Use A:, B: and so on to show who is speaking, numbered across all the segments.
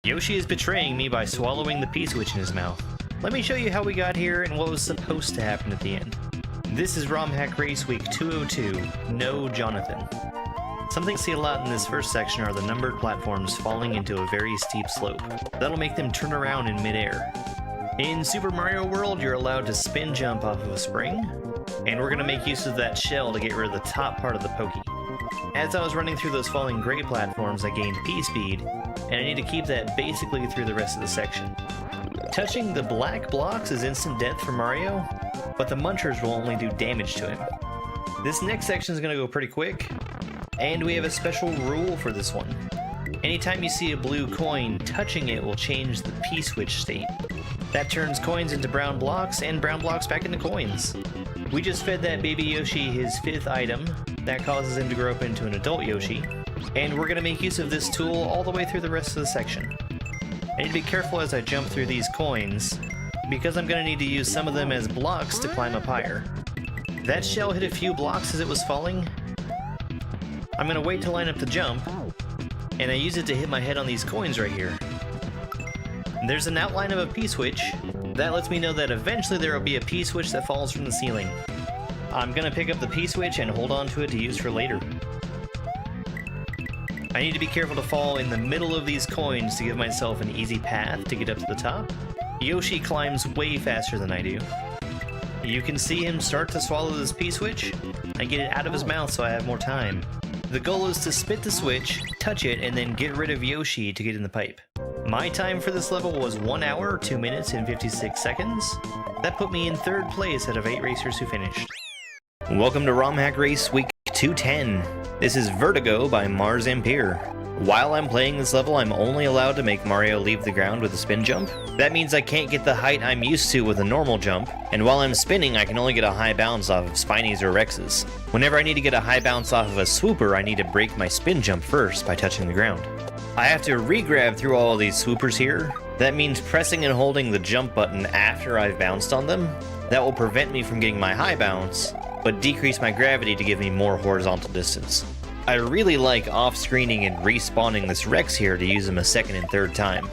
A: Yoshi is betraying me by swallowing the P-switch in his mouth. Let me show you how we got here and what was supposed to happen at the end. This is ROM Hack Race Week 202, No Jonathan. Something I see a lot in this first section are the numbered platforms falling into a very steep slope. That'll make them turn around in midair. In Super Mario World, you're allowed to spin jump off of a spring, and we're going to make use of that shell to get rid of the top part of the pokey. As I was running through those falling gray platforms, I gained P-speed, and I need to keep that basically through the rest of the section. Touching the black blocks is instant death for Mario, but the munchers will only do damage to him. This next section is going to go pretty quick, and we have a special rule for this one. Anytime you see a blue coin, touching it will change the P-switch state. That turns coins into brown blocks, and brown blocks back into coins. We just fed that baby Yoshi his 5th item. That causes him to grow up into an adult Yoshi. And we're going to make use of this tool all the way through the rest of the section. I need to be careful as I jump through these coins, because I'm going to need to use some of them as blocks to climb up higher. That shell hit a few blocks as it was falling. I'm going to wait to line up the jump, and I use it to hit my head on these coins right here. There's an outline of a P-switch. That lets me know that eventually there will be a P-switch that falls from the ceiling. I'm going to pick up the P-switch and hold on to it to use for later. I need to be careful to fall in the middle of these coins to give myself an easy path to get up to the top. Yoshi climbs way faster than I do. You can see him start to swallow this P-switch. I get it out of his mouth so I have more time. The goal is to spit the switch, touch it, and then get rid of Yoshi to get in the pipe. My time for this level was 1 hour, 2 minutes, and 56 seconds. That put me in 3rd place out of 8 racers who finished. Welcome to ROM Hack Race Week 210. This is Vertigo by Mars Ampere. While I'm playing this level, I'm only allowed to make Mario leave the ground with a spin jump. That means I can't get the height I'm used to with a normal jump, and while I'm spinning, I can only get a high bounce off of Spinies or Rexes. Whenever I need to get a high bounce off of a swooper, I need to break my spin jump first by touching the ground. I have to re-grab through all of these swoopers here. That means pressing and holding the jump button after I've bounced on them. That will prevent me from getting my high bounce, but decrease my gravity to give me more horizontal distance. I really like off-screening and respawning this Rex here to use him a 2nd and 3rd time.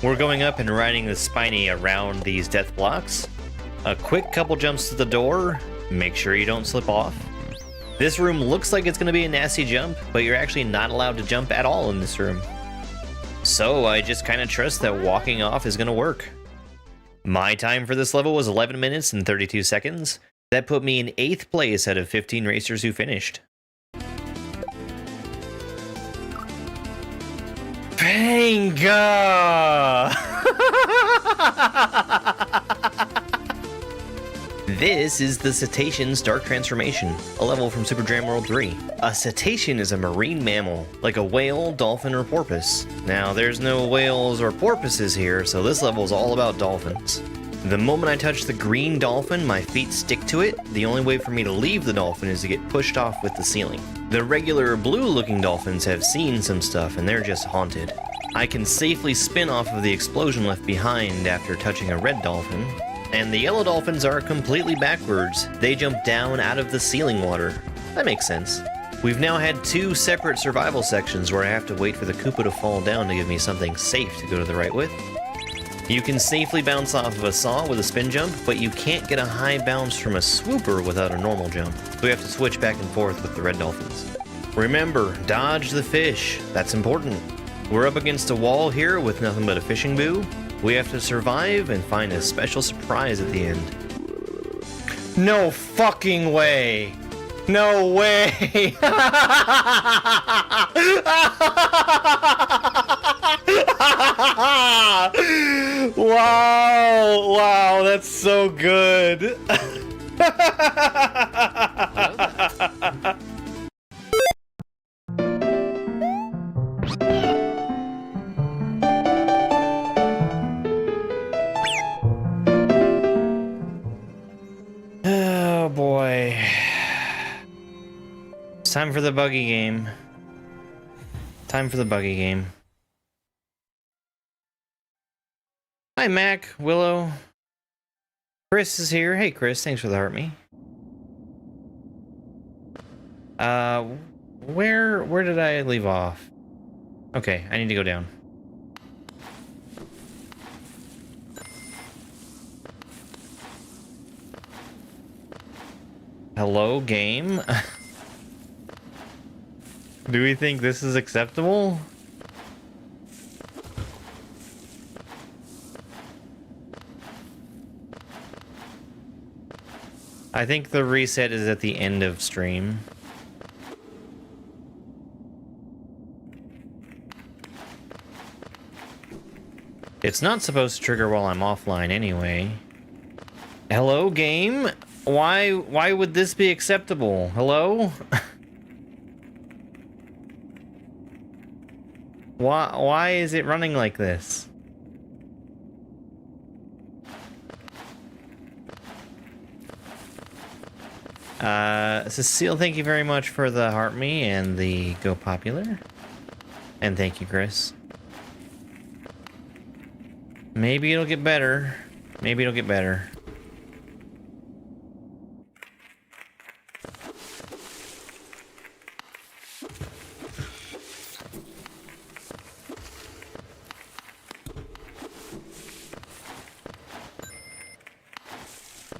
A: We're going up and riding the Spiny around these death blocks. A quick couple jumps to the door, make sure you don't slip off. This room looks like it's going to be a nasty jump, but you're actually not allowed to jump at all in this room. So I just kind of trust that walking off is going to work. My time for this level was 11 minutes and 32 seconds. That put me in 8th place out of 15 racers who finished. Panga! This is the Cetacean's Dark Transformation, a level from Super Dram World 3. A cetacean is a marine mammal, like a whale, dolphin, or porpoise. Now, there's no whales or porpoises here, so this level is all about dolphins. The moment I touch the green dolphin, my feet stick to it. The only way for me to leave the dolphin is to get pushed off with the ceiling. The regular blue-looking dolphins have seen some stuff, and they're just haunted. I can safely spin off of the explosion left behind after touching a red dolphin. And the yellow dolphins are completely backwards. They jump down out of the ceiling water. That makes sense. We've now had 2 separate survival sections where I have to wait for the Koopa to fall down to give me something safe to go to the right with. You can safely bounce off of a saw with a spin jump, but you can't get a high bounce from a swooper without a normal jump. So we have to switch back and forth with the red dolphins. Remember, dodge the fish. That's important. We're up against a wall here with nothing but a fishing boo. We have to survive and find a special surprise at the end. No fucking way! No way! Wow! Wow, that's so good! Oh boy. It's time for the buggy game. Time for the buggy game. Hi, Mac, Willow. Chris is here. Hey, Chris, thanks for the heart me. Where did I leave off? Okay, I need to go down. Hello, game? Do we think this is acceptable? I think the reset is at the end of stream. It's not supposed to trigger while I'm offline anyway. Hello, game? Why would this be acceptable? Hello? Why is it running like this? Cecile, thank you very much for the heart me and the go popular. And thank you, Chris. Maybe it'll get better. Maybe it'll get better.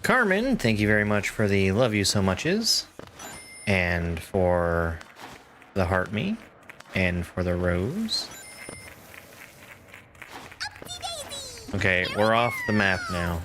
A: Carmen, thank you very much for the love you so muches, and for the heart me, and for the rose. Okay, we're off the map now.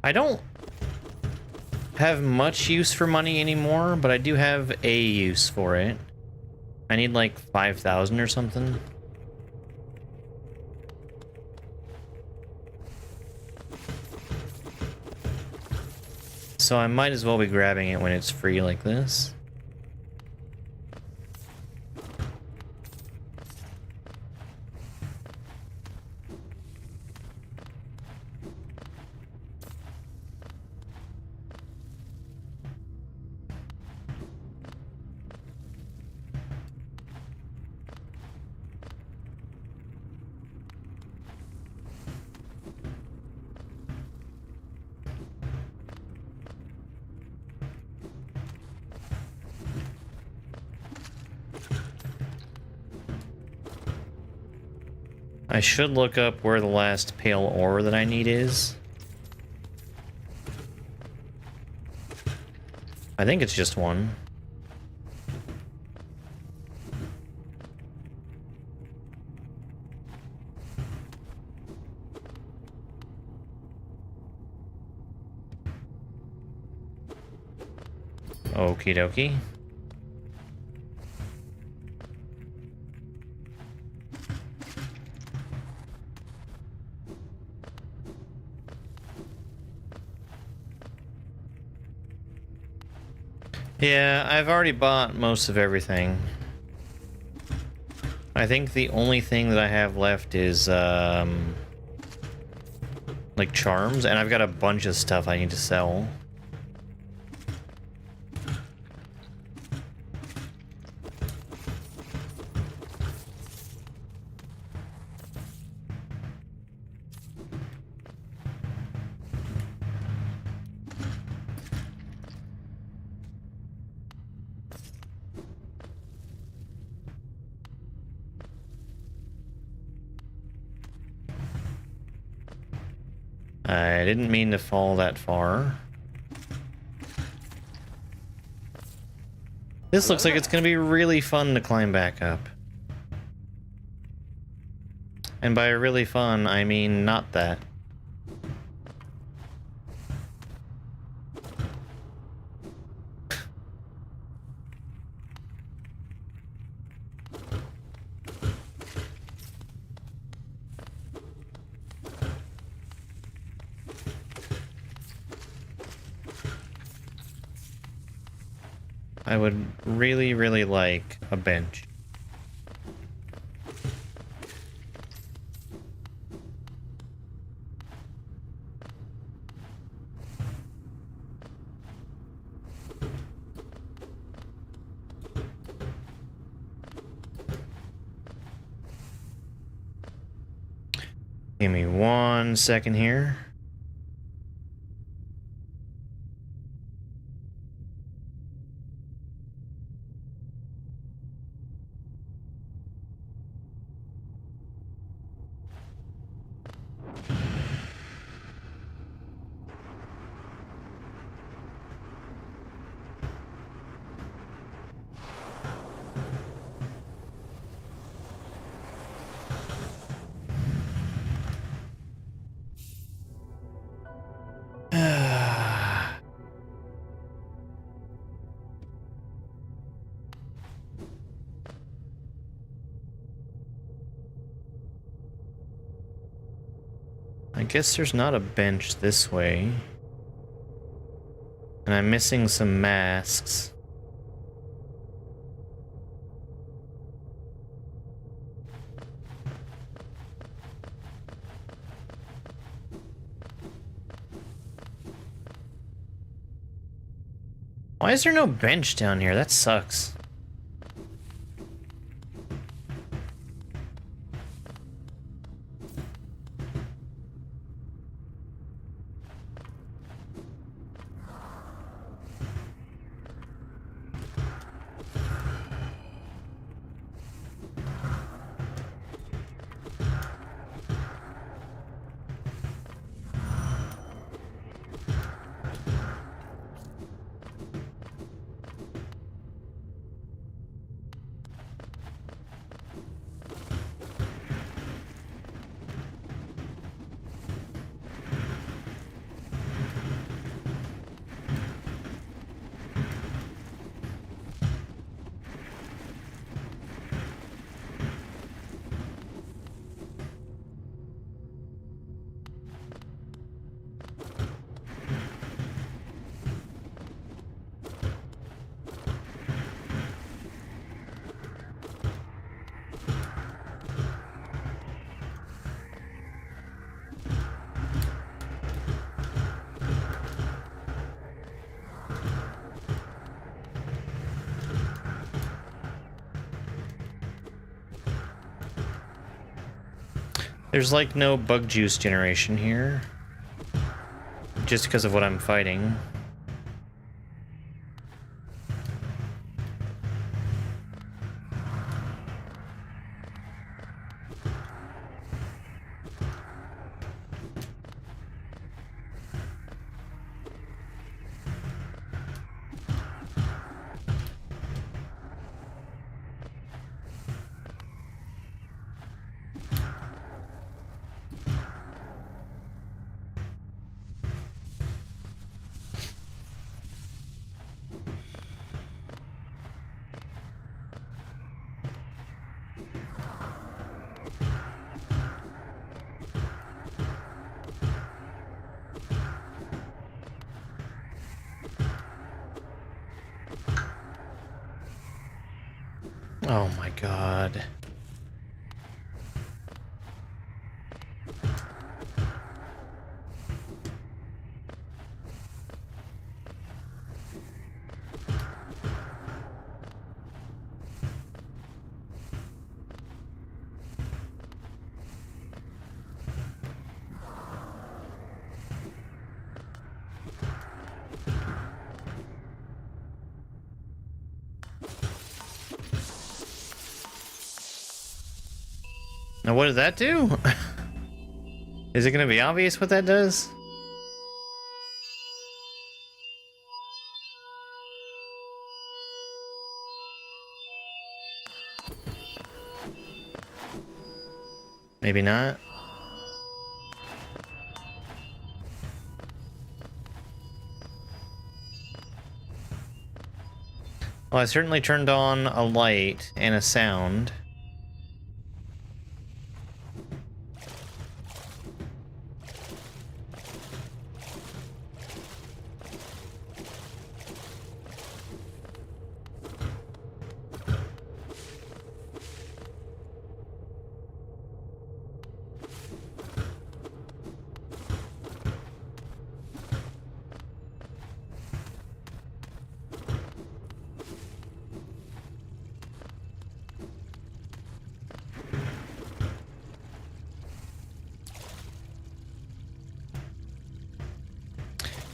A: I don't have much use for money anymore, but I do have a use for it. I need like 5,000 or something. So I might as well be grabbing it when it's free like this. I should look up where the last pale ore that I need is. I think it's just one. Okie dokie. Yeah, I've already bought most of everything. I think the only thing that I have left is, like charms, and I've got a bunch of stuff I need to sell. I didn't mean to fall that far. This looks like it's going to be really fun to climb back up. And by really fun, I mean not that. I would really, really like a bench. Give me 1 second here. I guess there's not a bench this way. And I'm missing some masks. Why is there no bench down here? That sucks. There's like no bug juice generation here. Just because of what I'm fighting. Oh my god. Now what does that do? Is it going to be obvious what that does? Maybe not. Well, I certainly turned on a light and a sound.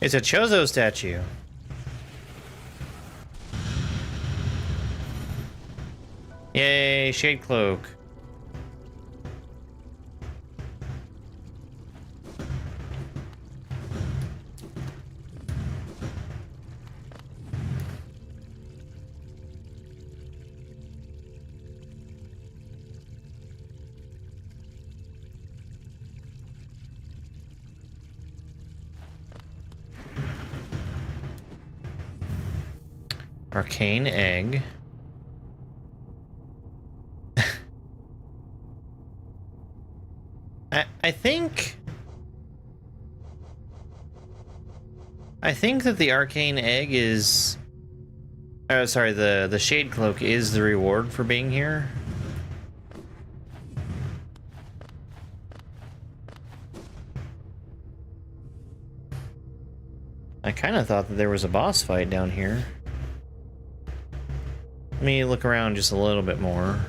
A: It's a Chozo statue. Yay, Shade Cloak. Arcane egg. I think that the arcane egg is sorry, the shade cloak is the reward for being here. I kind of thought that there was a boss fight down here. Let me look around just a little bit more.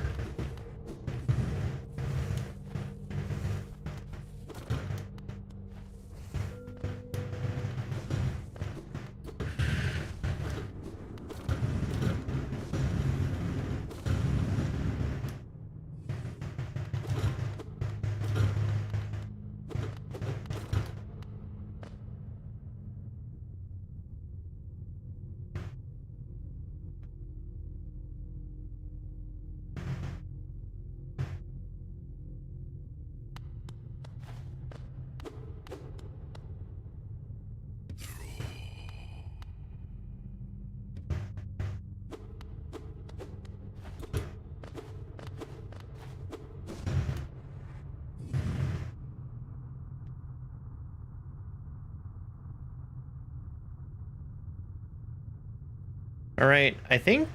A: All right, I think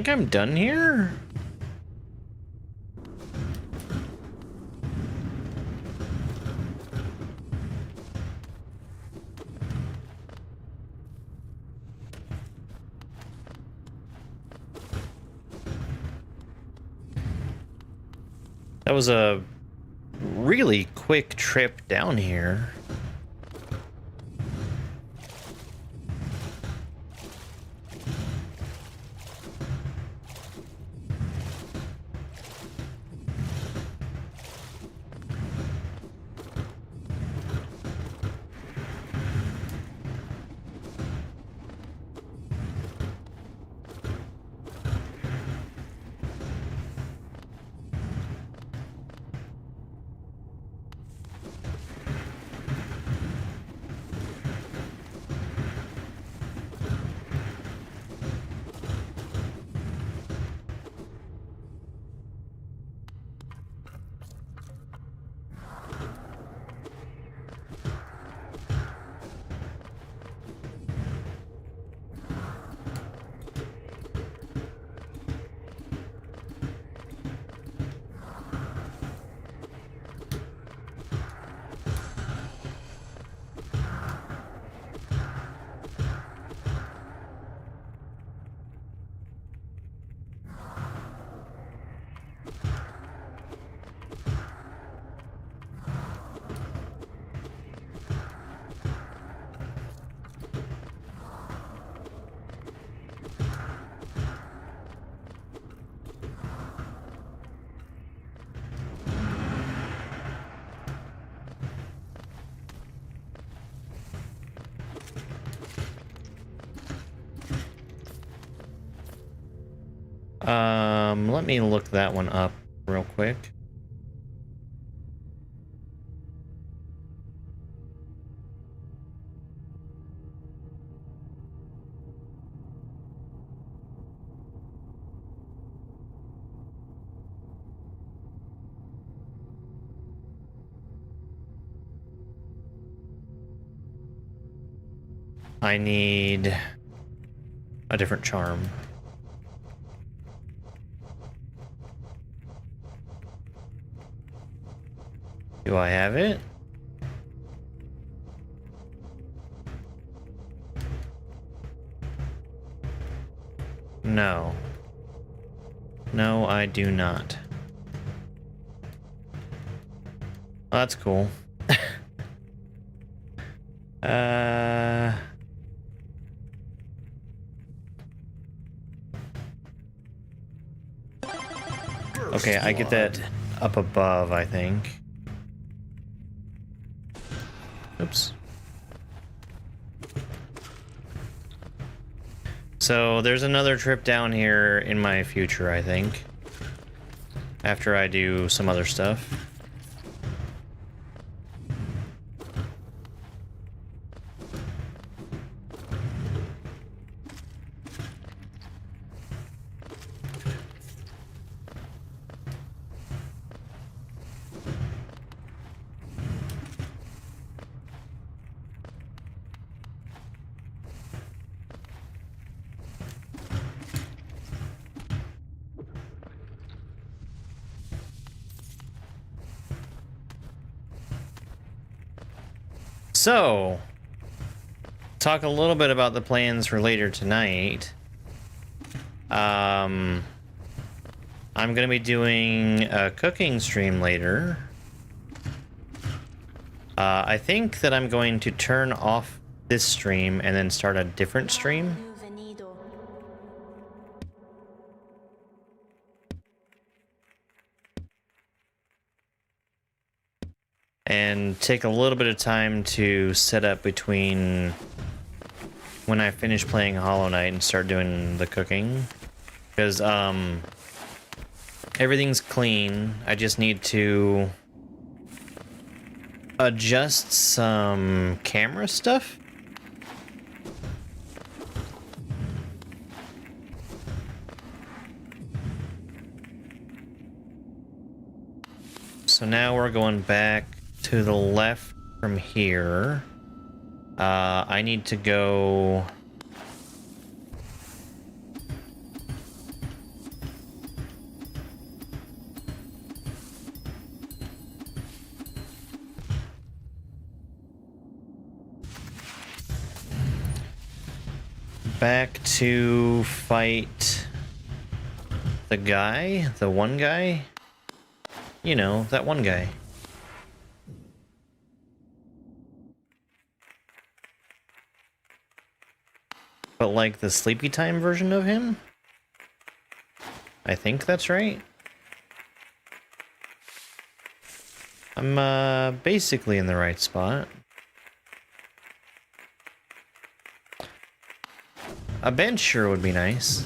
A: I'm done here. That was a really quick trip down here. Let me look that one up real quick. I need a different charm. Do I have it? No. No, I do not. Well, that's cool. Okay, I get that up above, I think. Oops. So there's another trip down here in my future, I think. After I do some other stuff. So, talk a little bit about the plans for later tonight. I'm gonna be doing a cooking stream later. I think that I'm going to turn off this stream and then start a different stream. And take a little bit of time to set up between when I finish playing Hollow Knight and start doing the cooking. Because, everything's clean. I just need to adjust some camera stuff. So now we're going back to the left from here. I need to go... back to fight the guy, the one guy. You know, that one guy. But like the sleepy time version of him? I think that's right. I'm basically in the right spot. A bench sure would be nice.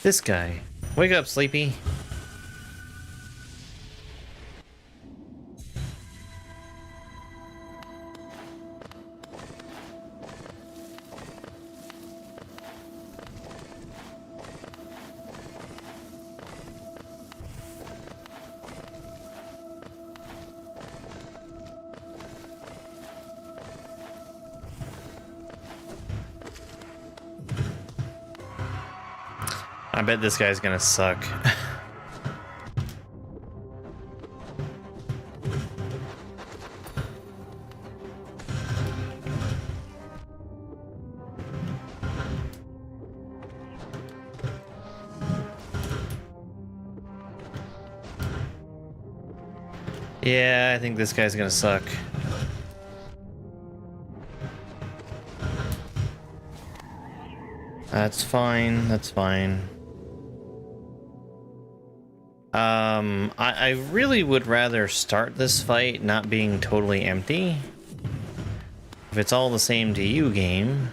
A: This guy. Wake up, Sleepy. I bet this guy's gonna suck. Yeah, I think this guy's gonna suck. That's fine, that's fine. I really would rather start this fight not being totally empty. If it's all the same to you, game.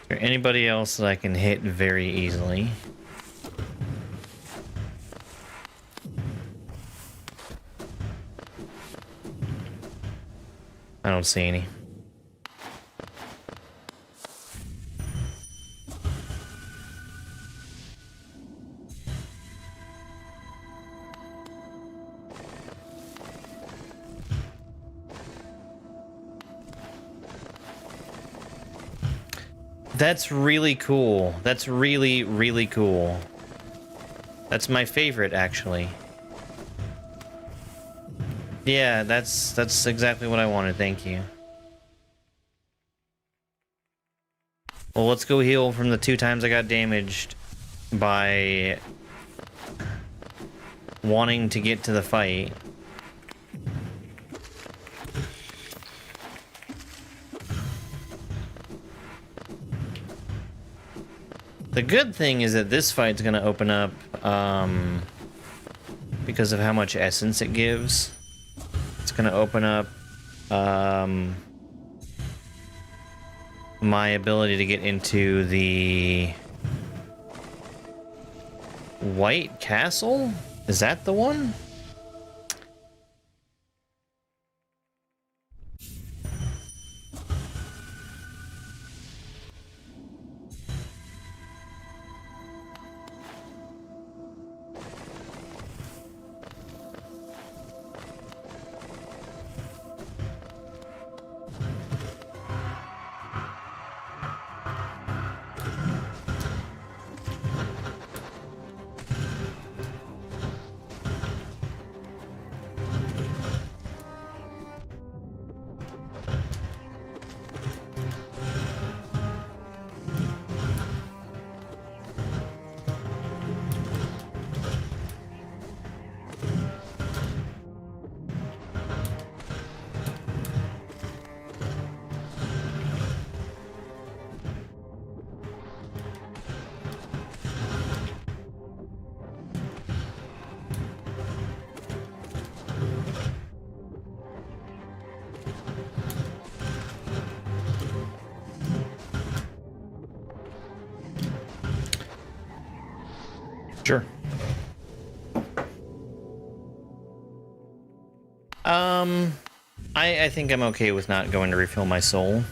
A: Is there anybody else that I can hit very easily? I don't see any. That's really cool. That's really, really cool. That's my favorite, actually. Yeah, that's exactly what I wanted, thank you. Well, let's go heal from the 2 times I got damaged by wanting to get to the fight. The good thing is that this fight's gonna open up, because of how much essence it gives. It's gonna open up, my ability to get into the White Castle? Is that the one? Sure. I think I'm okay with not going to refill my soul.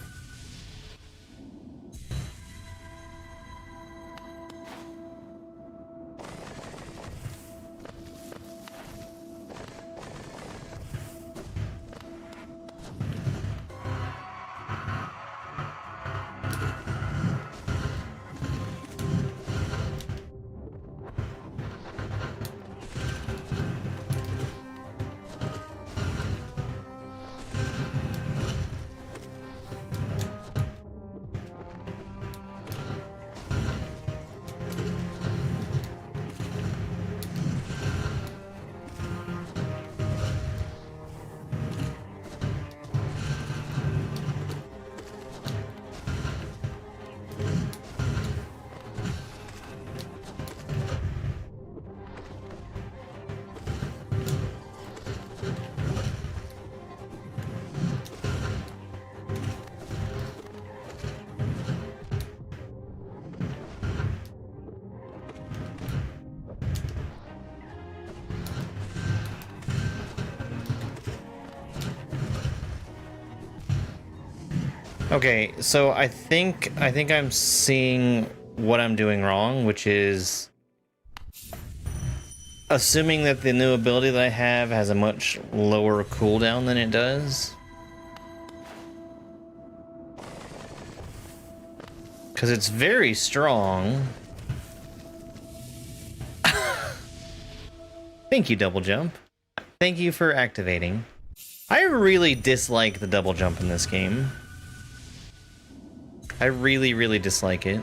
A: Okay, so I think I'm seeing what I'm doing wrong, which is assuming that the new ability that I have has a much lower cooldown than it does. Because it's very strong. Thank you, double jump. Thank you for activating. I really dislike the double jump in this game. I really, really dislike it.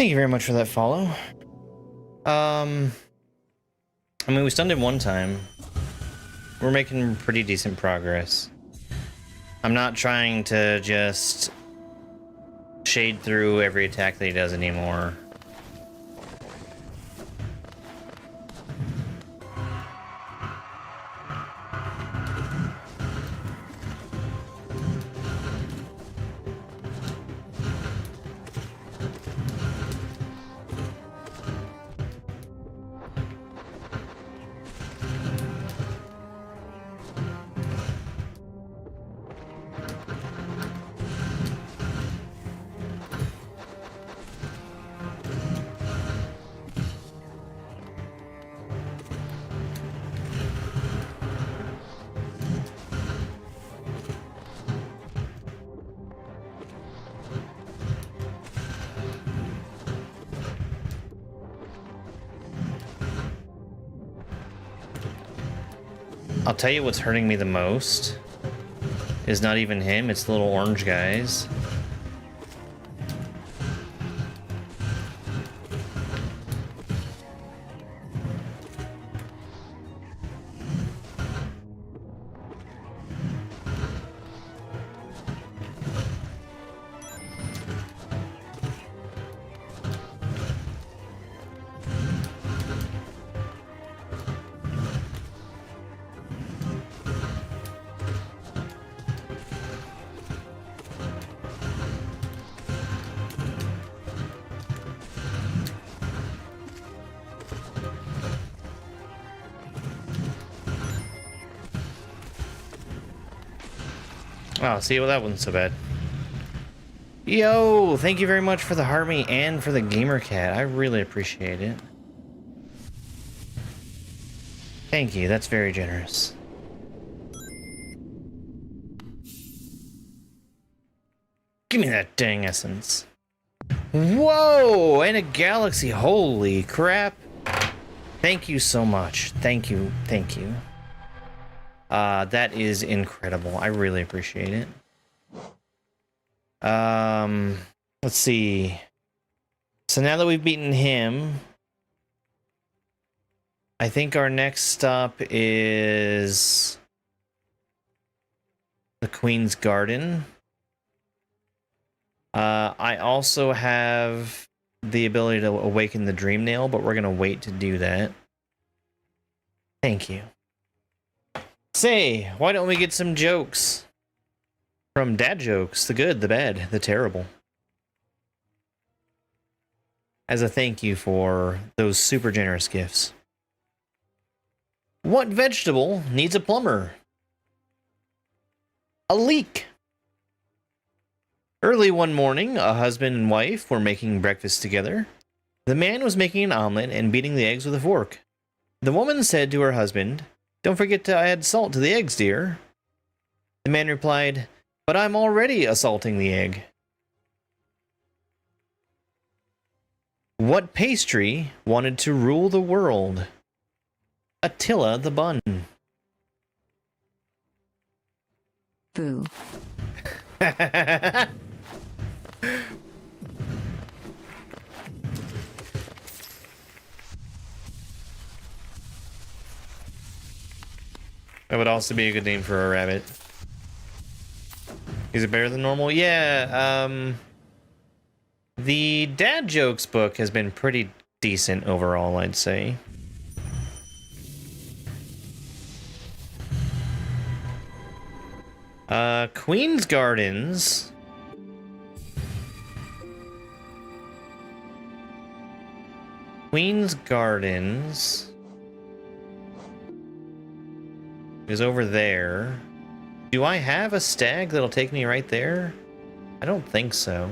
A: Thank you very much for that follow. I mean, we stunned him one time. We're making pretty decent progress. I'm not trying to just shade through every attack that he does anymore. I'll tell you what's hurting me the most is not even him, it's the little orange guys. Oh, see, well, that wasn't so bad. Yo, thank you very much for the Harmy and for the Gamer Cat. I really appreciate it. Thank you, that's very generous. Give me that dang essence. Whoa, and a galaxy, holy crap. Thank you so much. Thank you, thank you. That is incredible. I really appreciate it. Let's see. So now that we've beaten him, I think our next stop is the Queen's Garden. I also have the ability to awaken the Dream Nail, but we're gonna wait to do that. Thank you. Say, why don't we get some jokes? From dad jokes, the good, the bad, the terrible. As a thank you for those super generous gifts. What vegetable needs a plumber? A leek. Early one morning, a husband and wife were making breakfast together. The man was making an omelet and beating the eggs with a fork. The woman said to her husband, "Don't forget to add salt to the eggs, dear." The man replied, "But I'm already assaulting the egg." What pastry wanted to rule the world? Attila the Bun.
B: Boo.
A: That would also be a good name for a rabbit. Is it better than normal? Yeah, the dad jokes book has been pretty decent overall, I'd say. Queen's Gardens. Queen's Gardens is over there. Do I have a stag that'll take me right there? I don't think so.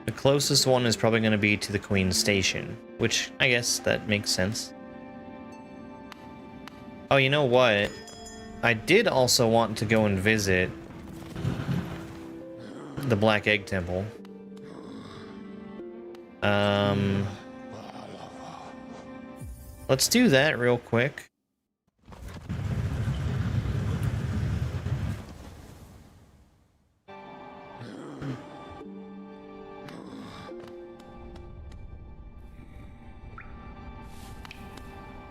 A: The closest one is probably going to be to the Queen's Station, which I guess that makes sense. Oh, you know what? I did also want to go and visit the Black Egg Temple. Let's do that real quick.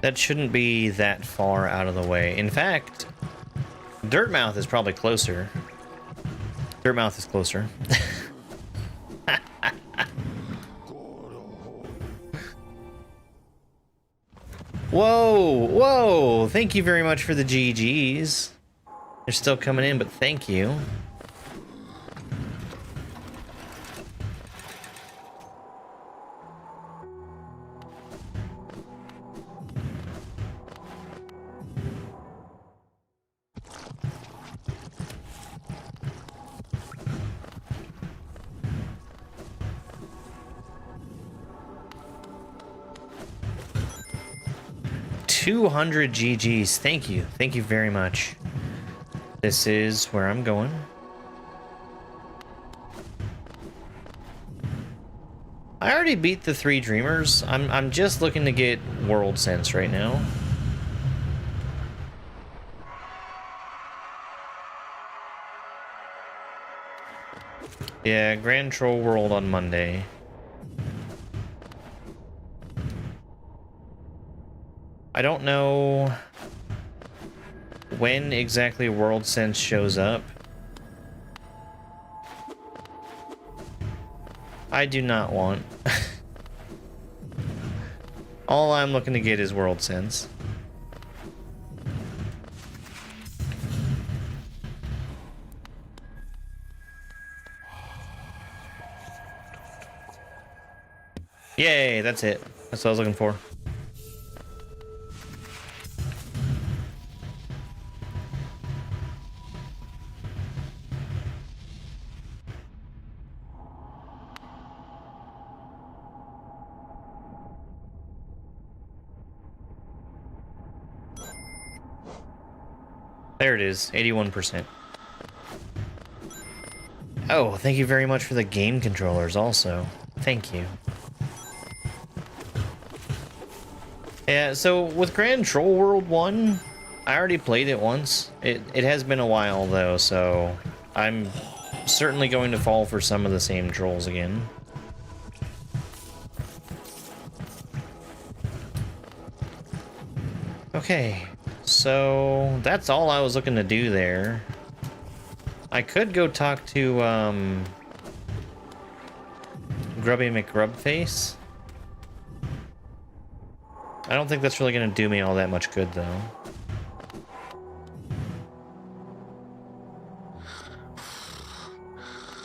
A: That shouldn't be that far out of the way. In fact, Dirtmouth is probably closer. Dirtmouth is closer. Whoa, whoa! Thank you very much for the GGs. They're still coming in, but thank you. $200 GGs. Thank you. Thank you very much. This is where I'm going. I already beat the 3 Dreamers. I'm just looking to get World Sense right now. Yeah, Grand Troll World on Monday. I don't know when exactly World Sense shows up. I do not want. All I'm looking to get is World Sense. Yay, that's it. That's what I was looking for. There it is, 81%. Oh, thank you very much for the game controllers also. Thank you. Yeah, so with Grand Troll World 1, I already played it once. It has been a while though, so I'm certainly going to fall for some of the same trolls again. Okay, so that's all I was looking to do there. I could go talk to Grubby McGrubface. I don't think that's really gonna do me all that much good though.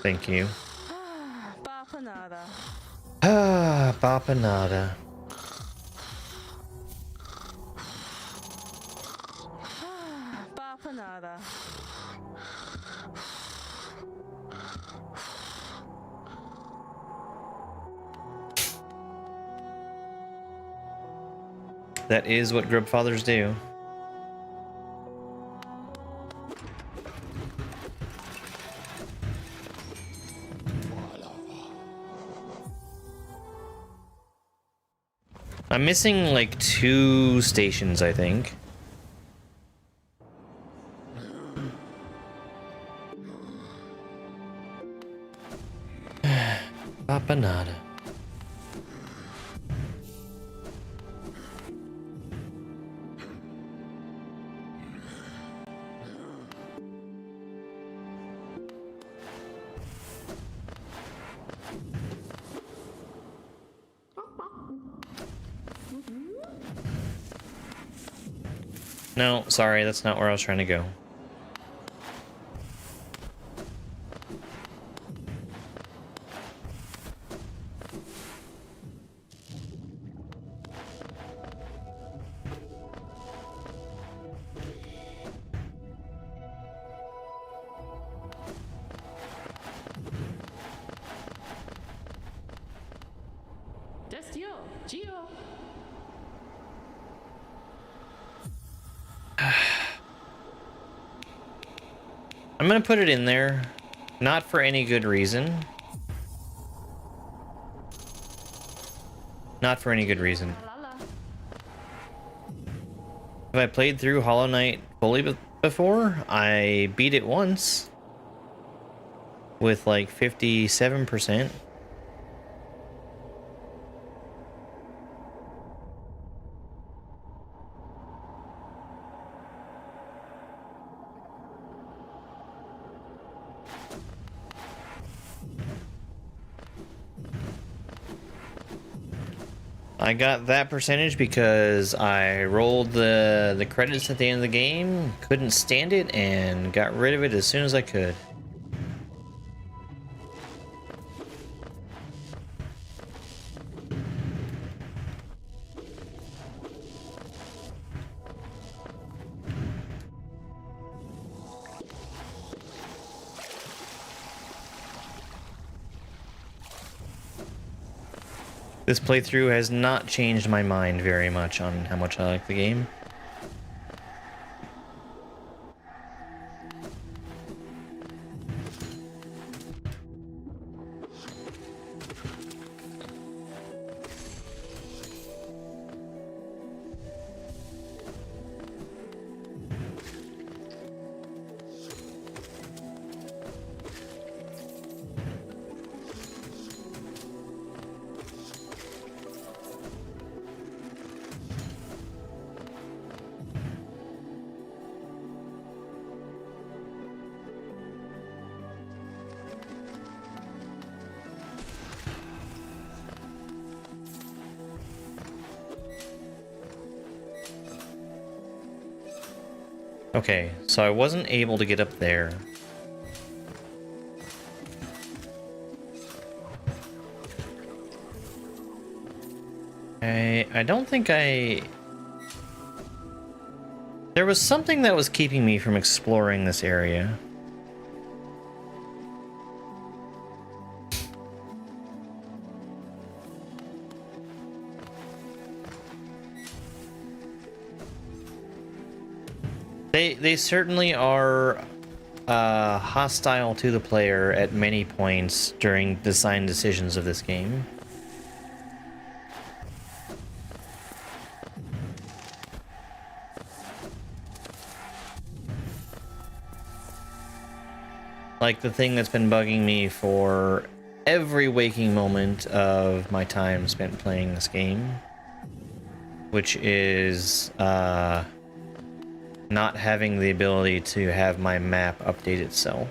A: Thank you. Ah, Bapanada. That is what Grubfathers do. I'm missing like 2 stations, I think. Bapanada. No, sorry, that's not where I was trying to go. I'm gonna put it in there, not for any good reason. Not for any good reason. Have I played through Hollow Knight fully before? I beat it once with like 57%. I got that percentage because I rolled the credits at the end of the game, couldn't stand it, and got rid of it as soon as I could. This playthrough has not changed my mind very much on how much I like the game. Okay, so I wasn't able to get up there. I don't think I... There was something that was keeping me from exploring this area. They certainly are hostile to the player at many points during design decisions of this game. Like the thing that's been bugging me for every waking moment of my time spent playing this game, which is not having the ability to have my map update itself.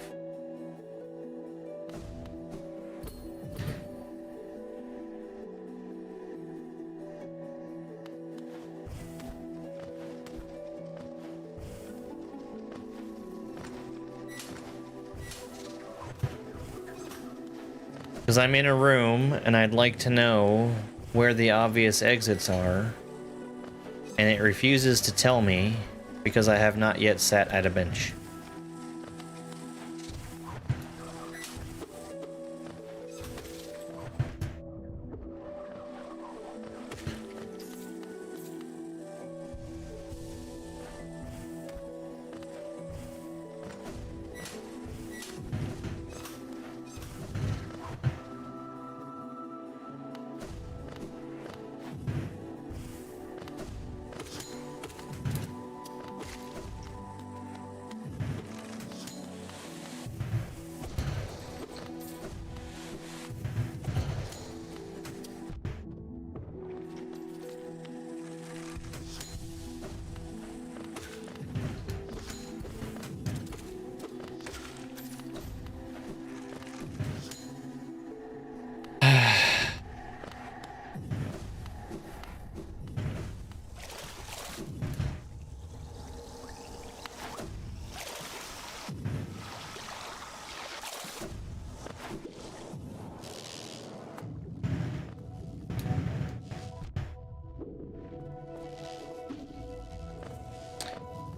A: Because I'm in a room and I'd like to know where the obvious exits are, and it refuses to tell me because I have not yet sat at a bench.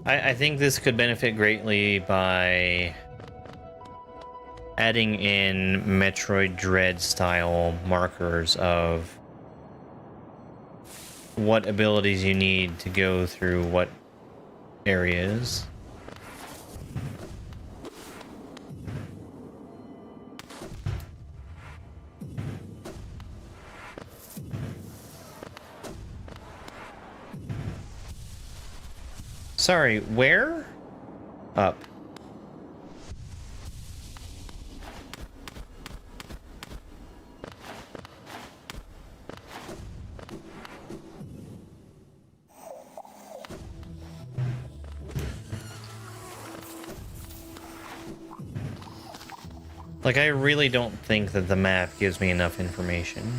A: I think this could benefit greatly by adding in Metroid Dread style markers of what abilities you need to go through what areas. Sorry, where? Up. Like, I really don't think that the map gives me enough information.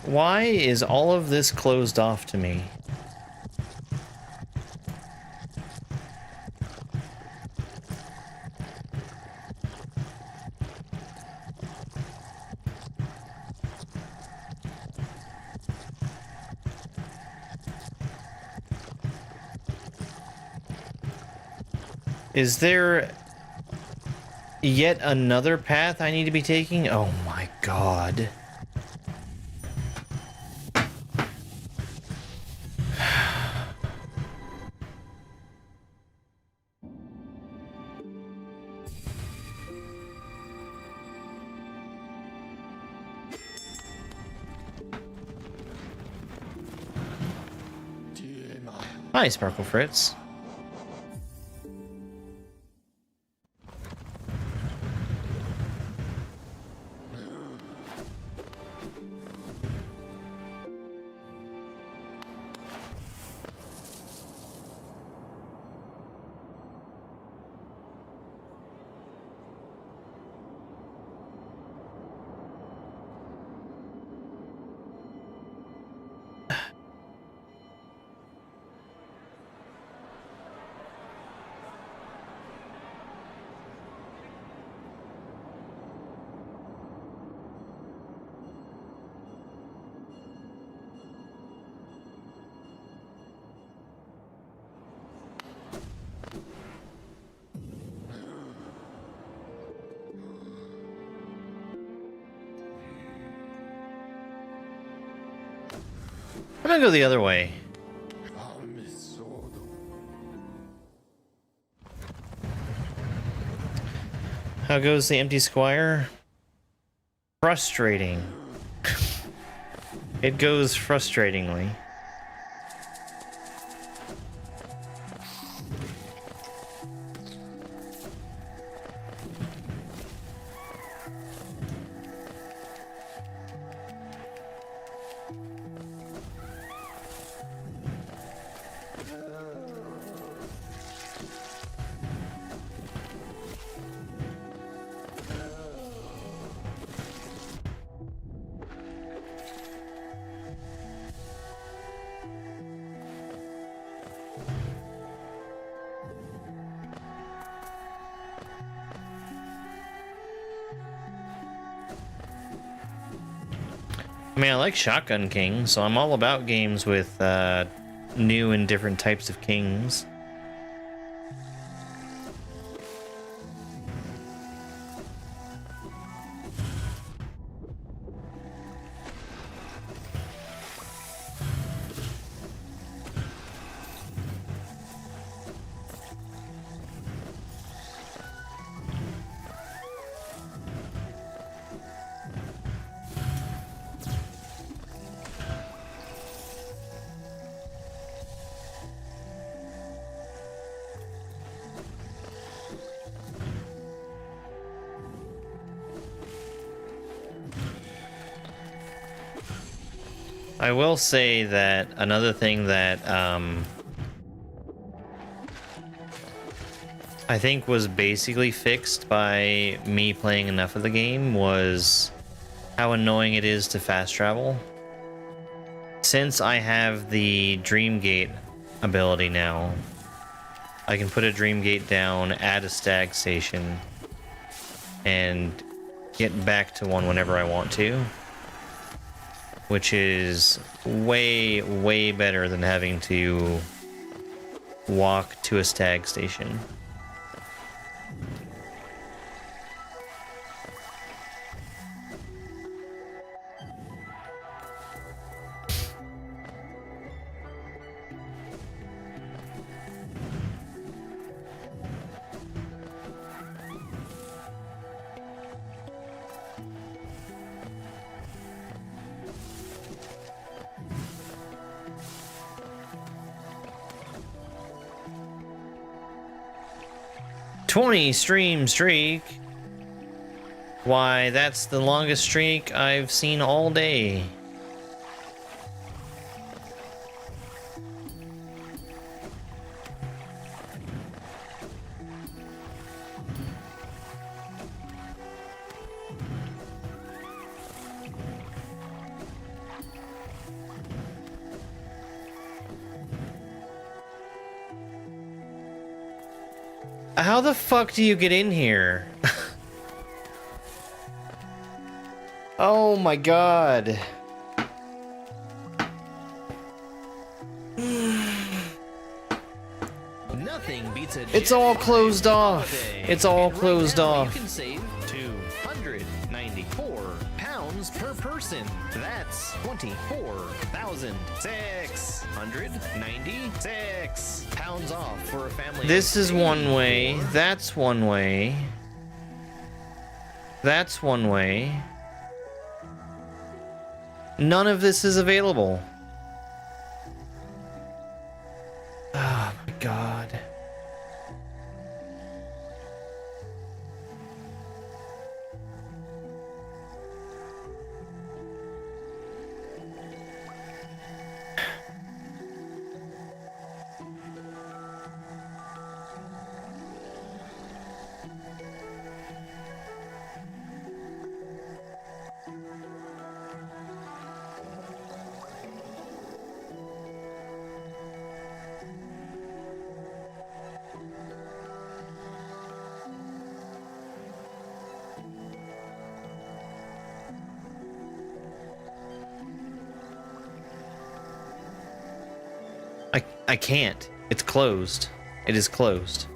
A: Why is all of this closed off to me? Is there yet another path I need to be taking? Oh my god. Hi, Sparkle Fritz. I'm gonna go the other way. How goes the empty squire? Frustrating. It goes frustratingly. I mean, I like Shotgun King, so I'm all about games with new and different types of kings. I will say that another thing that I think was basically fixed by me playing enough of the game was how annoying it is to fast travel. Since I have the Dream Gate ability now, I can put a Dream Gate down, add a stag station, and get back to one whenever I want to. Which is way, way better than having to walk to a stag station. "20 stream streak? Why, that's the longest streak I've seen all day." How the fuck do you get in here? Oh my god.
C: Nothing beats a
A: It's all
C: jet
A: closed off.
C: holiday.
A: It's all
C: And right
A: closed
C: now,
A: off.
C: You can save 294 pounds per person. That's 24,696 pounds off for a family.
A: This
C: of
A: is one
C: 84.
A: way. That's one way. That's one way. None of this is available. Oh my god. I can't. It's closed. It is closed.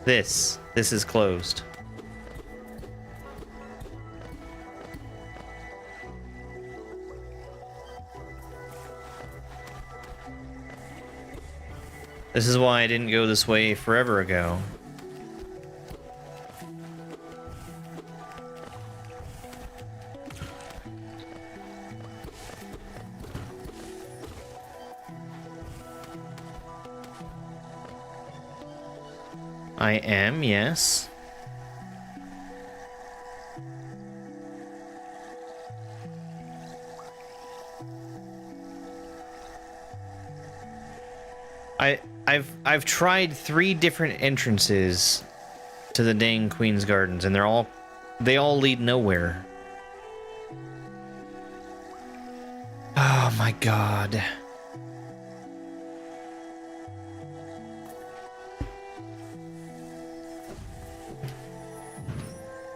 A: This is closed. This is why I didn't go this way forever ago. I am, yes. I've tried 3 different entrances to the dang Queen's Gardens, and they all lead nowhere. Oh my god.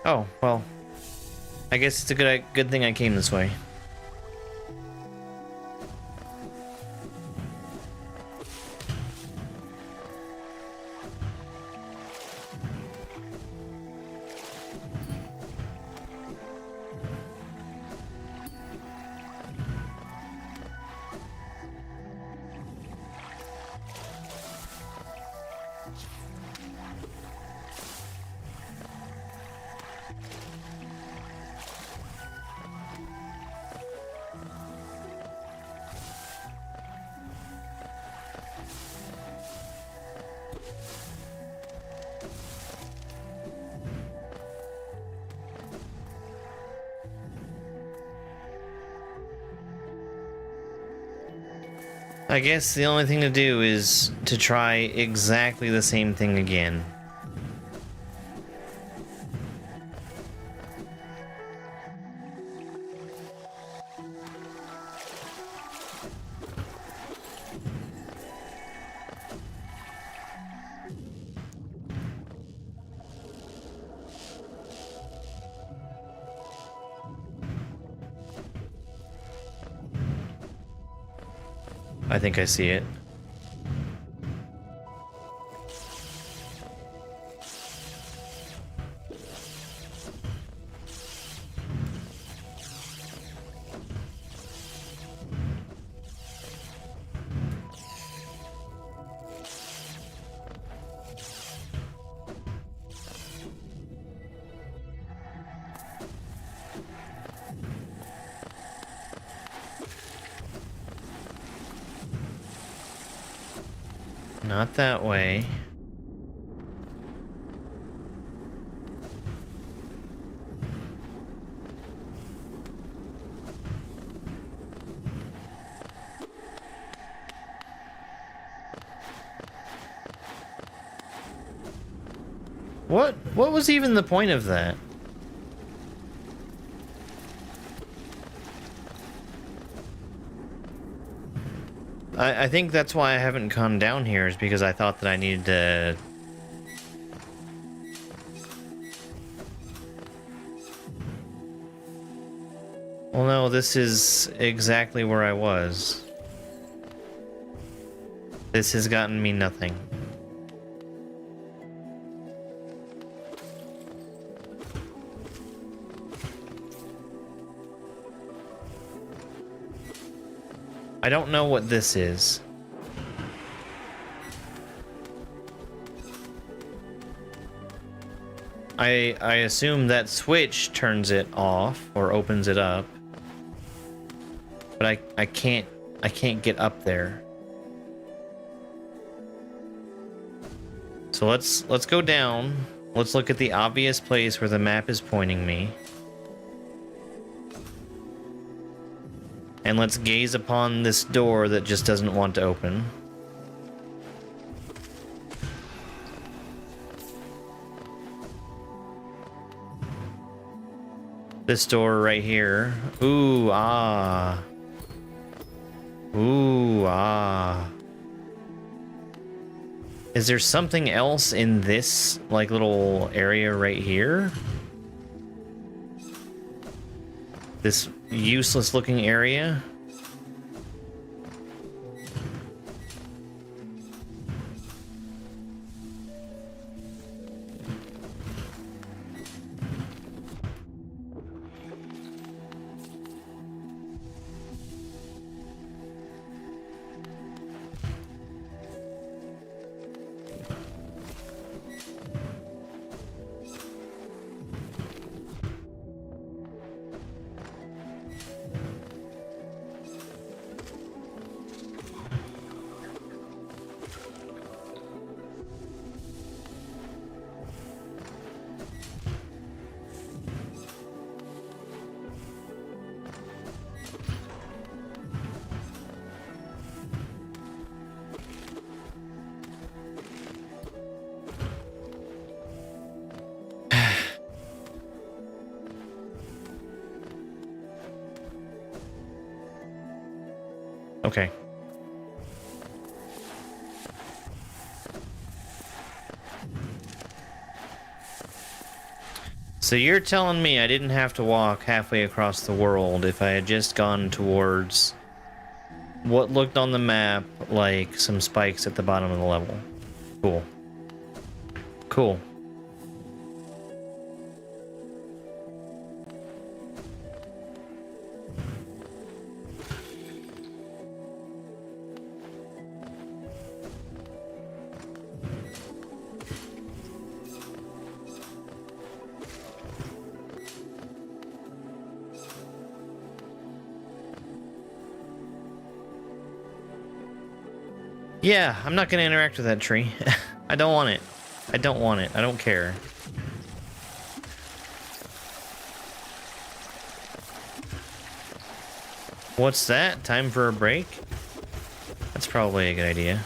A: Oh, well. I guess it's a good thing I came this way. I guess the only thing to do is to try exactly the same thing again. I think I see it. Not that way. What was even the point of that? I think that's why I haven't gone down here, is because I thought that I needed to... Well, no, this is exactly where I was. This has gotten me nothing. I don't know what this is. I assume that switch turns it off or opens it up. But I can't get up there. So let's go down. Let's look at the obvious place where the map is pointing me. And let's gaze upon this door that just doesn't want to open. This door right here. Ooh, ah. Ooh, ah. Is there something else in this, like, little area right here? This useless looking area? Okay. So you're telling me I didn't have to walk halfway across the world if I had just gone towards what looked on the map like some spikes at the bottom of the level. Cool. Cool. Yeah, I'm not gonna interact with that tree. I don't want it. I don't want it. I don't care. What's that? Time for a break? That's probably a good idea.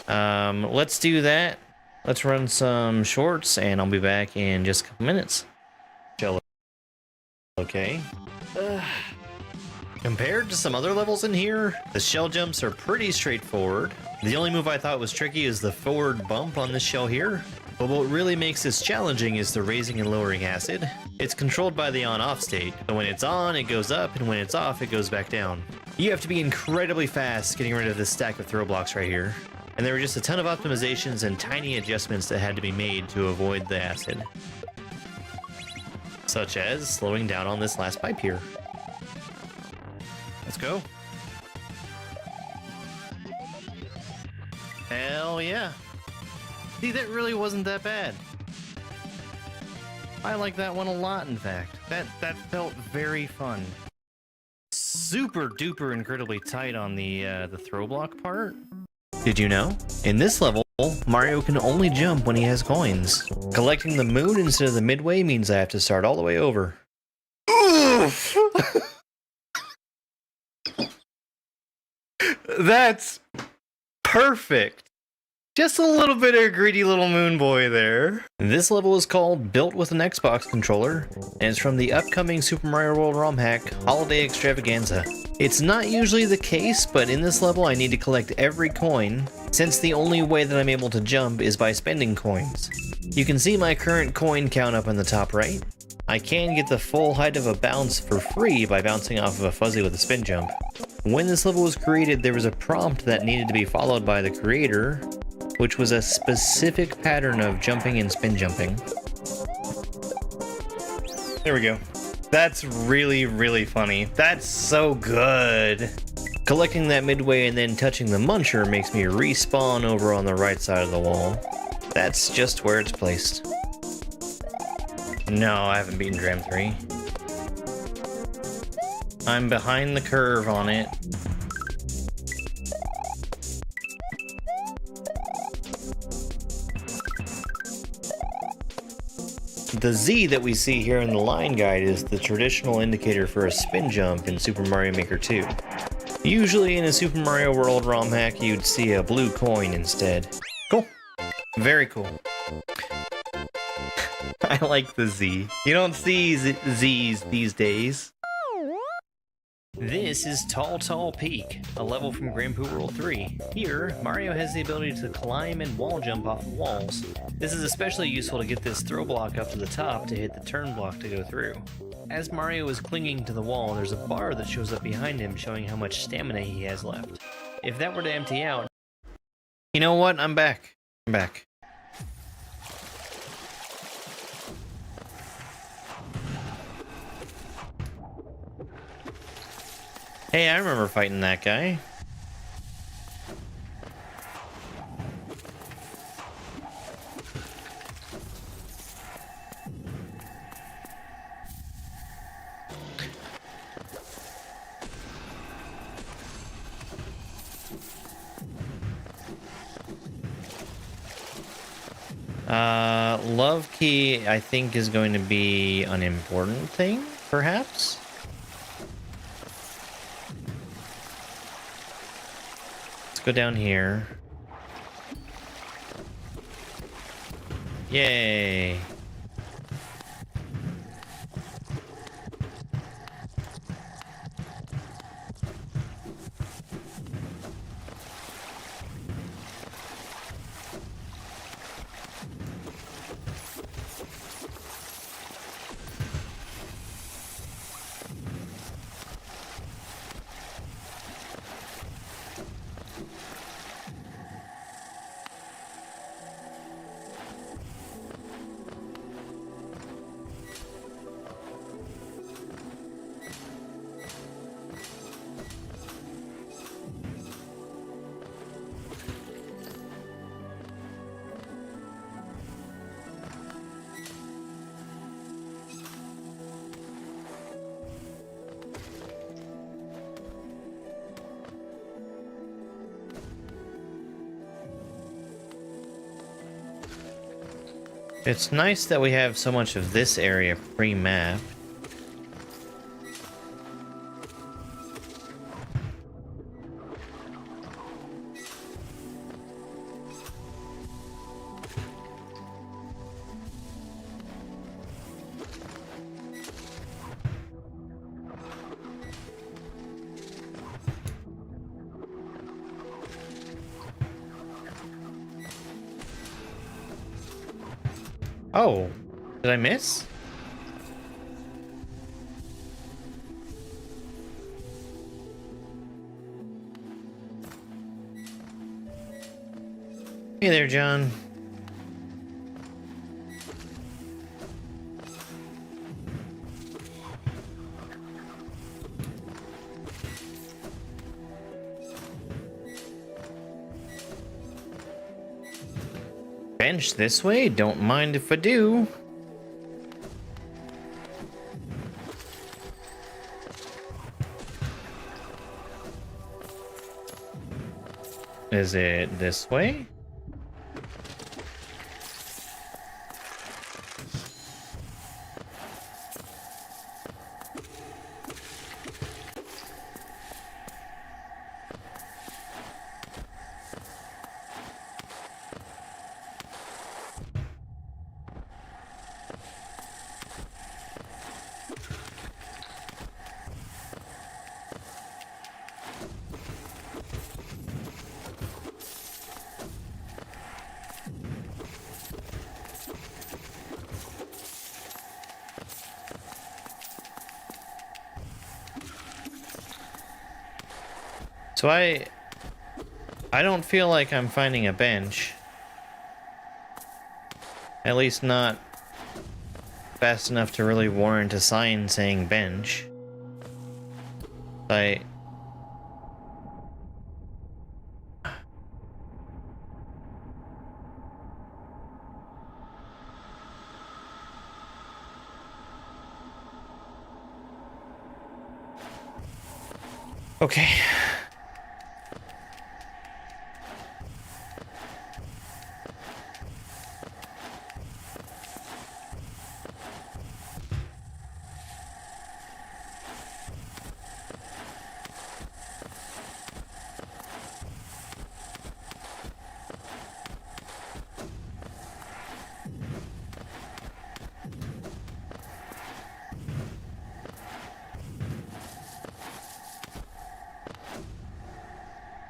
A: Let's do that. Let's run some shorts, and I'll be back in just a couple minutes. Okay. Compared to some other levels in here, the shell jumps are pretty straightforward. The only move I thought was tricky is the forward bump on this shell here. But what really makes this challenging is the raising and lowering acid. It's controlled by the on-off state, so when it's on, it goes up, and when it's off, it goes back down. You have to be incredibly fast getting rid of this stack of throw blocks right here. And there were just a ton of optimizations and tiny adjustments that had to be made to avoid the acid. Such as slowing down on this last pipe here. Let's go. Hell yeah. See, that really wasn't that bad. I like that one a lot, in fact. That felt very fun. Super duper incredibly tight on the throw block part. Did you know? In this level, Mario can only jump when he has coins. Collecting the moon instead of the midway means I have to start all the way over. Oof! That's perfect. Just a little bit of a greedy little moon boy there. This level is called Built with an Xbox Controller, and it's from the upcoming Super Mario World ROM hack, Holiday Extravaganza. It's not usually the case, but in this level I need to collect every coin, since the only way that I'm able to jump is by spending coins. You can see my current coin count up in the top right. I can get the full height of a bounce for free by bouncing off of a fuzzy with a spin jump. When this level was created, there was a prompt that needed to be followed by the creator, which was a specific pattern of jumping and spin jumping. There we go. That's really, really funny. That's so good. Collecting that midway and then touching the muncher makes me respawn over on the right side of the wall. That's just where it's placed. No, I haven't beaten Dram 3. I'm behind the curve on it. The Z that we see here in the line guide is the traditional indicator for a spin jump in Super Mario Maker 2. Usually in a Super Mario World ROM hack, you'd see a blue coin instead. Cool. Very cool. I like the Z. You don't see Z's these days. This is Tall Tall Peak, a level from Grand Poo World 3. Here, Mario has the ability to climb and wall jump off of walls. This is especially useful to get this throw block up to the top to hit the turn block to go through. As Mario is clinging to the wall, there's a bar that shows up behind him showing how much stamina he has left. If that were to empty out... You know what? I'm back. I'm back. Hey, I remember fighting that guy. Love key, I think, is going to be an important thing, perhaps? Let's go down here. Yay! It's nice that we have so much of this area pre-mapped. Oh, did I miss? Hey there, John. Bench this way, don't mind if I do. Is it this way? So I don't feel like I'm finding a bench. At least not fast enough to really warrant a sign saying bench. Okay.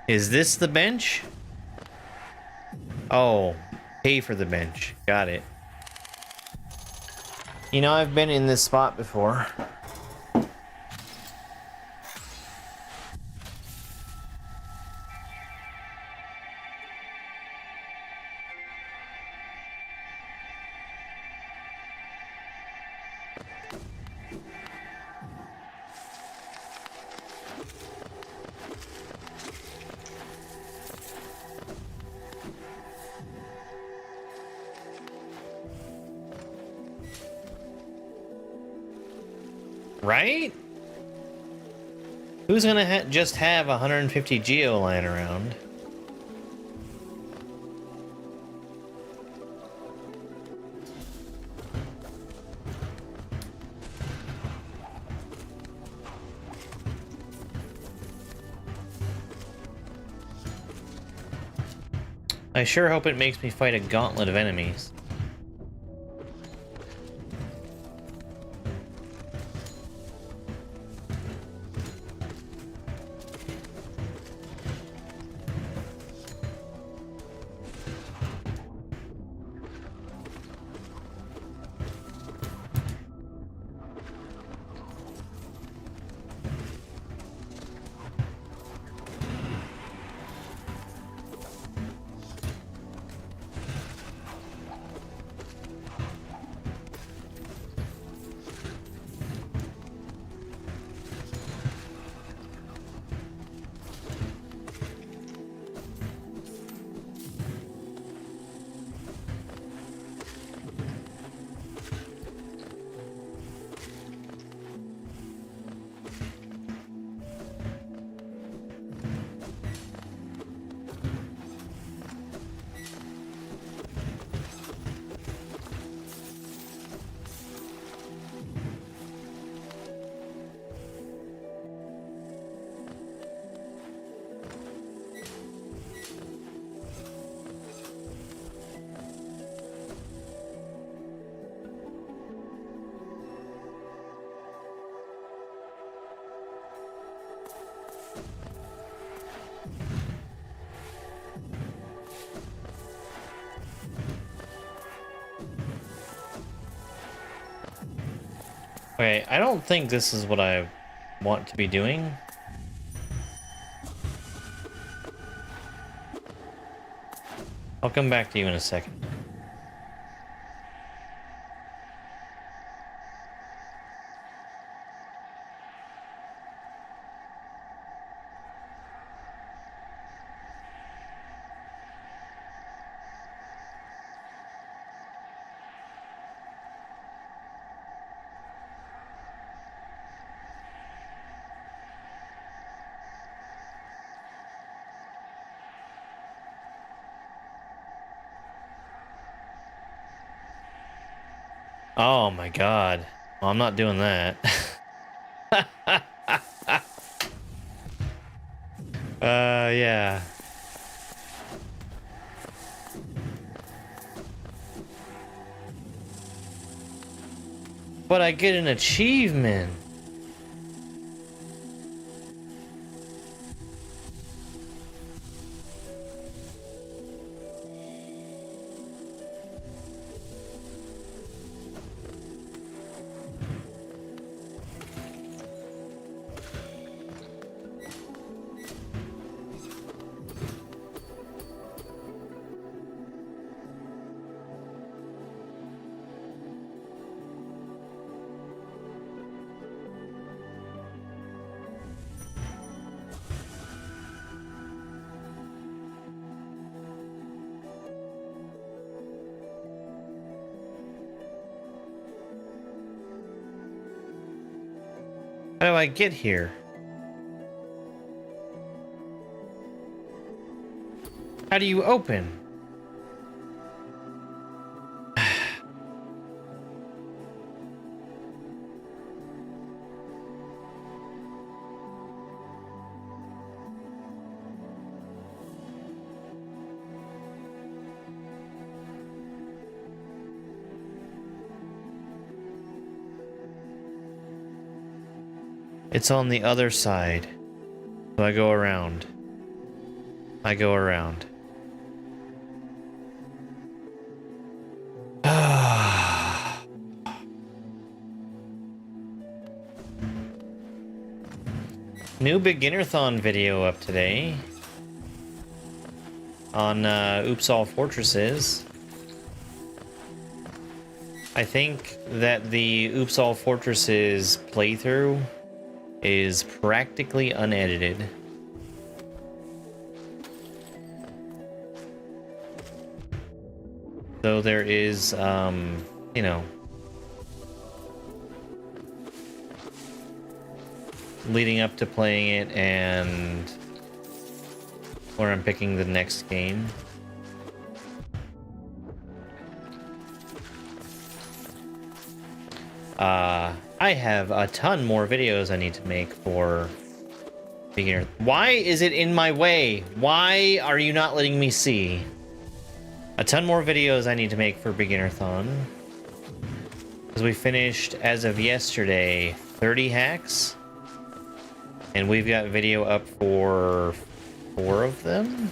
A: Is this the bench? Oh, pay for the bench. Got it. You know, I've been in this spot before. Right? Who's gonna just have 150 geo lying around? I sure hope it makes me fight a gauntlet of enemies. Okay, I don't think this is what I want to be doing. I'll come back to you in a second. Oh my god. Well, I'm not doing that. Yeah. But I get an achievement. How do I get here? How do you open? It's on the other side. So I go around. I go around. New beginner-thon video up today on Oops All Fortresses. I think that the Oops All Fortresses playthrough is practically unedited. So there is, you know, leading up to playing it and where I'm picking the next game. I have a ton more videos I need to make for beginner. Why is it in my way? Why are you not letting me see? A ton more videos I need to make for beginner-thon. Because we finished, as of yesterday, 30 hacks. And we've got video up for 4 of them.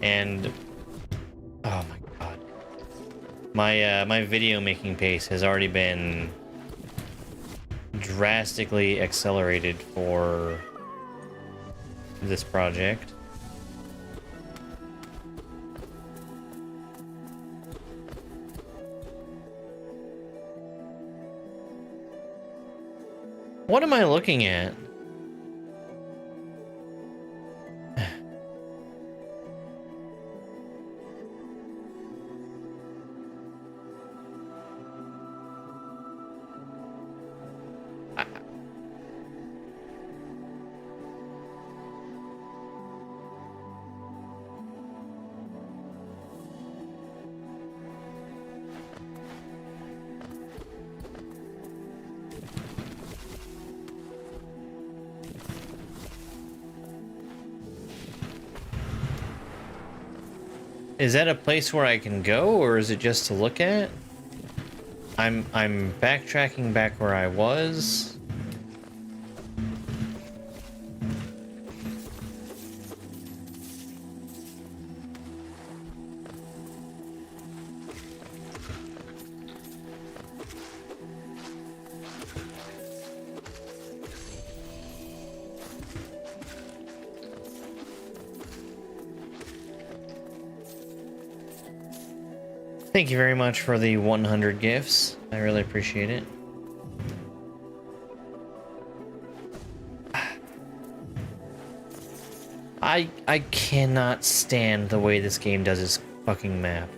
A: And oh my god, my video making pace has already been drastically accelerated for this project. What am I looking at? Is that a place where I can go, or is it just to look at? I'm backtracking back where I was. Thank you very much for the 100 gifts. I really appreciate it. I cannot stand the way this game does its fucking map.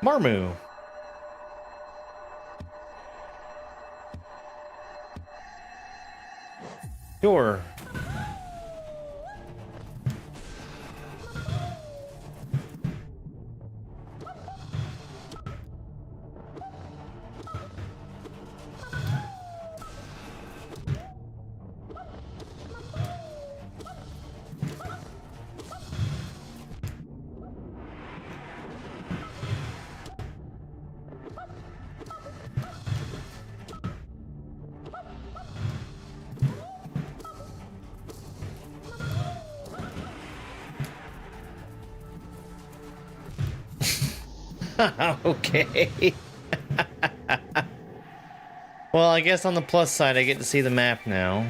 A: Marmu. Sure. Okay. Well, I guess on the plus side, I get to see the map now.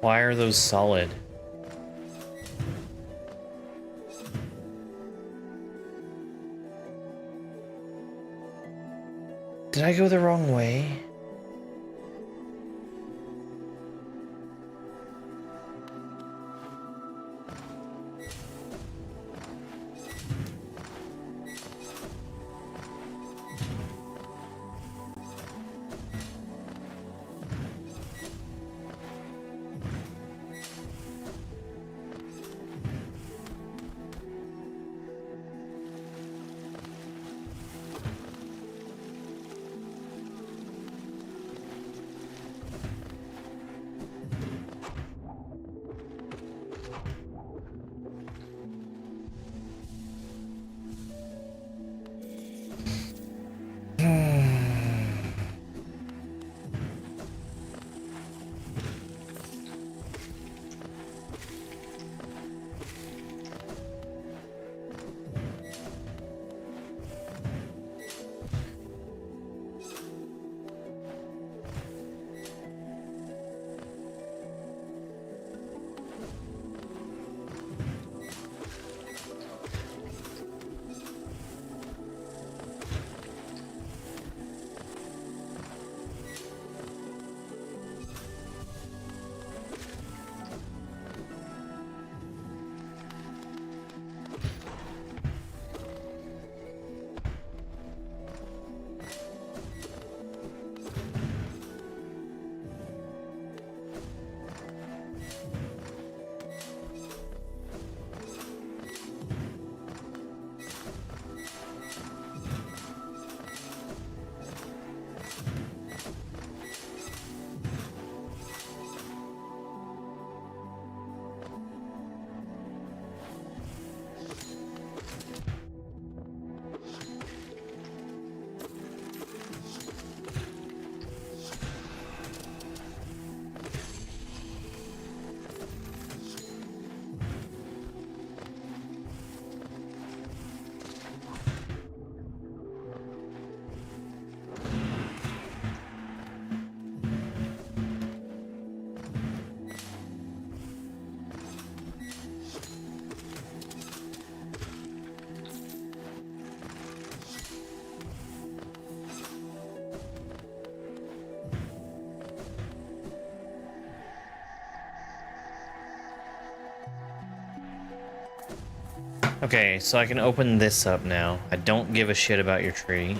A: Why are those solid? Did I go the wrong way? Okay, so I can open this up now. I don't give a shit about your tree.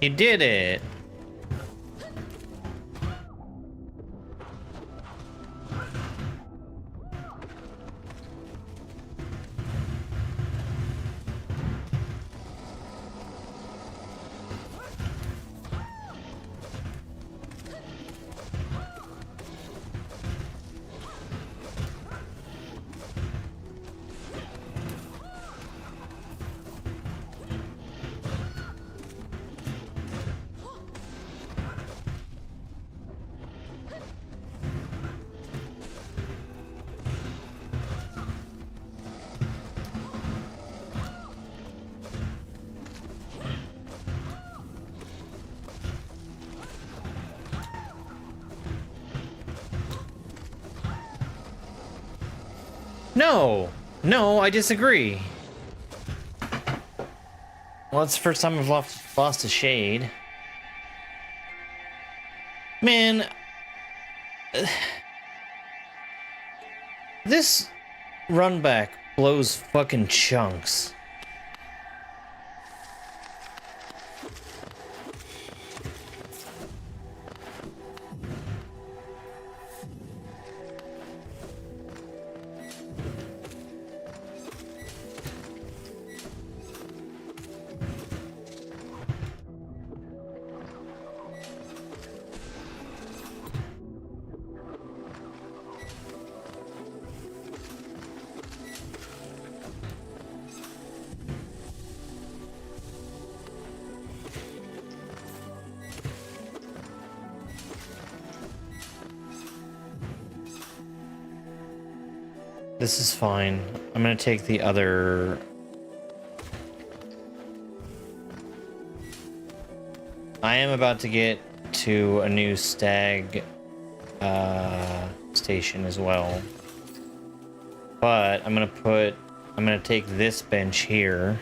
A: You did it! No! No, I disagree. Well, it's the first time I've lost a shade. Man... This run back blows fucking chunks. This is fine. I'm gonna take the other... I am about to get to a new stag station as well. But I'm gonna take this bench here.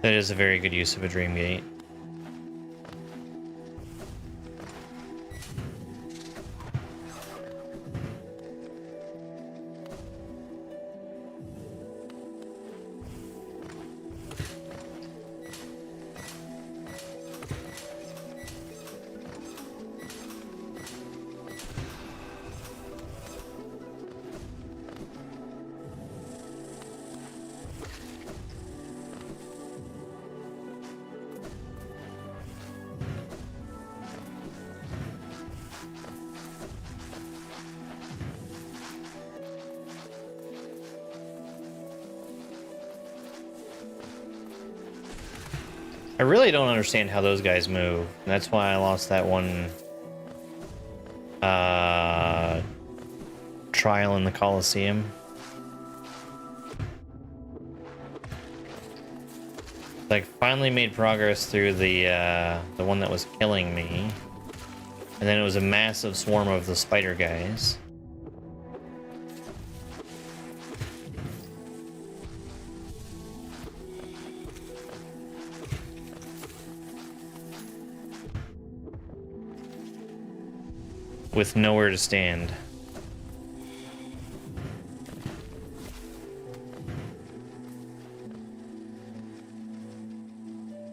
A: That is a very good use of a dream gate. I really don't understand how those guys move. And that's why I lost that one trial in the Coliseum. Like, finally made progress through the one that was killing me. And then it was a massive swarm of the spider guys. With nowhere to stand.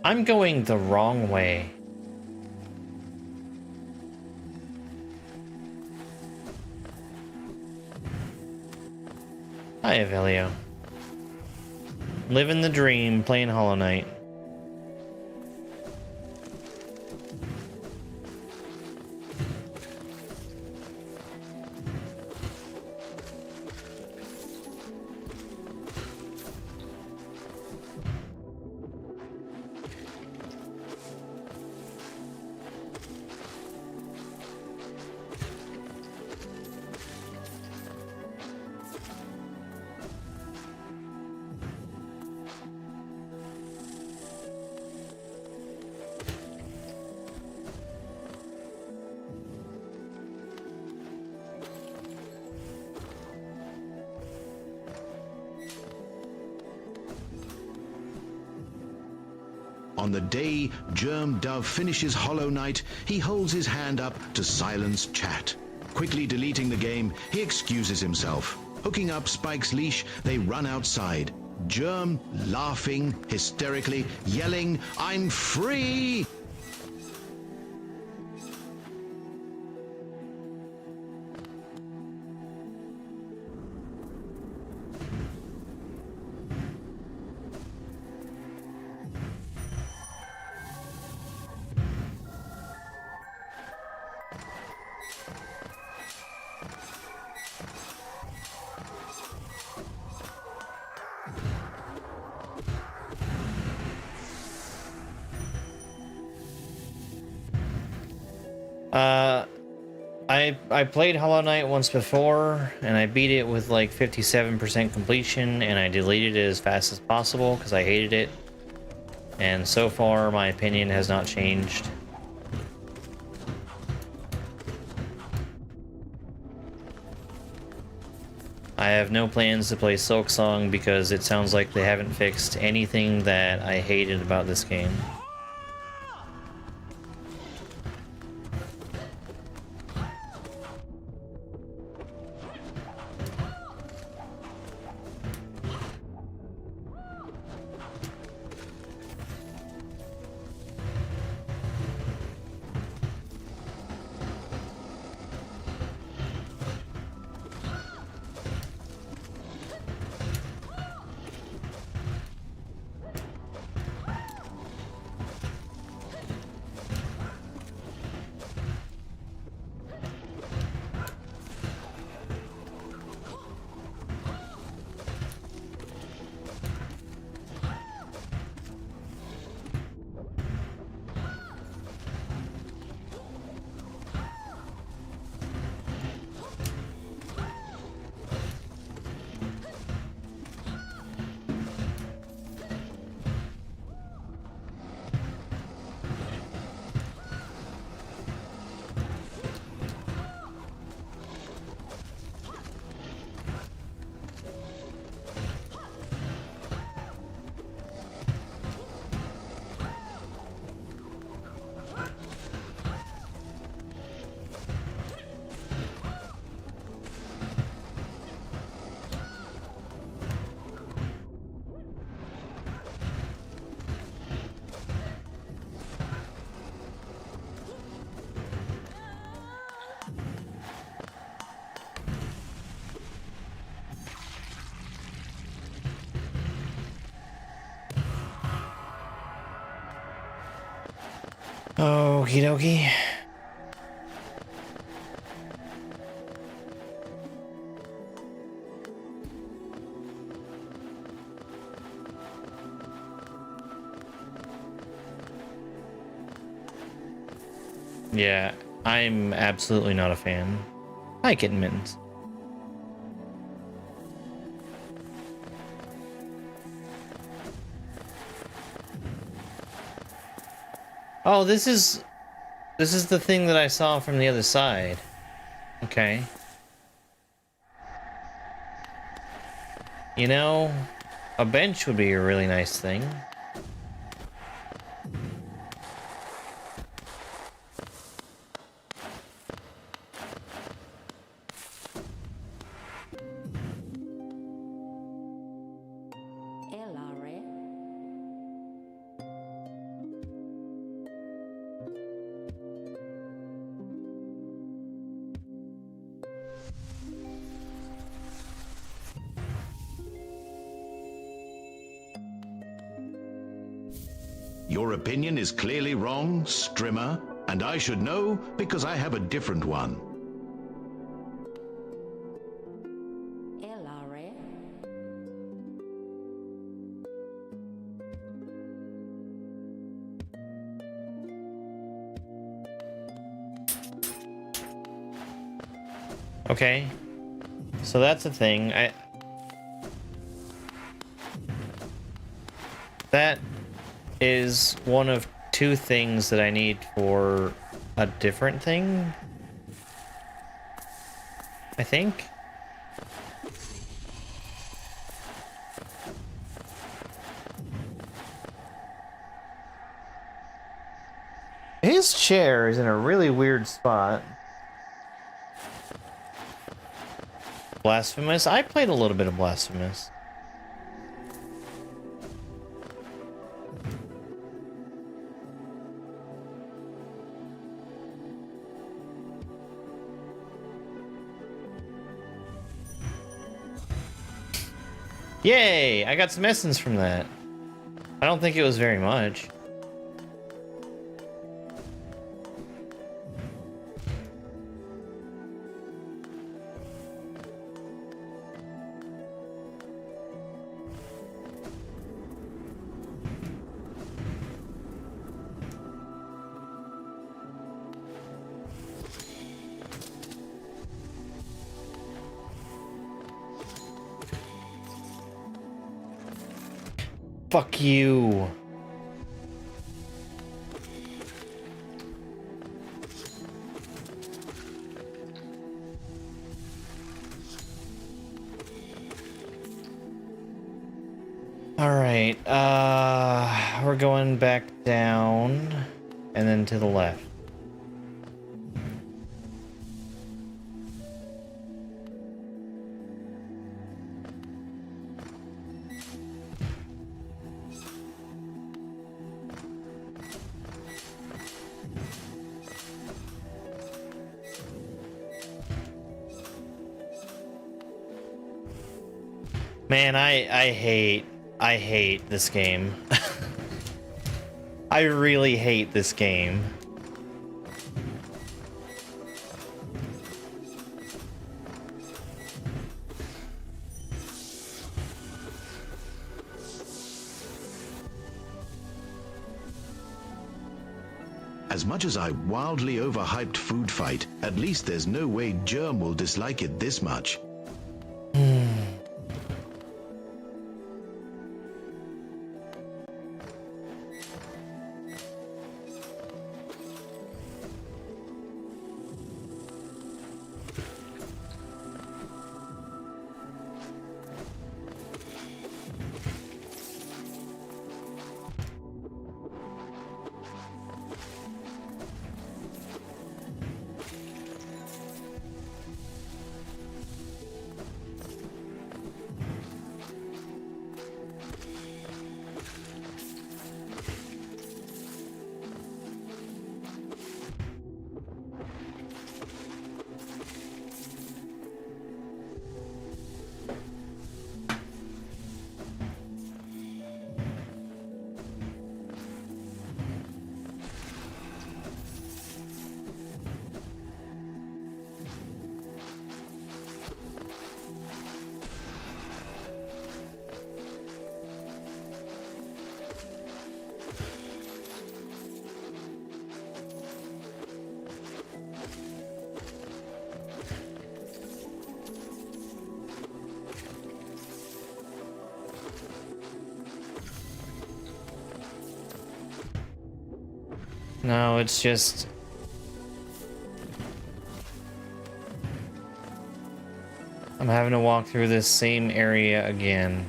A: I'm going the wrong way. Hi, Avelio. Living the dream, playing Hollow Knight.
D: On the day Germ Dove finishes Hollow Knight, he holds his hand up to silence chat. Quickly deleting the game, he excuses himself. Hooking up Spike's leash, they run outside. Germ laughing hysterically, yelling, "I'm free!"
A: I played Hollow Knight once before, and I beat it with like 57% completion, and I deleted it as fast as possible because I hated it. And so far, my opinion has not changed. I have no plans to play Silksong because it sounds like they haven't fixed anything that I hated about this game. Okie dokie. Yeah, I'm absolutely not a fan. Hi, Kitten Mittens. Oh, this is the thing that I saw from the other side. Okay. You know, a bench would be a really nice thing.
D: Your opinion is clearly wrong, Strimmer, and I should know because I have a different one.
A: Okay. So that's a thing. That is one of two things that I need for a different thing, I think. His chair is in a really weird spot. Blasphemous? I played a little bit of Blasphemous. Yay! I got some essence from that. I don't think it was very much. Fuck you. All right, we're going back down and then to the left. Man, I hate this game. I really hate this game.
D: As much as I wildly overhyped Food Fight, at least there's no way Germ will dislike it this much. No, it's just... I'm having to walk through this same area again.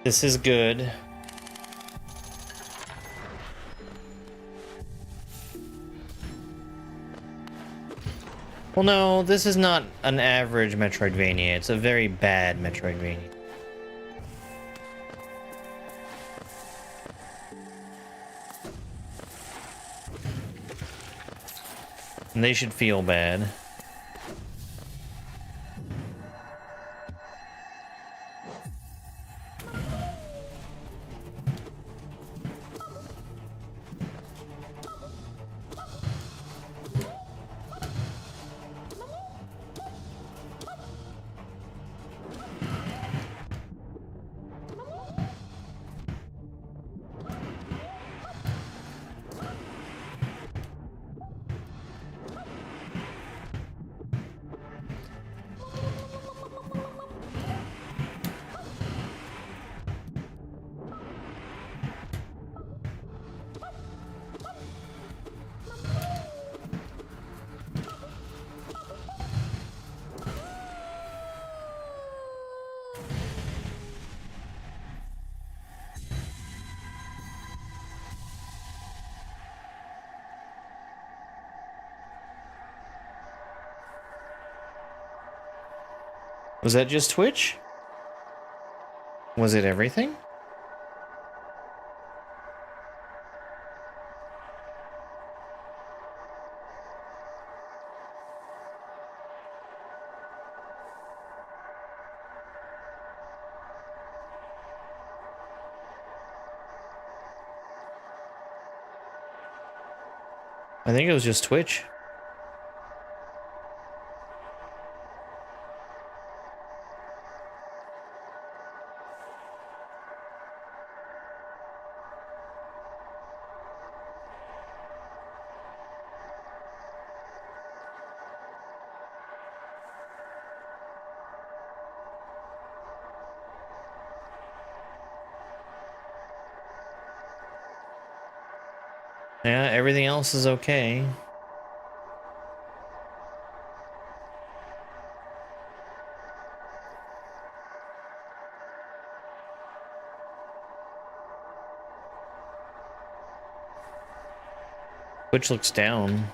D: This is good. Well, no, this is not an average Metroidvania. It's a very bad Metroidvania. And they should feel bad.
A: Was that just Twitch? Was it everything? I think it was just Twitch. Yeah, everything else is okay. Twitch looks down.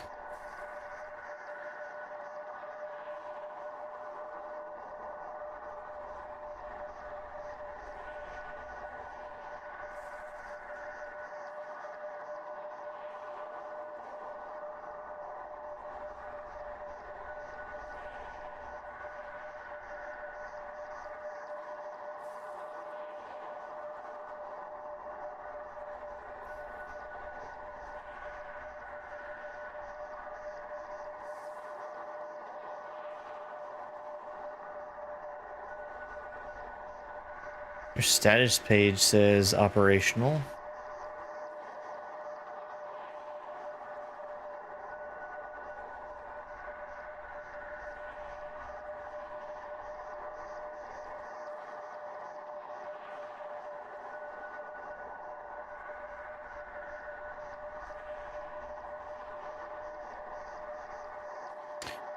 A: Your status page says operational.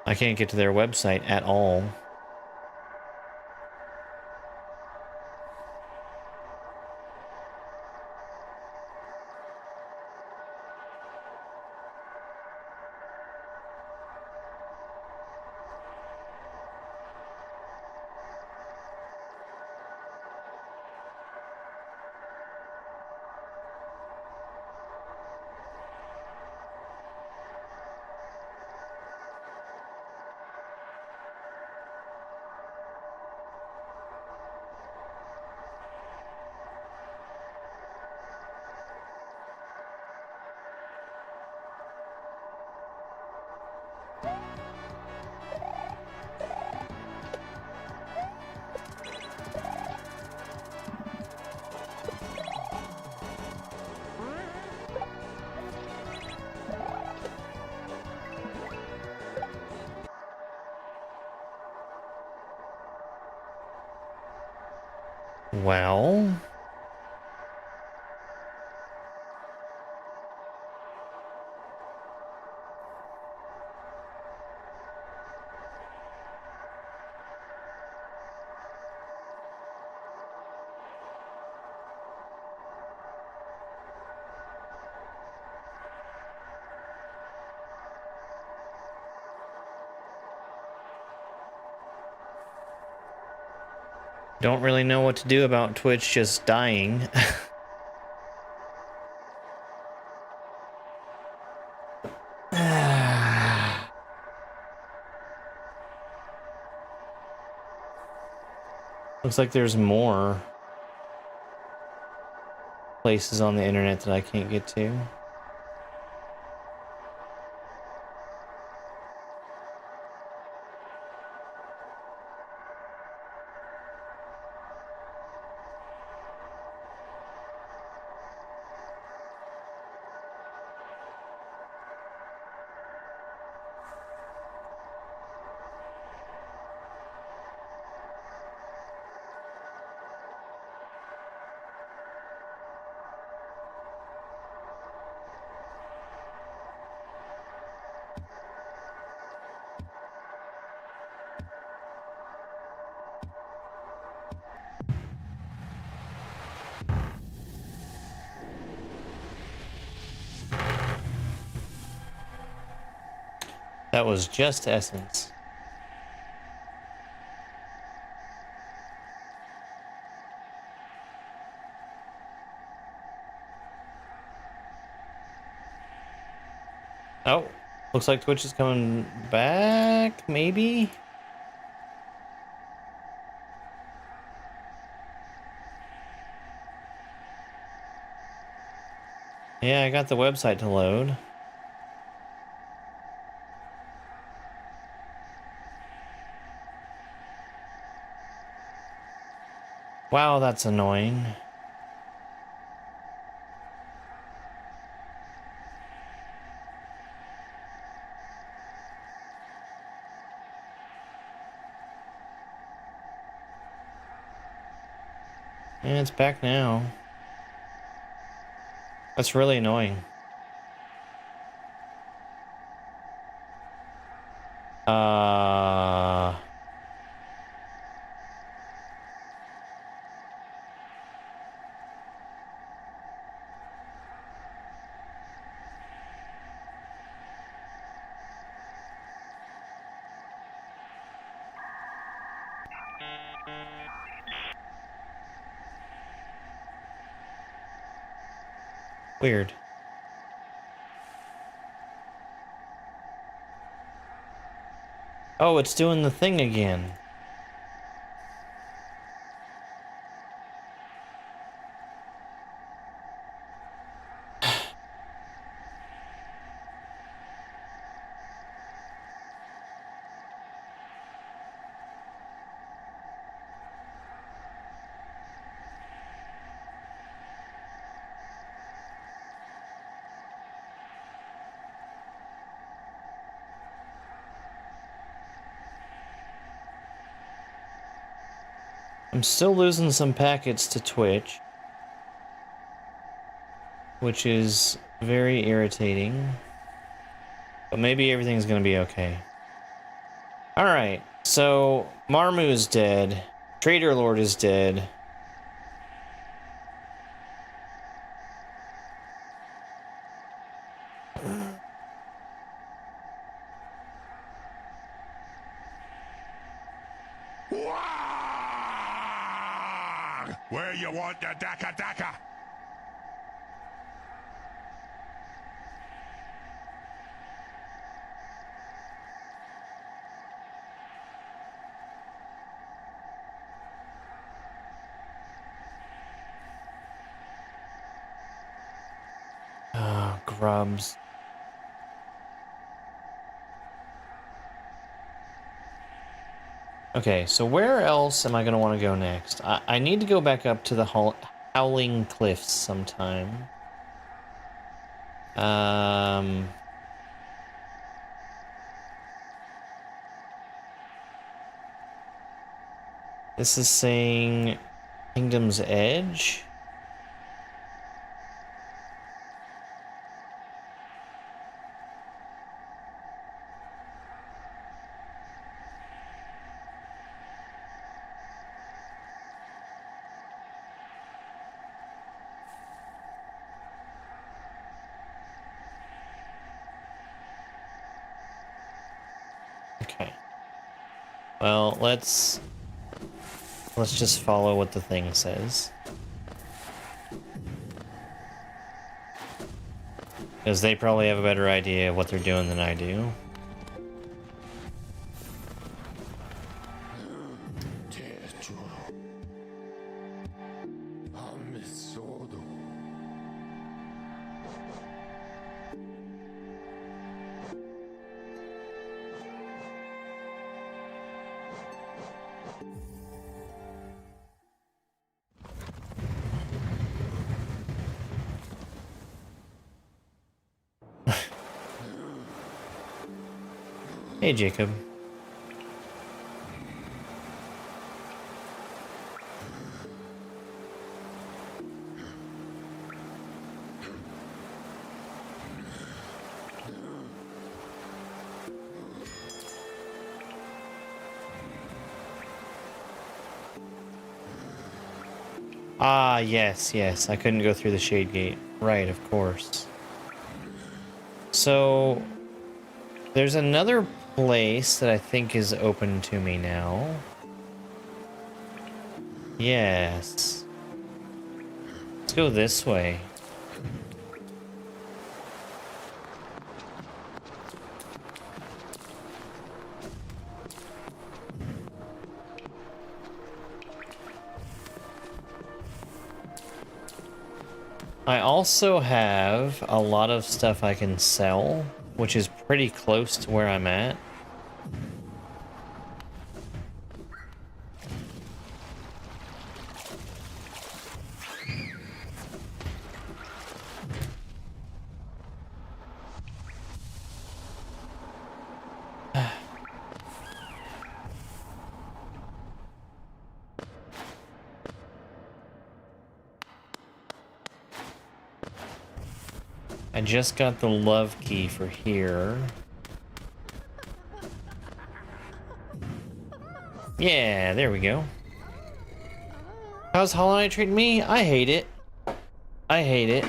A: I can't get to their website at all. Well, don't really know what to do about Twitch just dying. Looks like there's more places on the internet that I can't get to. That was just Essence. Oh, looks like Twitch is coming back, maybe? Yeah, I got the website to load. Wow, that's annoying. And it's back now. That's really annoying. Weird. Oh, it's doing the thing again. I'm still losing some packets to Twitch, which is very irritating. But maybe everything's gonna be okay. Alright, so Marmu's dead. Trader Lord is dead.
E: Where you want the Daka Daka?
A: Oh, grubs. Okay, so where else am I going to want to go next? I need to go back up to the Howling Cliffs sometime. This is saying Kingdom's Edge. Okay. Well, let's just follow what the thing says. Because they probably have a better idea of what they're doing than I do. Hey, Jacob. Ah, yes, yes. I couldn't go through the shade gate. Right, of course. So, there's another place that I think is open to me now. Yes. Let's go this way. I also have a lot of stuff I can sell, which is pretty close to where I'm at. I just got the love key for here. Yeah, there we go. How's Hollow Knight treating me? I hate it. I hate it.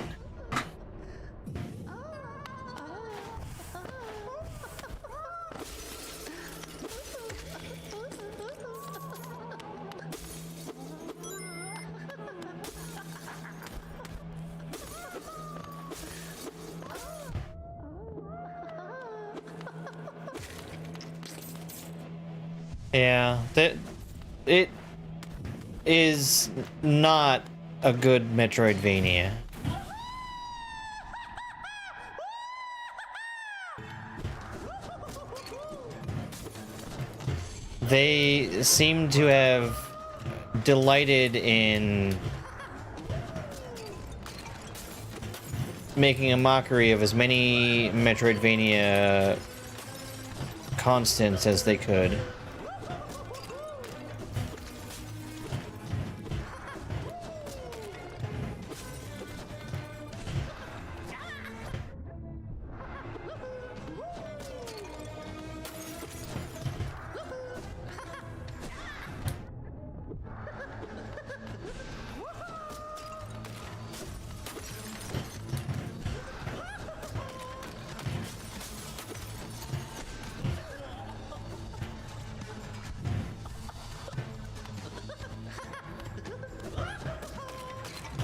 A: Yeah, it is not a good Metroidvania. They seem to have delighted in making a mockery of as many Metroidvania constants as they could.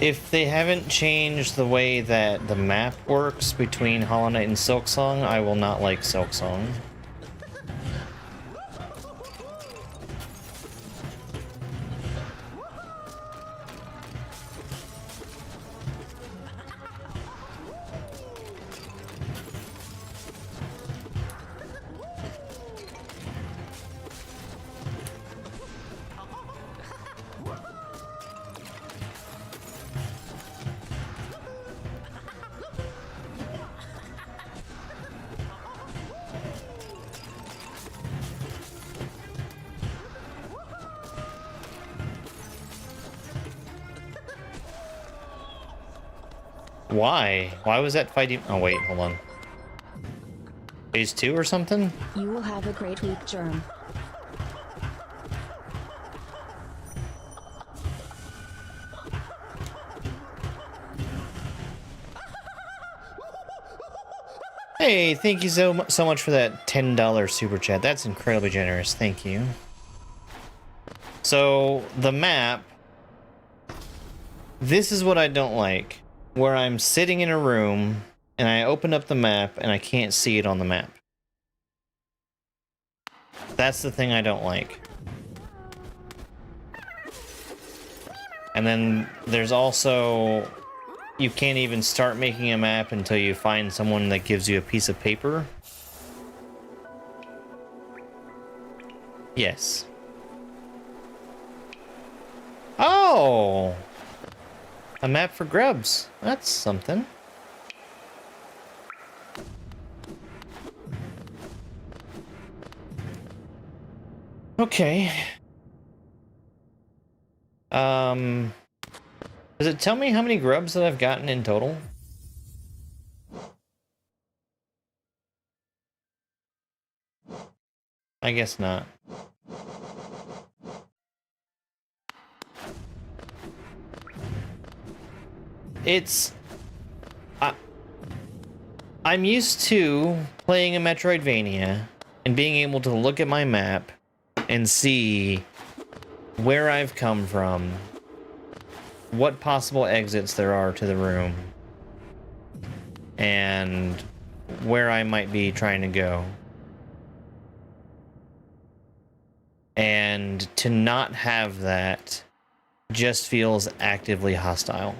A: If they haven't changed the way that the map works between Hollow Knight and Silksong, I will not like Silksong. Why? Why was that fighting? Oh wait, hold on. Phase 2 or something?
B: You will have a great week, Germ.
A: Hey, thank you so much for that $10 super chat. That's incredibly generous. Thank you. So, the map. This is what I don't like. Where I'm sitting in a room and I open up the map and I can't see it on the map. That's the thing I don't like. And then there's also, you can't even start making a map until you find someone that gives you a piece of paper. Yes. Oh! A map for grubs. That's something. Okay. Does it tell me how many grubs that I've gotten in total? I guess not. It's... I'm used to playing a Metroidvania and being able to look at my map and see where I've come from, what possible exits there are to the room, and where I might be trying to go. And to not have that just feels actively hostile.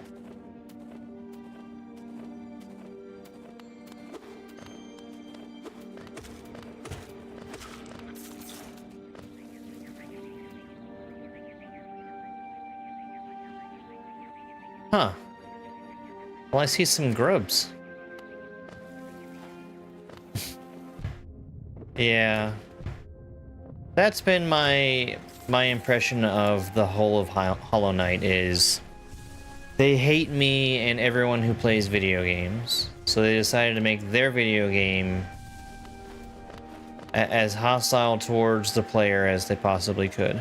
A: Huh. Well, I see some grubs. Yeah. That's been my impression of the whole of Hollow Knight is they hate me and everyone who plays video games. So they decided to make their video game as hostile towards the player as they possibly could.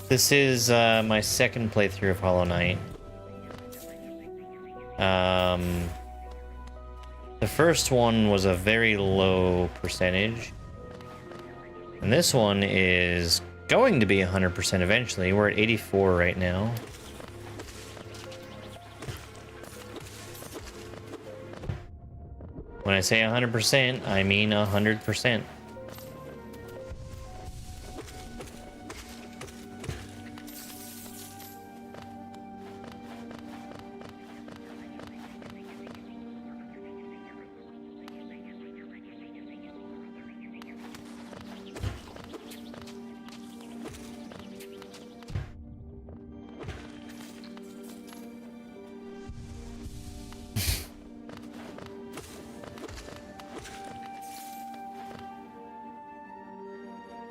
A: This is my second playthrough of Hollow Knight. The first one was a very low percentage. And this one is going to be 100% eventually. We're at 84 right now. When I say 100%, I mean 100%.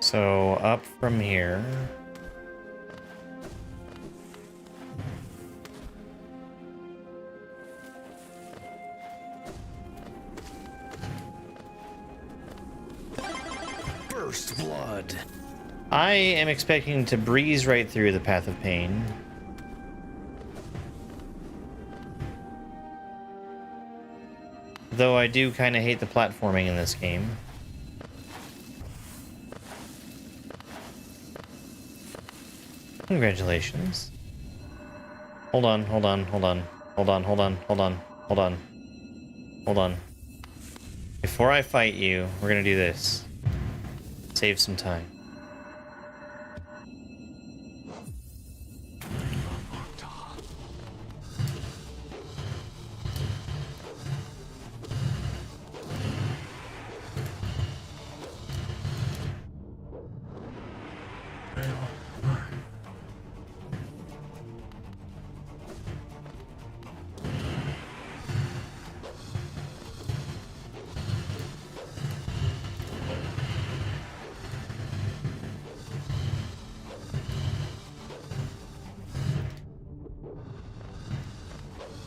A: So up from here.
C: First blood.
A: I am expecting to breeze right through the Path of Pain. Though I do kind of hate the platforming in this game. Congratulations. Hold on, hold on, hold on. Hold on, hold on, hold on, hold on. Hold on. Before I fight you, we're gonna do this. Save some time.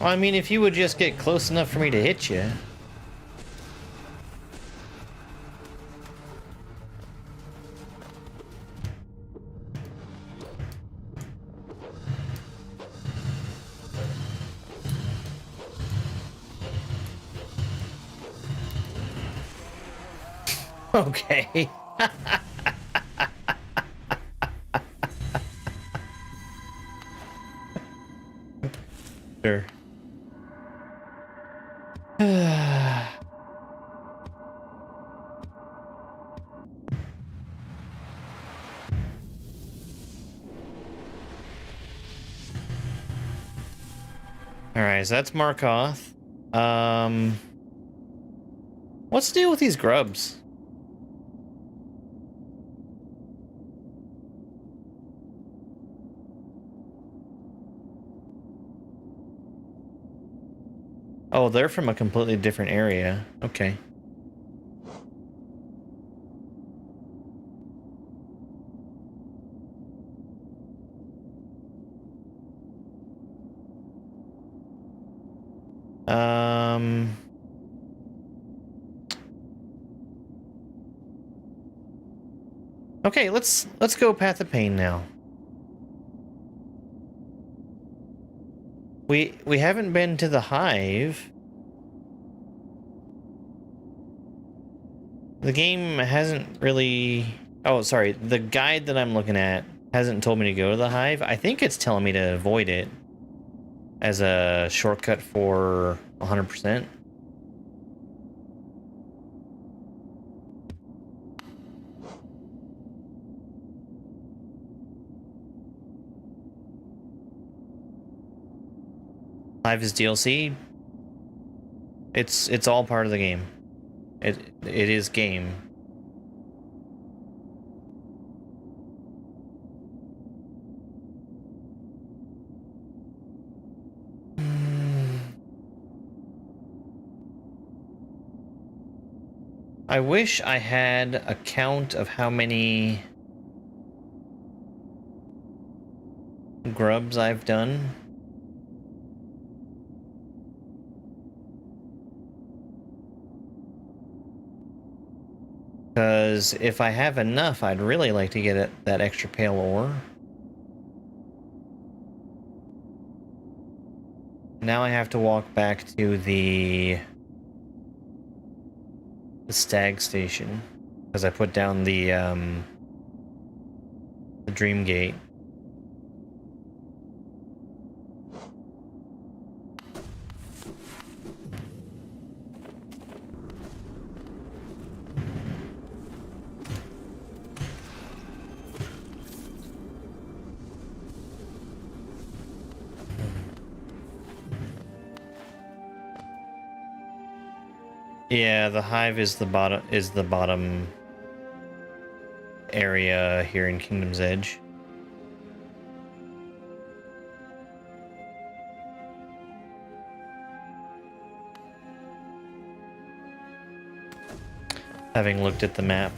A: Well, I mean, if you would just get close enough for me to hit you. Okay. Sure. Alright, so that's Markoth. What's the deal with these grubs? Oh, they're from a completely different area. Okay. Okay, let's go Path of Pain now. We haven't been to the hive. The game hasn't really... Oh, sorry. The guide that I'm looking at hasn't told me to go to the hive. I think it's telling me to avoid it as a shortcut for 100%. Hive is DLC. It's all part of the game. It is game. I wish I had a count of how many grubs I've done. Because if I have enough, I'd really like to get that extra pale ore. Now I have to walk back to the stag station because I put down the dream gate. Yeah, the hive is the bottom area here in Kingdom's Edge. Having looked at the map.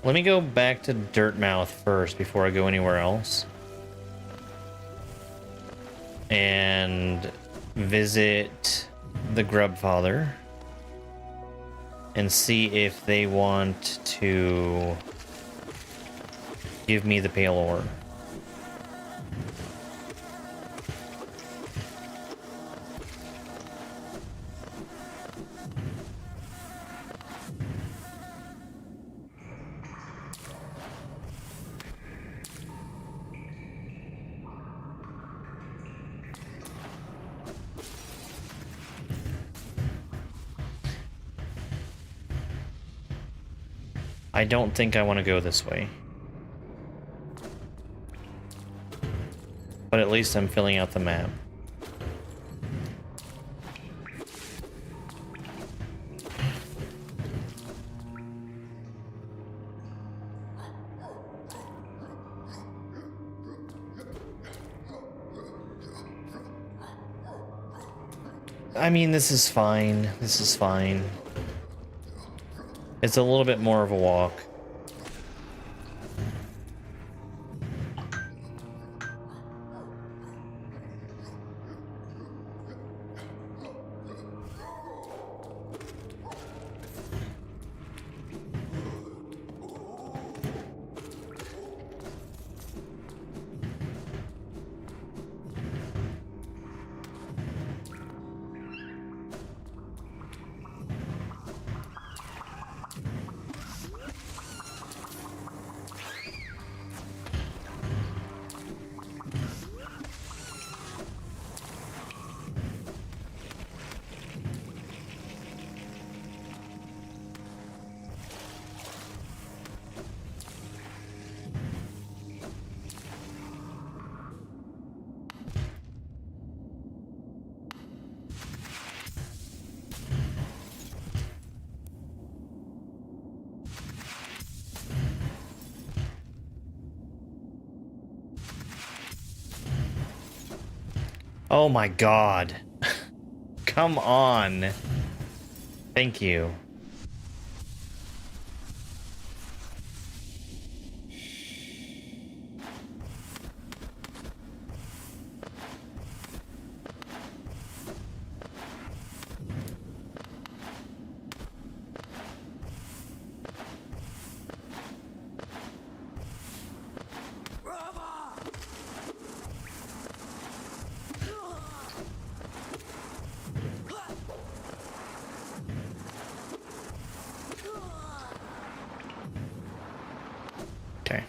A: Let me go back to Dirtmouth first before I go anywhere else. And visit the Grubfather. And see if they want to give me the pale ore. I don't think I want to go this way. But at least I'm filling out the map. I mean, this is fine. This is fine. It's a little bit more of a walk. Oh my god. Come on. Thank you. Okay.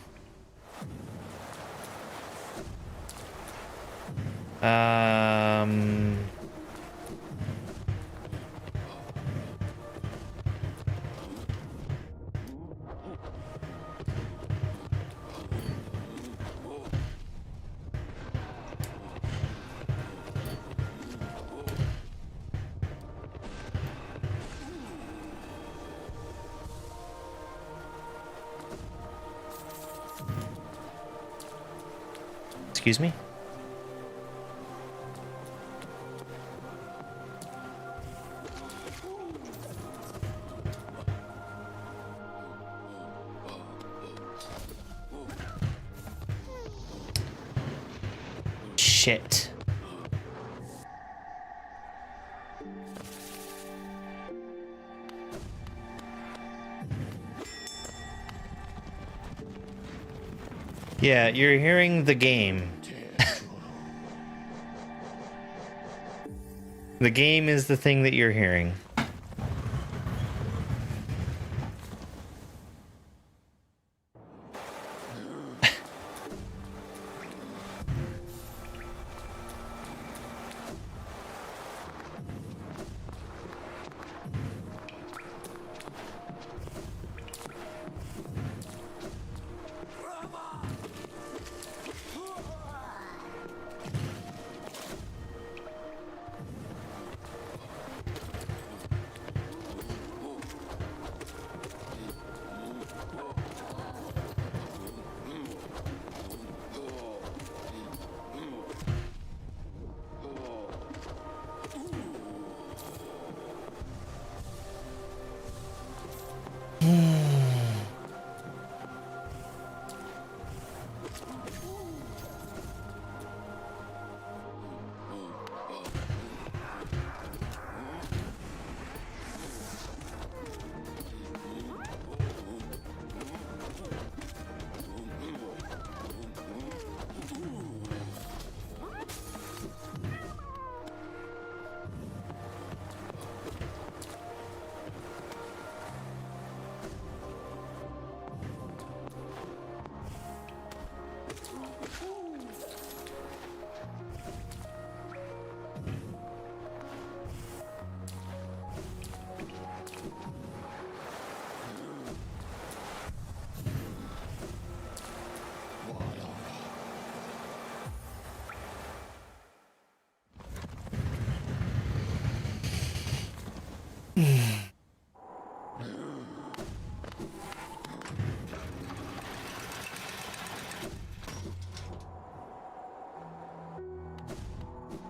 A: Excuse me? Shit. Yeah, you're hearing the game. The game is the thing that you're hearing.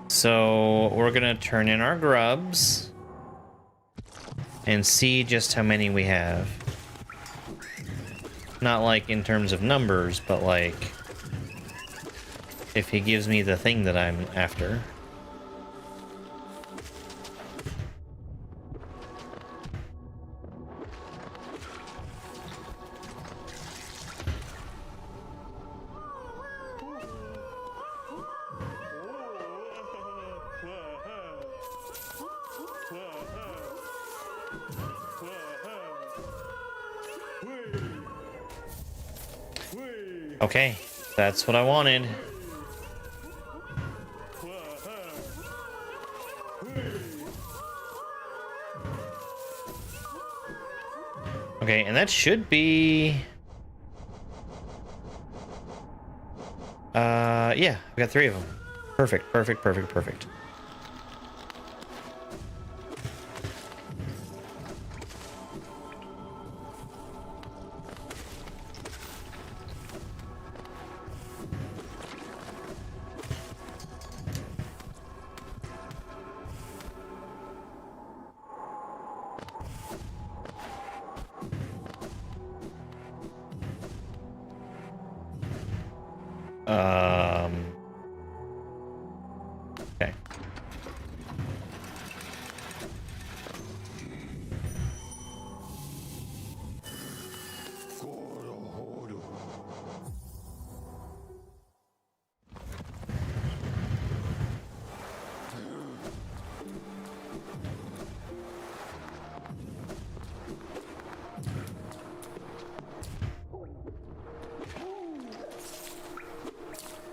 A: So we're gonna turn in our grubs and see just how many we have. Not like in terms of numbers, but like if he gives me the thing that I'm after. Okay, that's what I wanted. Okay, and that should be... yeah, we got 3 of them. Perfect, perfect, perfect, perfect. Okay.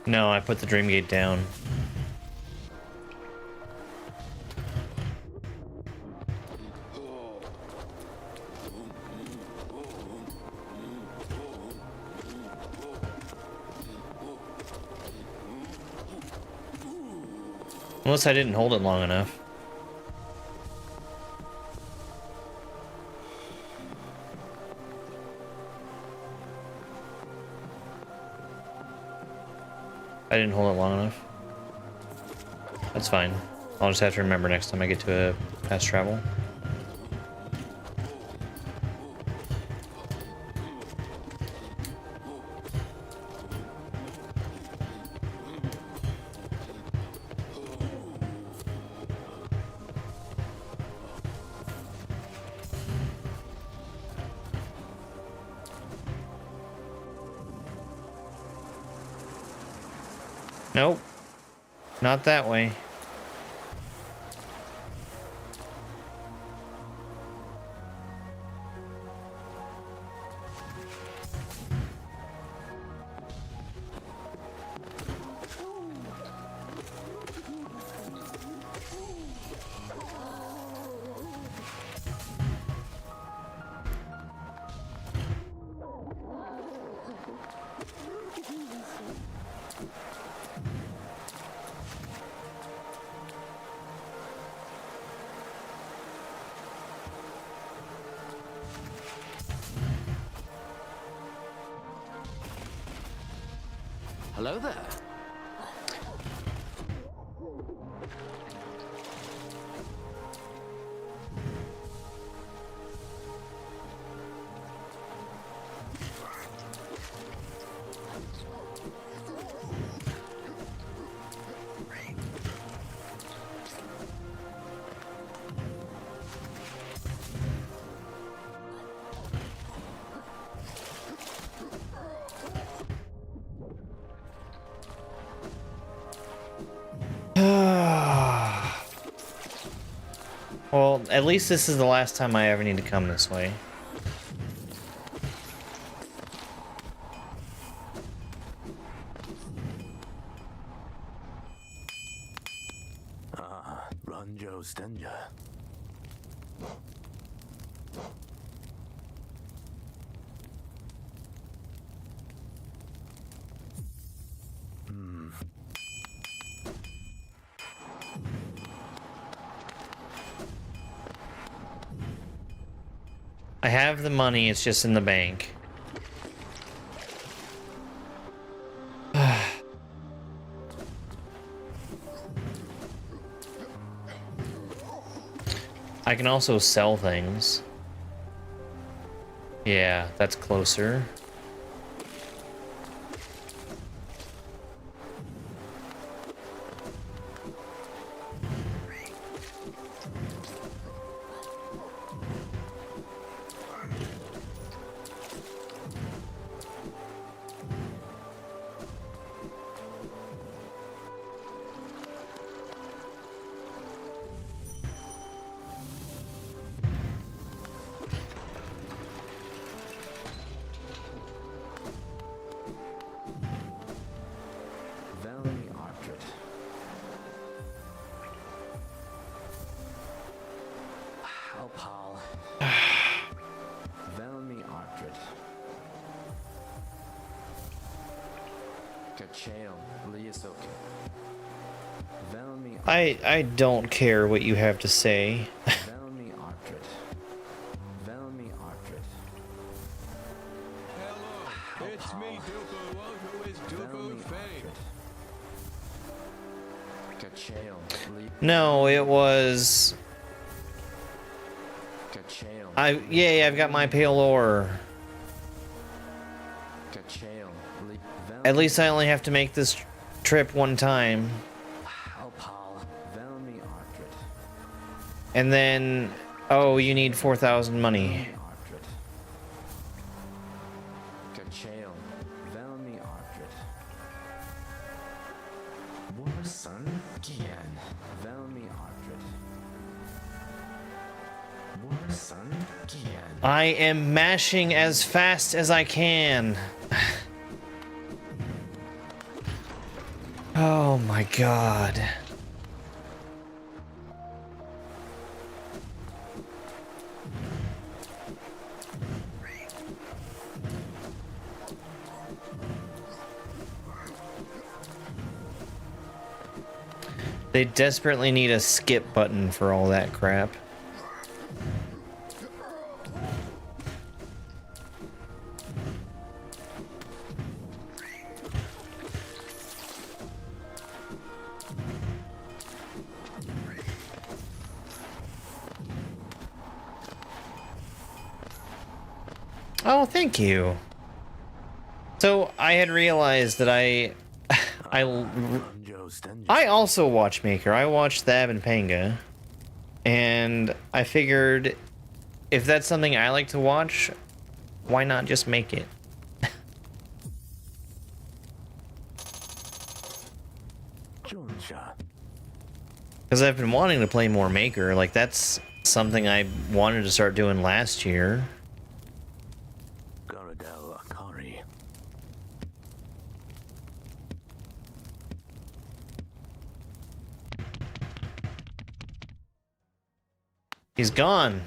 A: No, I put the dream gate down. Unless I didn't hold it long enough. I didn't hold it long enough. That's fine. I'll just have to remember next time I get to a fast travel. Nope. Not that way.
C: Hello there.
A: Well, at least this is the last time I ever need to come this way.
C: Ranjo Stenja.
A: I have the money, it's just in the bank. I can also sell things. Yeah, that's closer. I don't care what you have to say.
F: It's me, Dupu, who is Dupu fame.
A: No, it was... Yay, I've got my pale ore. At least I only have to make this trip one time. And then, oh, you need 4,000 money. I am mashing as fast as I can. Oh my god. They desperately need a skip button for all that crap. Oh, thank you. So I had realized that I also watch Maker. I watch Thab and Panga, and I figured if that's something I like to watch, why not just make it? Because I've been wanting to play more Maker. Like, that's something I wanted to start doing last year. He's gone.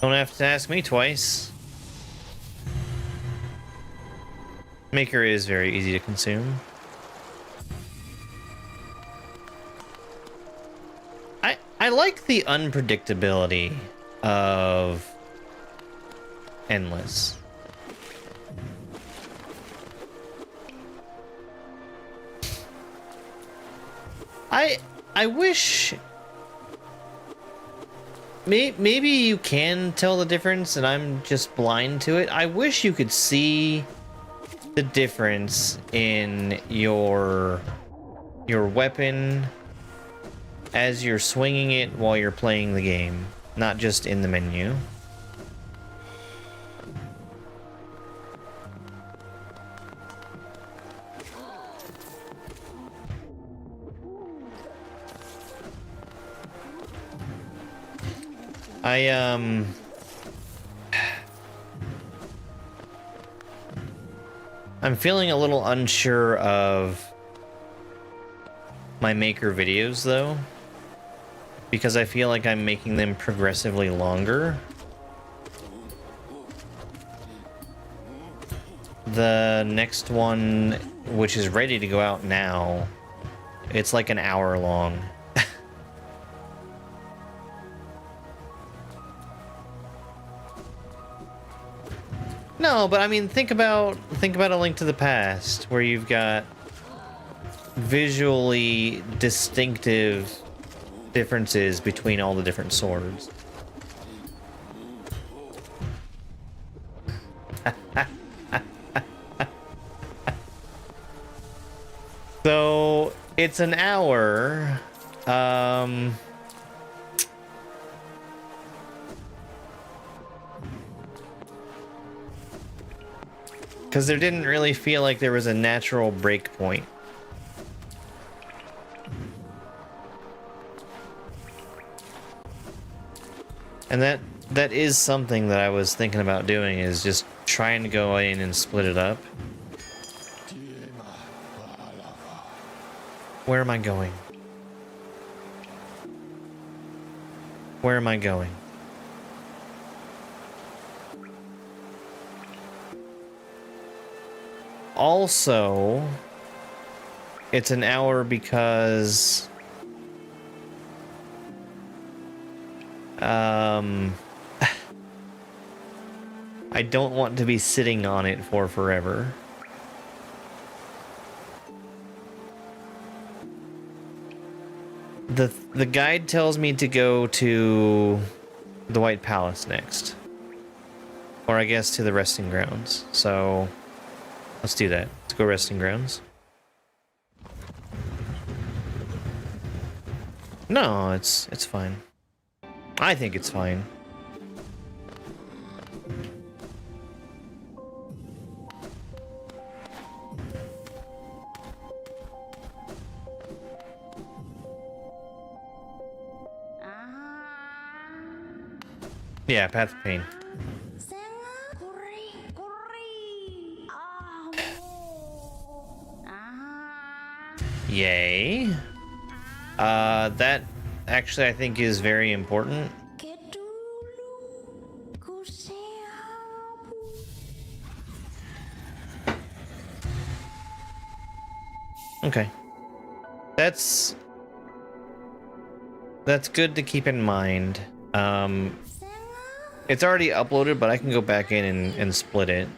A: Don't have to ask me twice. Maker is very easy to consume. I like the unpredictability of Endless. I wish maybe you can tell the difference and I'm just blind to it. I wish you could see the difference in your weapon as you're swinging it while you're playing the game, not just in the menu. I'm feeling a little unsure of my Maker videos though, because I feel like I'm making them progressively longer. The next one, which is ready to go out now, it's like an hour long. No, but I mean, think about A Link to the Past, where you've got visually distinctive differences between all the different swords. So it's an hour. Because there didn't really feel like there was a natural break point. And that is something that I was thinking about doing, is just trying to go in and split it up. Where am I going? Where am I going? Also, it's an hour because I don't want to be sitting on it for forever. The guide tells me to go to the White Palace next. Or I guess to the resting grounds. So let's do that. Let's go resting grounds. No, it's fine. I think it's fine. Yeah, Path of Pain. Yay. That actually I think is very important. Okay. That's good to keep in mind. It's already uploaded, but I can go back in and split it.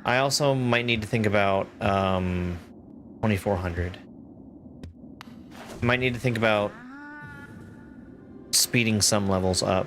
A: I also might need to think about 2400. Might need to think about speeding some levels up.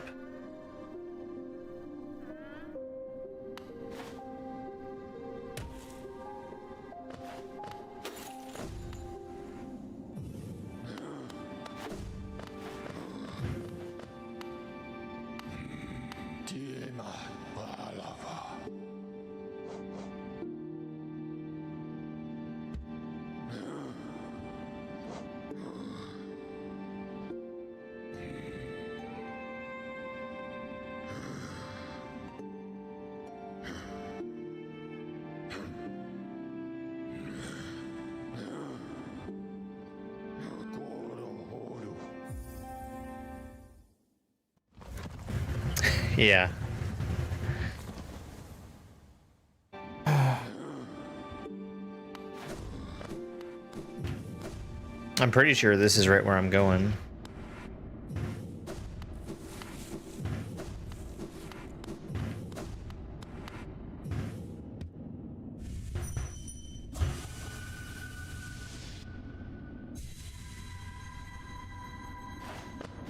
A: Yeah. I'm pretty sure this is right where I'm going.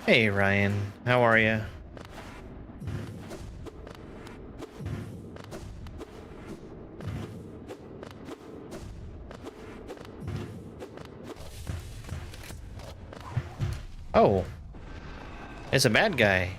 A: Hey Ryan, how are you? Oh, it's a bad guy.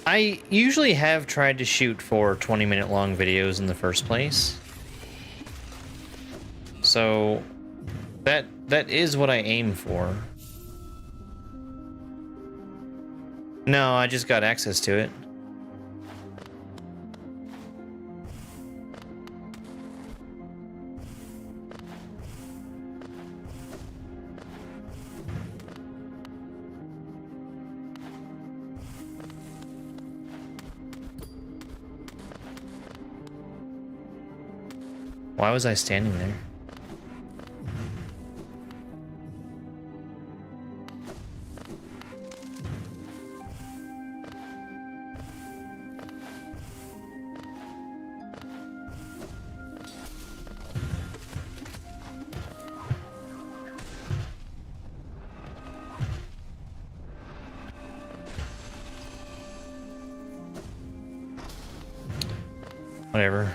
A: I usually have tried to shoot for 20-minute long videos in the first place. So that is what I aim for. No, I just got access to it. Why was I standing there? Whatever.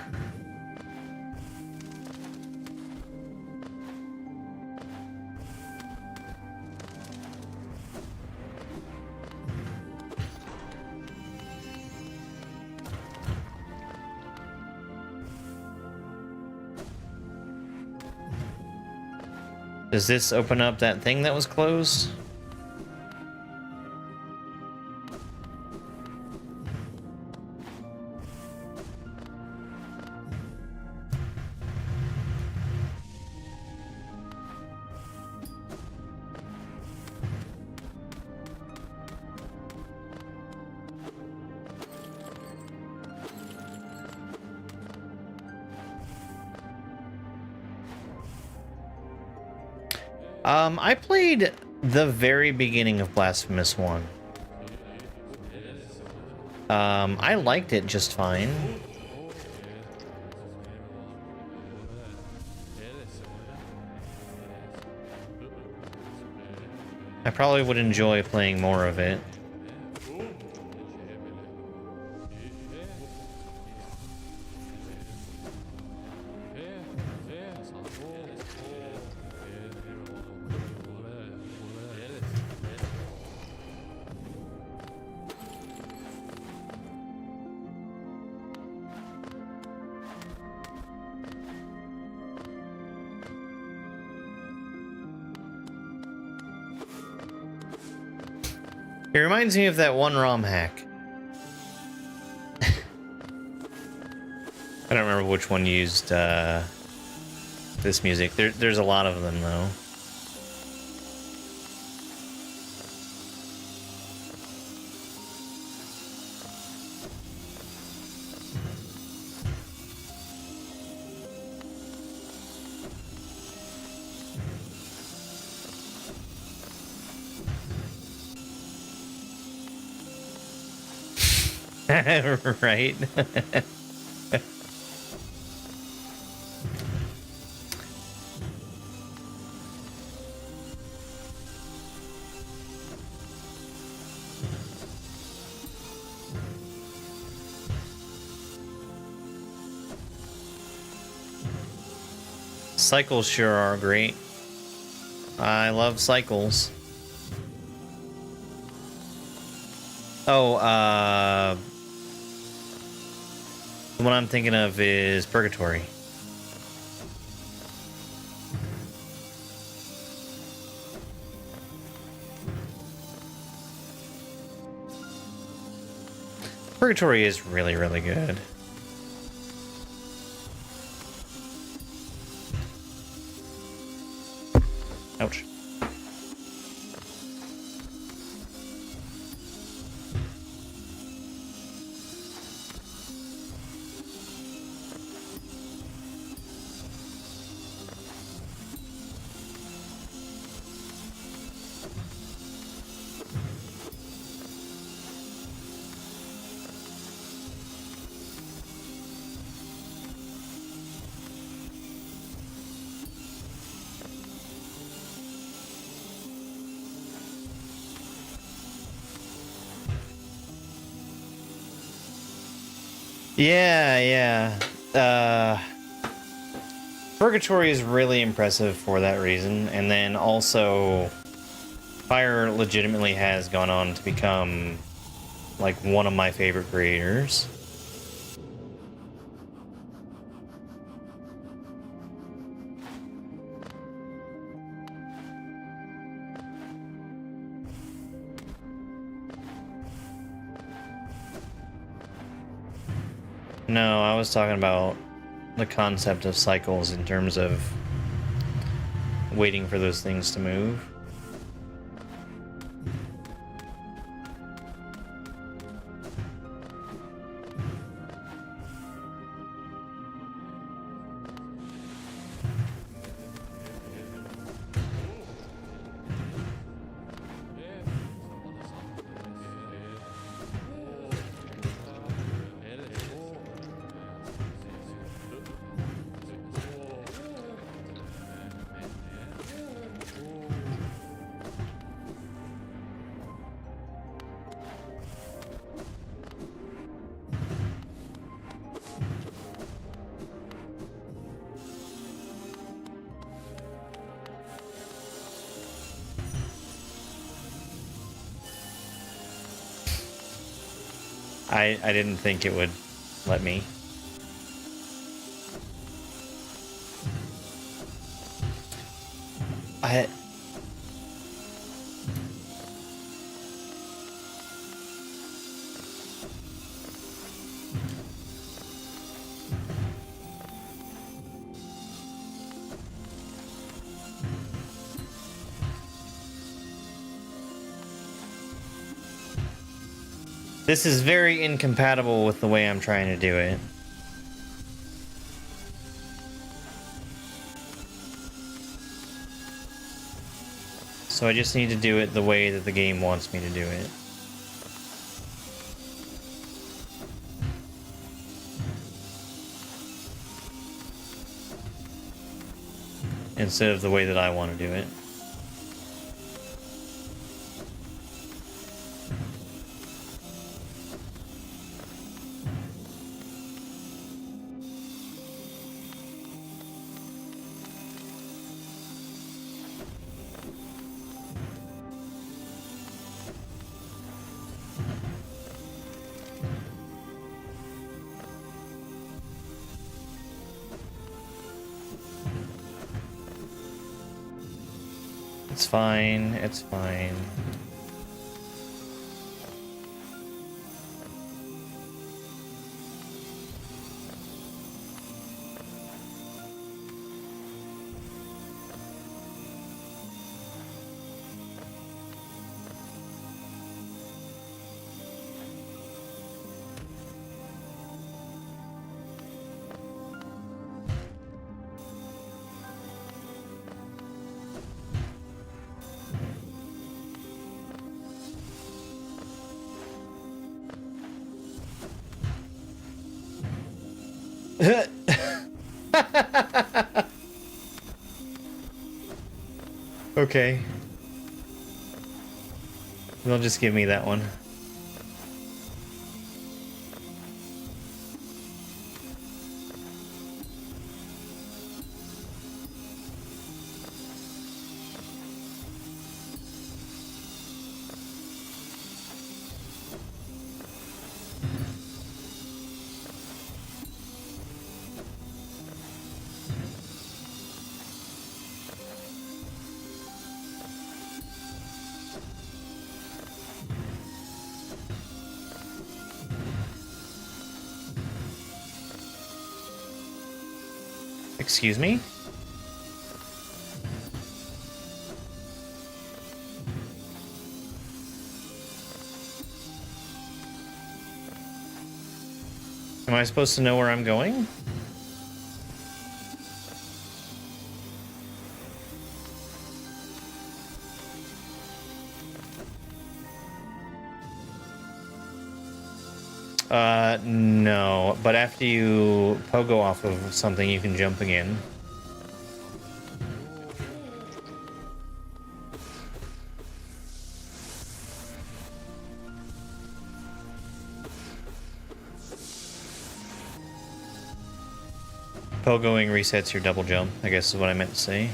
A: Does this open up that thing that was closed? I played the very beginning of Blasphemous 1. I liked it just fine. I probably would enjoy playing more of it. It reminds me of that one ROM hack. I don't remember which one used this music. There's a lot of them, though. Right? Cycles sure are great. I love cycles. Oh, the one I'm thinking of is Purgatory. Purgatory is really, really good. Ouch. Yeah. Purgatory is really impressive for that reason, and then also Fire legitimately has gone on to become like one of my favorite creators. No, I was talking about the concept of cycles in terms of waiting for those things to move. I didn't think it would let me. This is very incompatible with the way I'm trying to do it. So I just need to do it the way that the game wants me to do it. Instead of the way that I want to do it. It's fine, it's fine. Okay. They'll just give me that one. Excuse me? Am I supposed to know where I'm going? No, but after you pogo off of something, you can jump again. Pogoing resets your double jump, I guess is what I meant to say.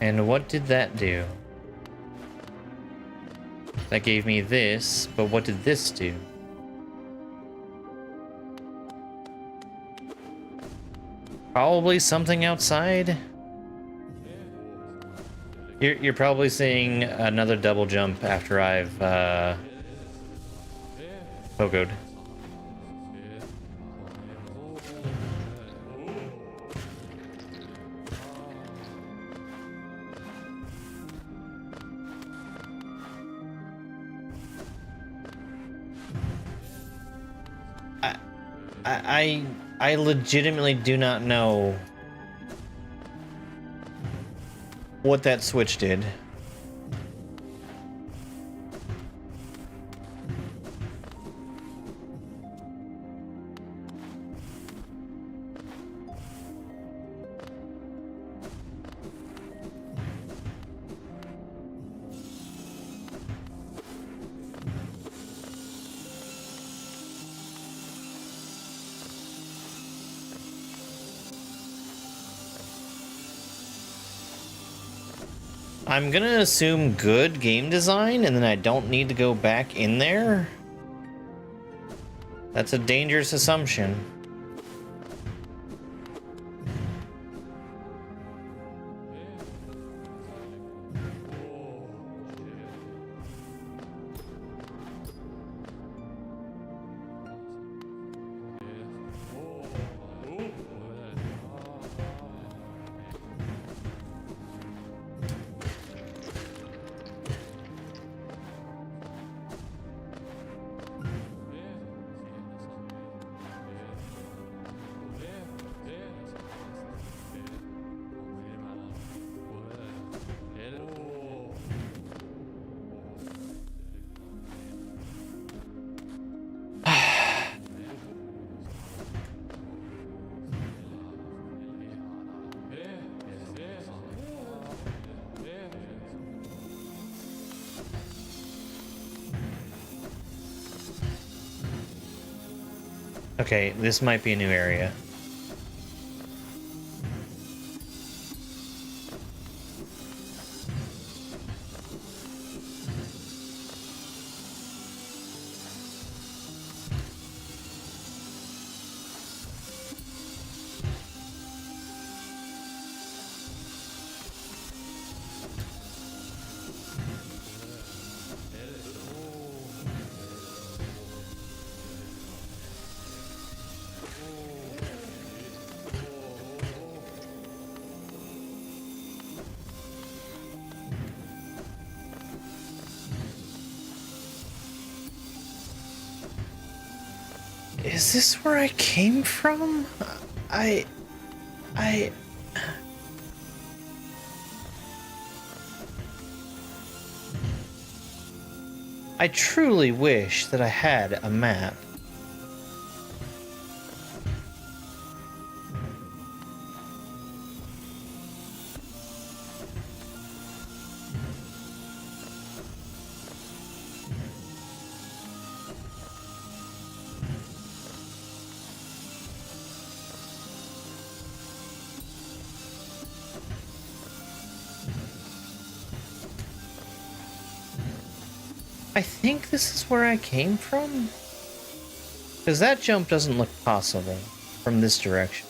A: And what did that do? That gave me this, but what did this do? Probably something outside? You're probably seeing another double jump after I've pogoed. I legitimately do not know what that switch did. I'm gonna assume good game design, and then I don't need to go back in there. That's a dangerous assumption. Okay, this might be a new area. Is this where I came from? I truly wish that I had a map. I think this is where I came from? Because that jump doesn't look possible from this direction.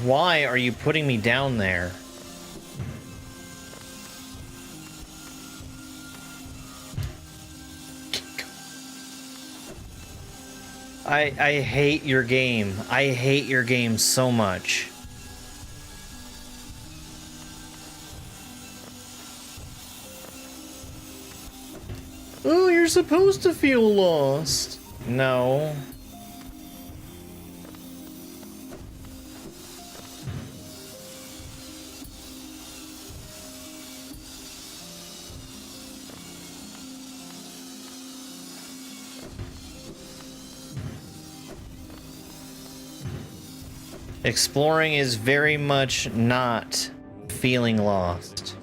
A: Why are you putting me down there? I hate your game. I hate your game so much. Oh, you're supposed to feel lost. No. Exploring is very much not feeling lost.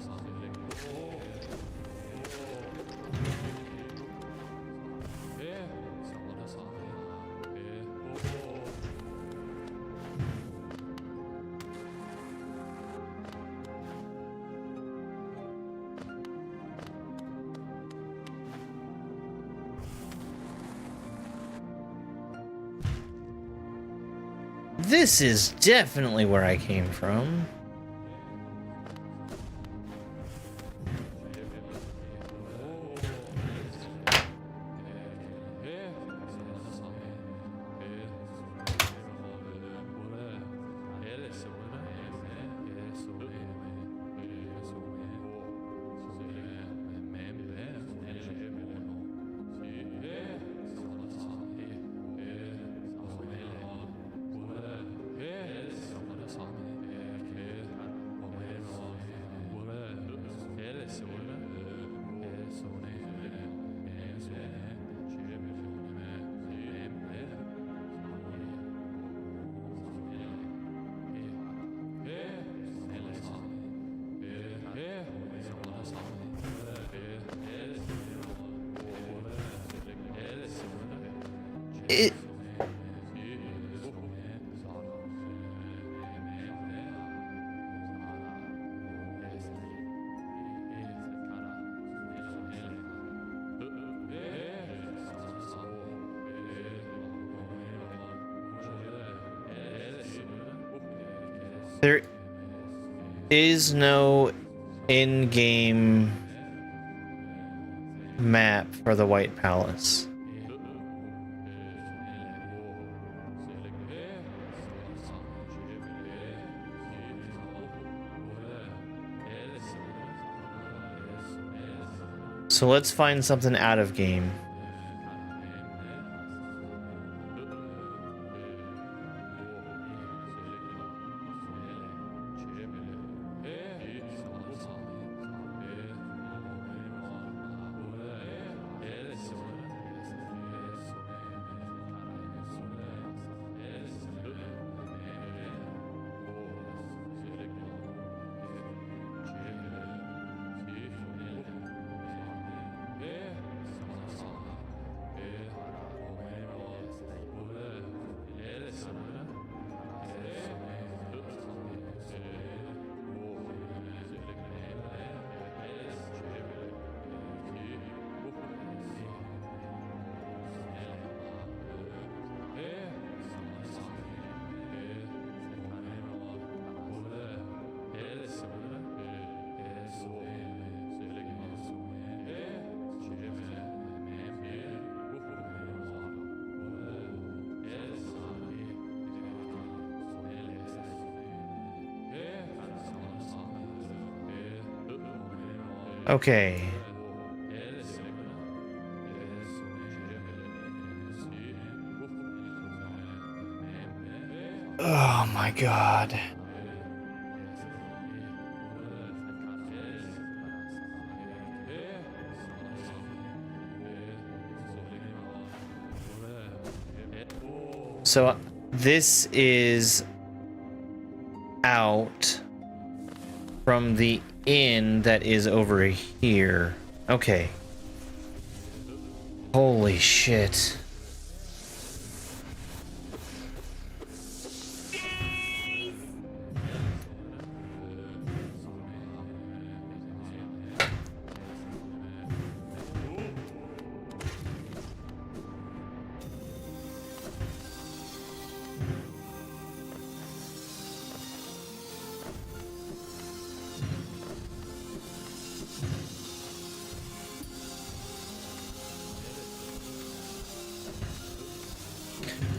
A: This is definitely where I came from. There is no in-game map for the White Palace. So let's find something out of game. Okay. Oh my god. So this is out from the inn that is over here. Okay. Holy shit.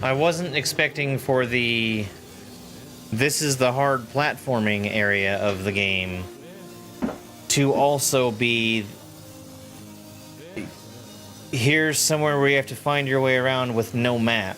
A: I wasn't expecting for the... This is the hard platforming area of the game to also be... Here's somewhere where you have to find your way around with no map.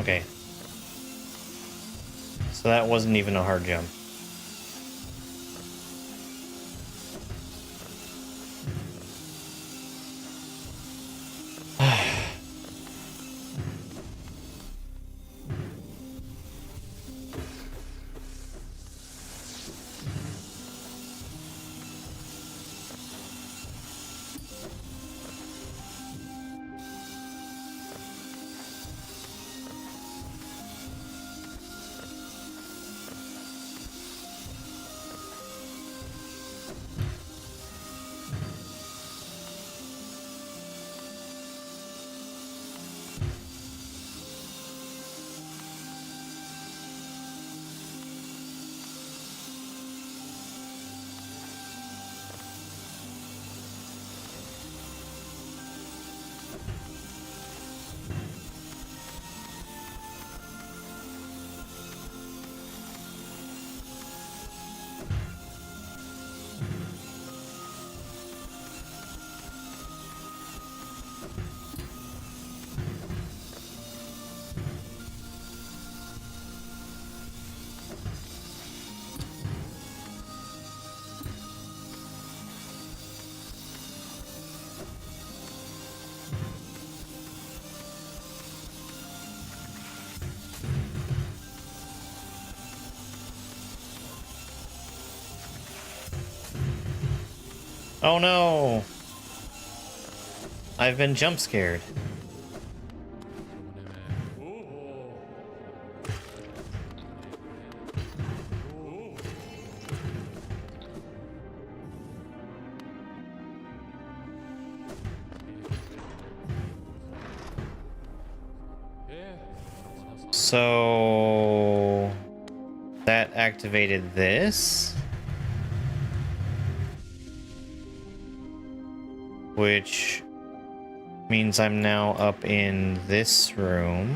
A: Okay. So that wasn't even a hard jump. Oh no! I've been jump scared. So that activated this, which means I'm now up in this room.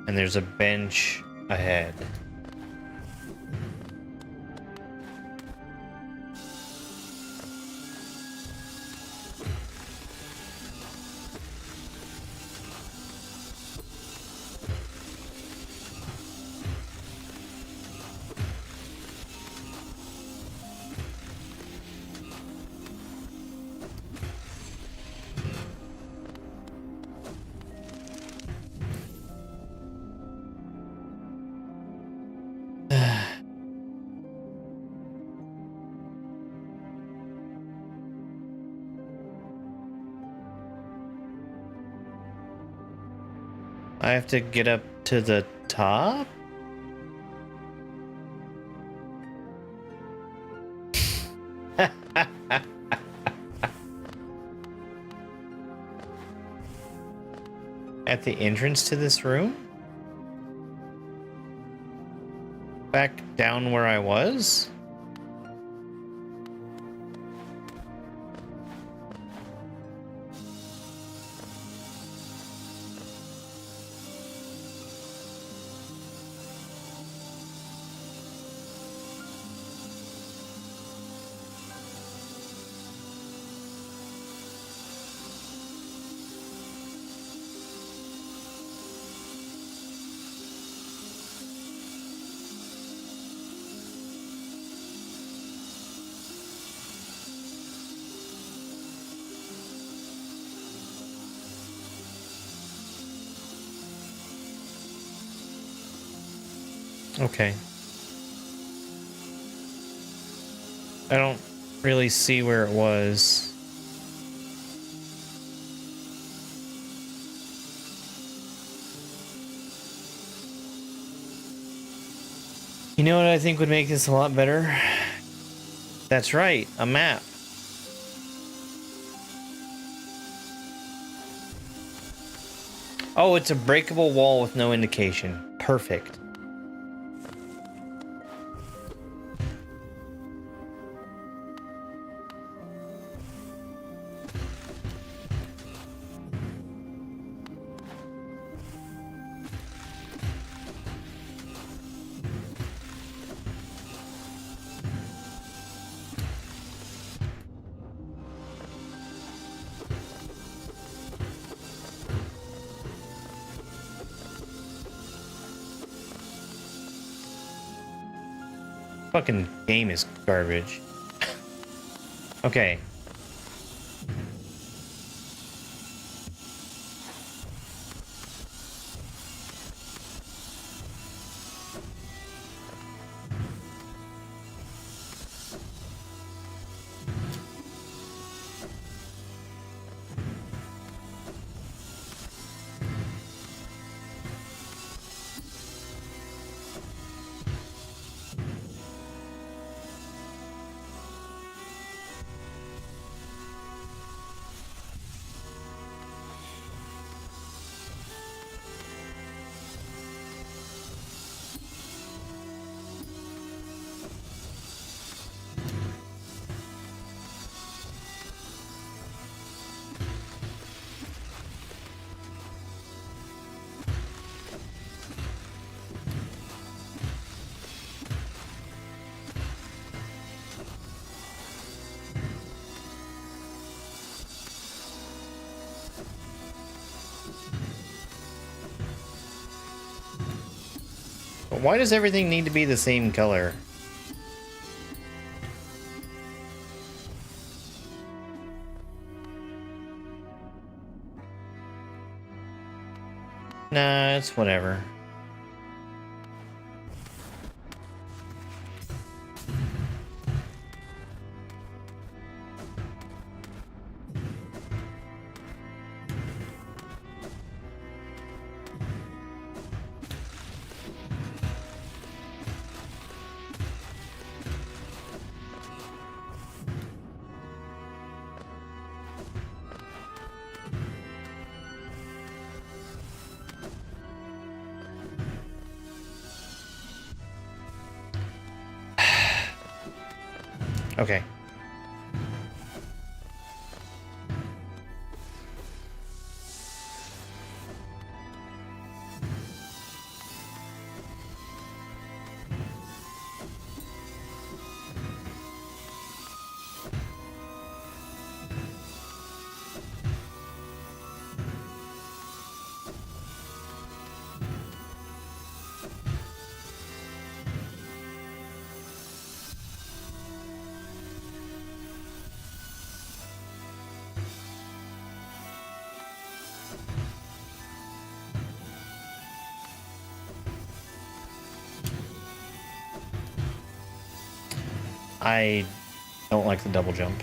A: And there's a bench ahead. I have to get up to the top? At the entrance to this room? Back down where I was? Okay. I don't really see where it was. You know what I think would make this a lot better? That's right, a map. Oh, it's a breakable wall with no indication. Perfect. Fucking game is garbage. Okay. But why does everything need to be the same color? Nah, it's whatever. Okay. I don't like the double jump.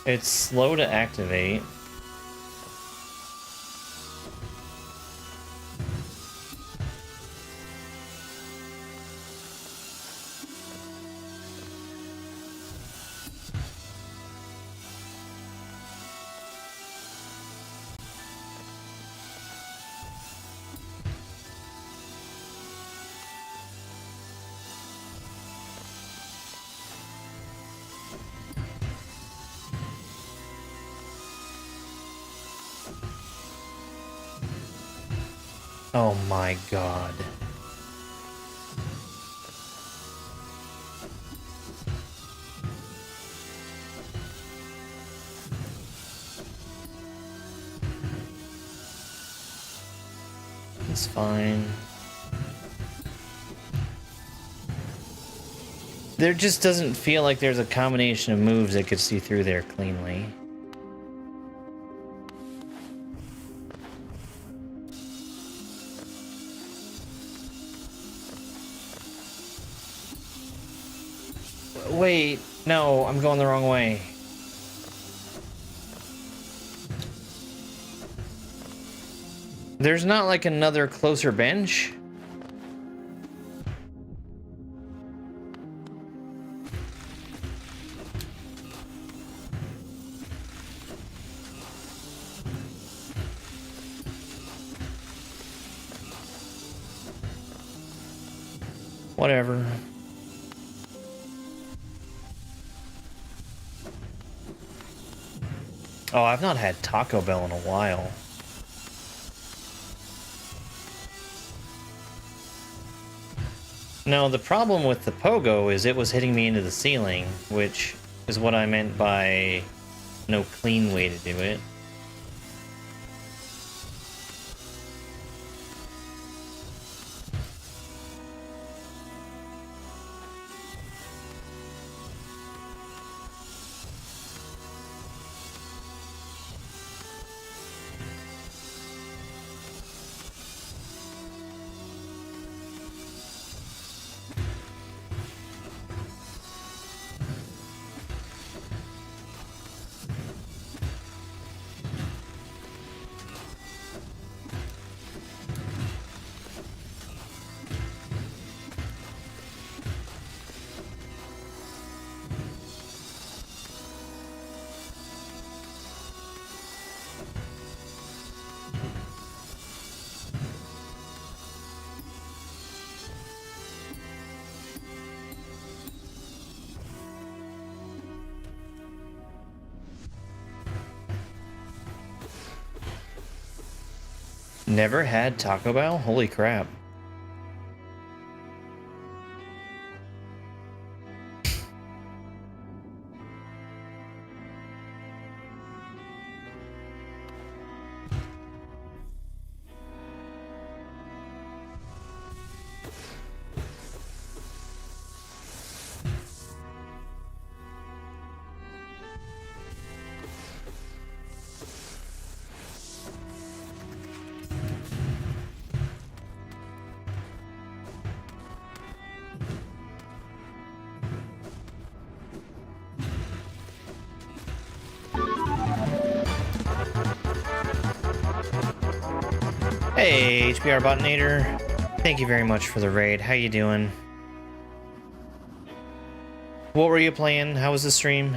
A: It's slow to activate. Oh my god. It's fine. There just doesn't feel like there's a combination of moves that could see through there cleanly. Wait, no, I'm going the wrong way. There's not like another closer bench? Whatever. Oh, I've not had Taco Bell in a while. No, the problem with the pogo is it was hitting me into the ceiling, which is what I meant by no clean way to do it. Never had Taco Bell? Holy crap. Hey, HBR Botinator. Thank you very much for the raid. How you doing? What were you playing? How was the stream?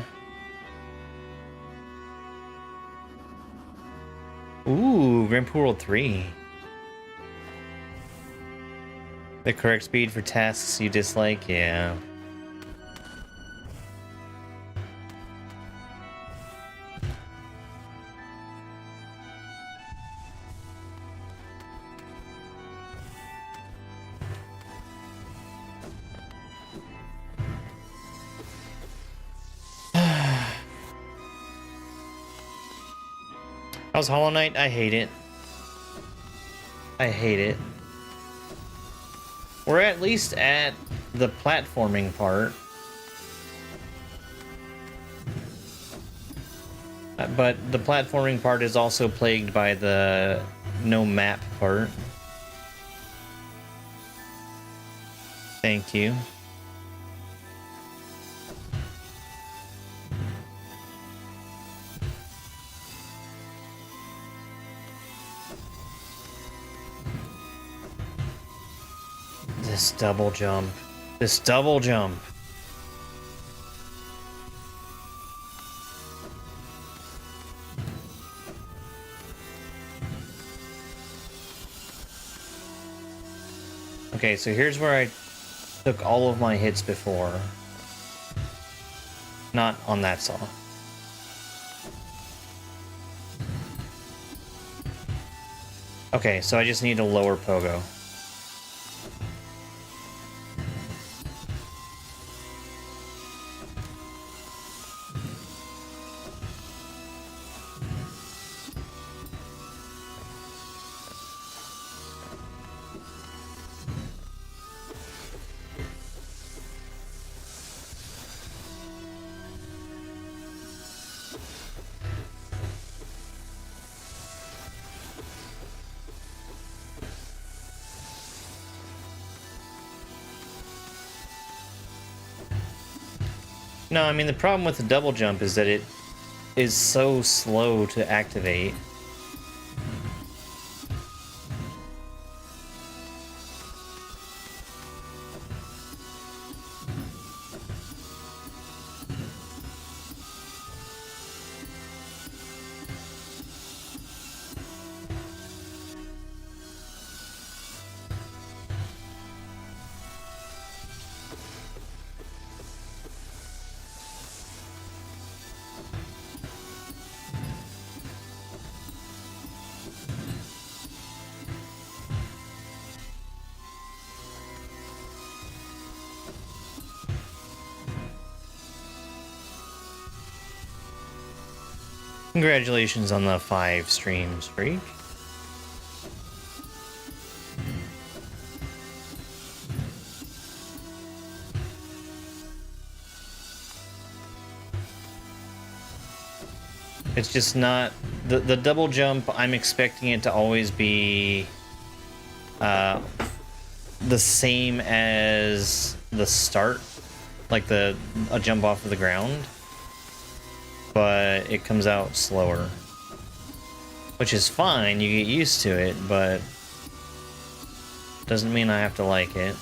A: Ooh, Grand Pool World 3. The correct speed for tasks you dislike, yeah. How's Hollow Knight? I hate it. I hate it. We're at least at the platforming part. But the platforming part is also plagued by the no map part. Thank you. This double jump. This double jump. Okay, so here's where I took all of my hits before. Not on that saw. Okay, so I just need a lower pogo. No, I mean, the problem with the double jump is that it is so slow to activate. Congratulations on the 5 streams, Freak. It's just not the double jump. I'm expecting it to always be the same as the start, like a jump off of the ground, but it comes out slower, which is fine. You get used to it, but doesn't mean I have to like it.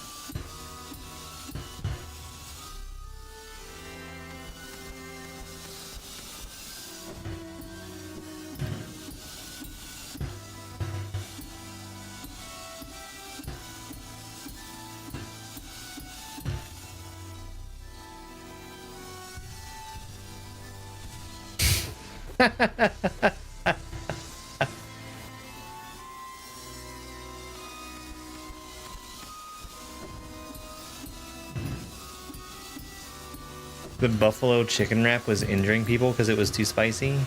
A: The buffalo chicken wrap was injuring people because it was too spicy.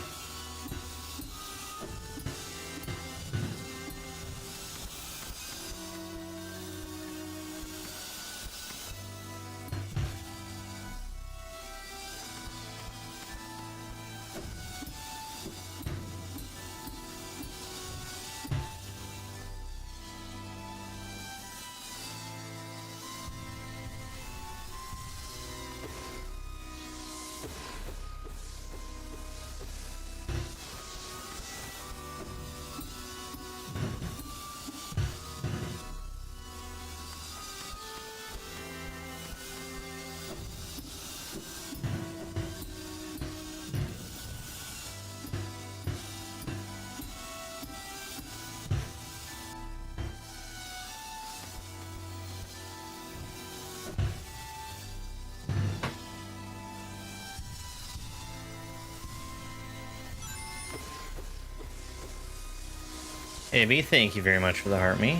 A: Ibby, thank you very much for the heart me.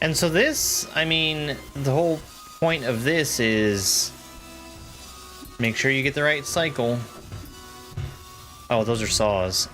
A: And so this, I mean, the whole point of this is make sure you get the right cycle. Oh, those are saws.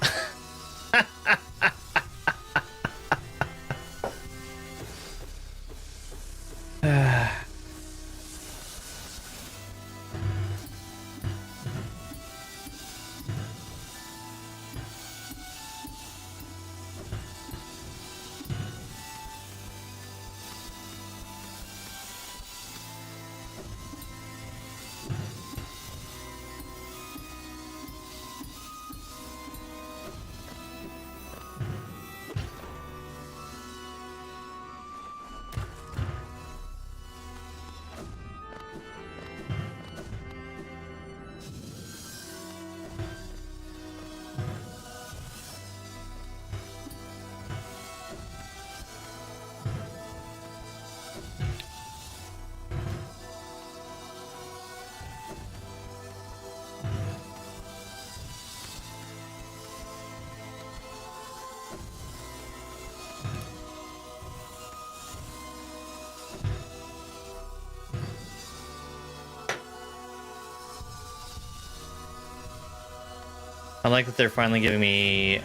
A: I like that they're finally giving me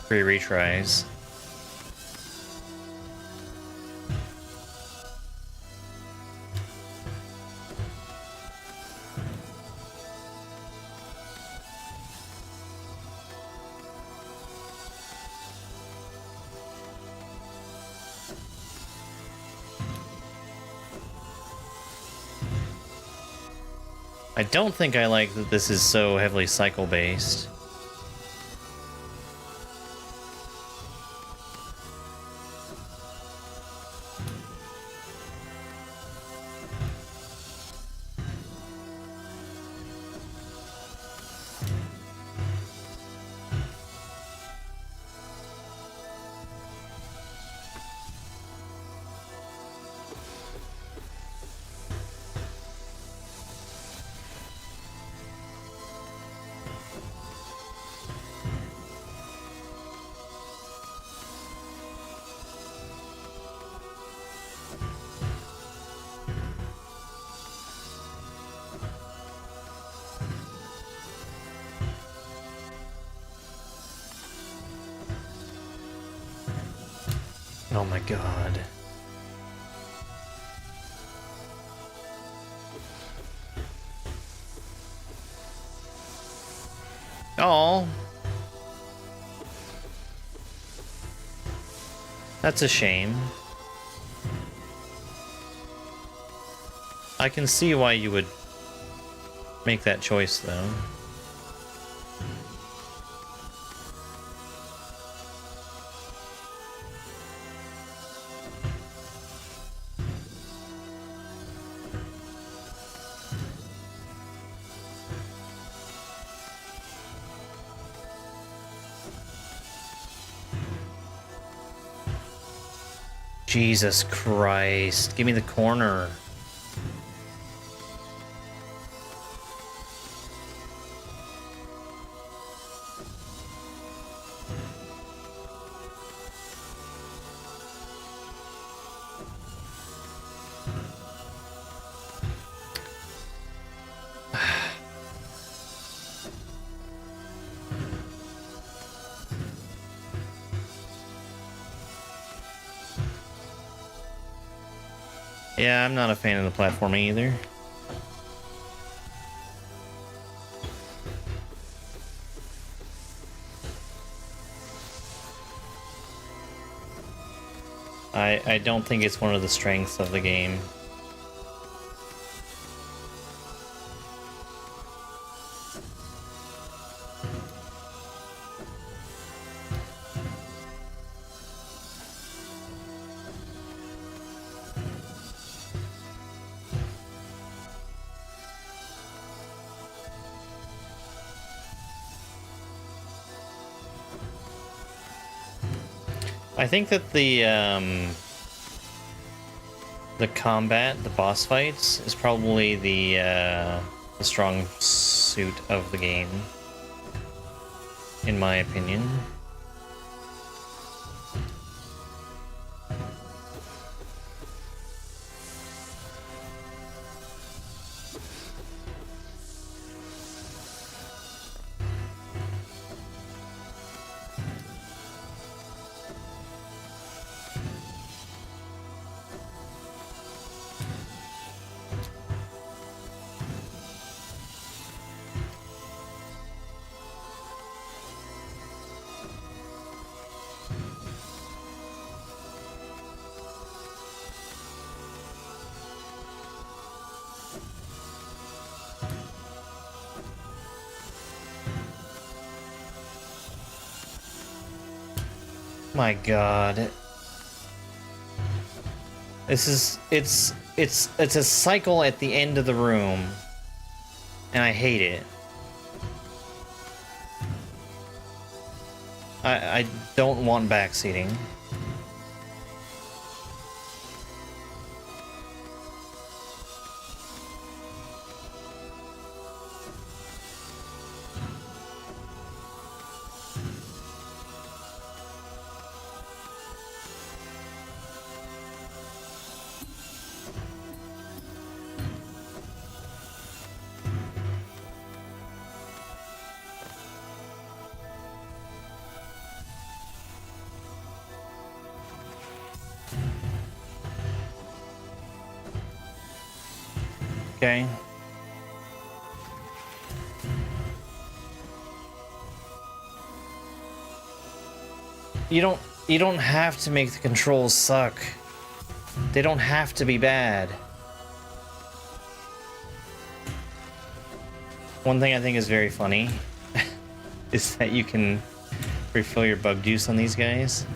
A: free retries. I don't think I like that this is so heavily cycle-based. Oh my god. Oh. That's a shame. I can see why you would make that choice, though. Jesus Christ. Give me the corner. Yeah, I'm not a fan of the platforming either. I don't think it's one of the strengths of the game. I think that the combat, the boss fights, is probably the strong suit of the game, in my opinion. My god. This is it's a cycle at the end of the room. And I hate it. I don't want backseating. Okay. You don't have to make the controls suck. They don't have to be bad. One thing I think is very funny is that you can refill your bug juice on these guys.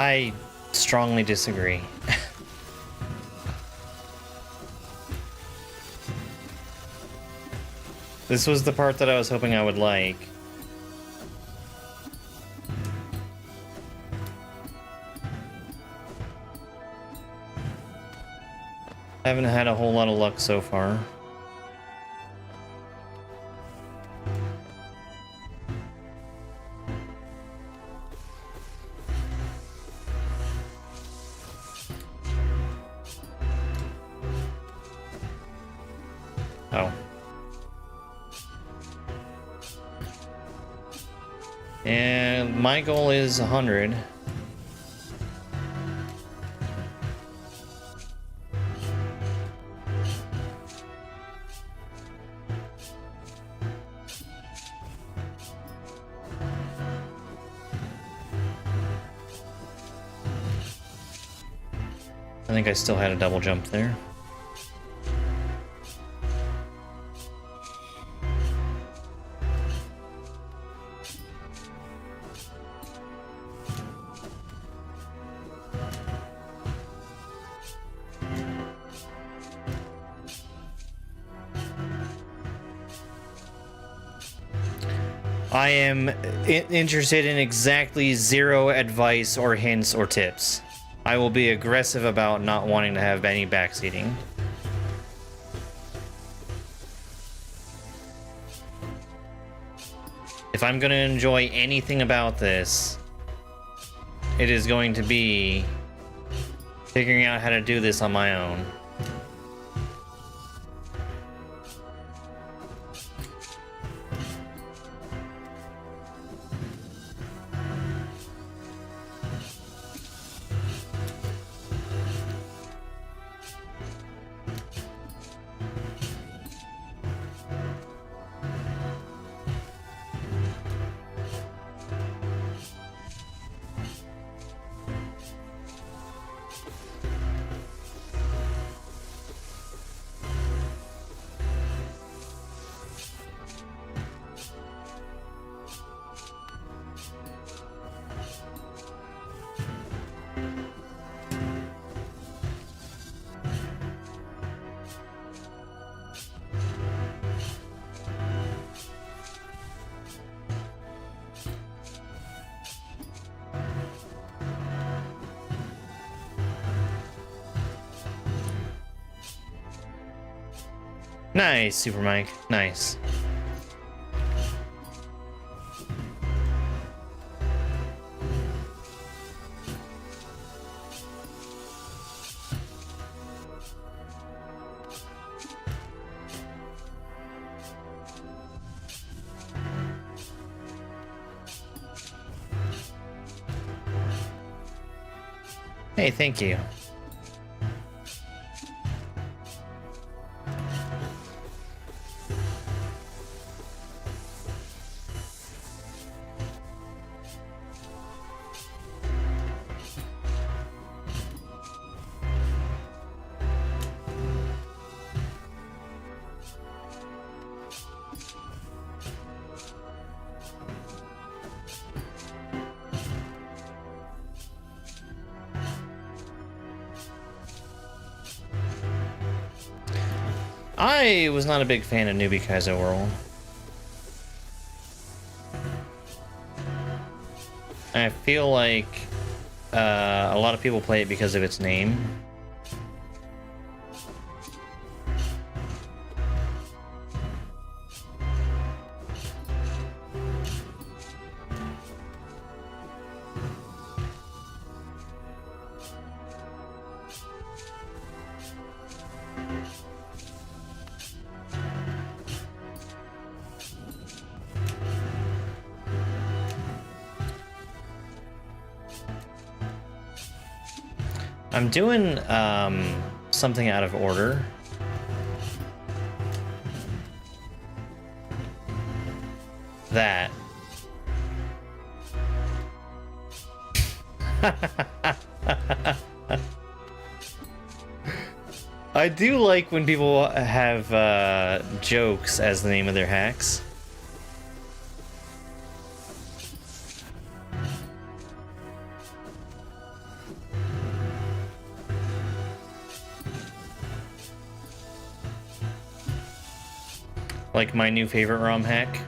A: I strongly disagree. This was the part that I was hoping I would like. I haven't had a whole lot of luck so far. Oh. And my goal is 100. I think I still had a double jump there. I am interested in exactly 0 advice or hints or tips. I will be aggressive about not wanting to have any backseating. If I'm going to enjoy anything about this, it is going to be figuring out how to do this on my own. Nice, Super Mike. Nice. Hey, thank you. I was not a big fan of Newbie Kaizo World. I feel like a lot of people play it because of its name. I'm doing something out of order. That. I do like when people have jokes as the name of their hacks. Like my new favorite ROM hack.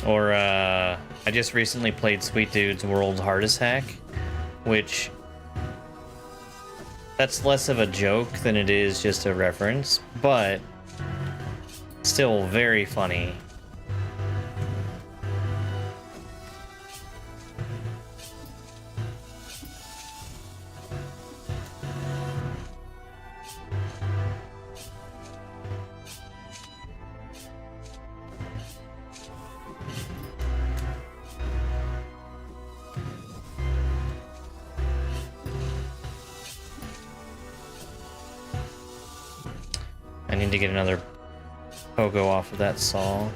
A: Or, I just recently played Sweet Dude's World's Hardest Hack, which... that's less of a joke than it is just a reference, but still very funny. I need to get another pogo off of that saw.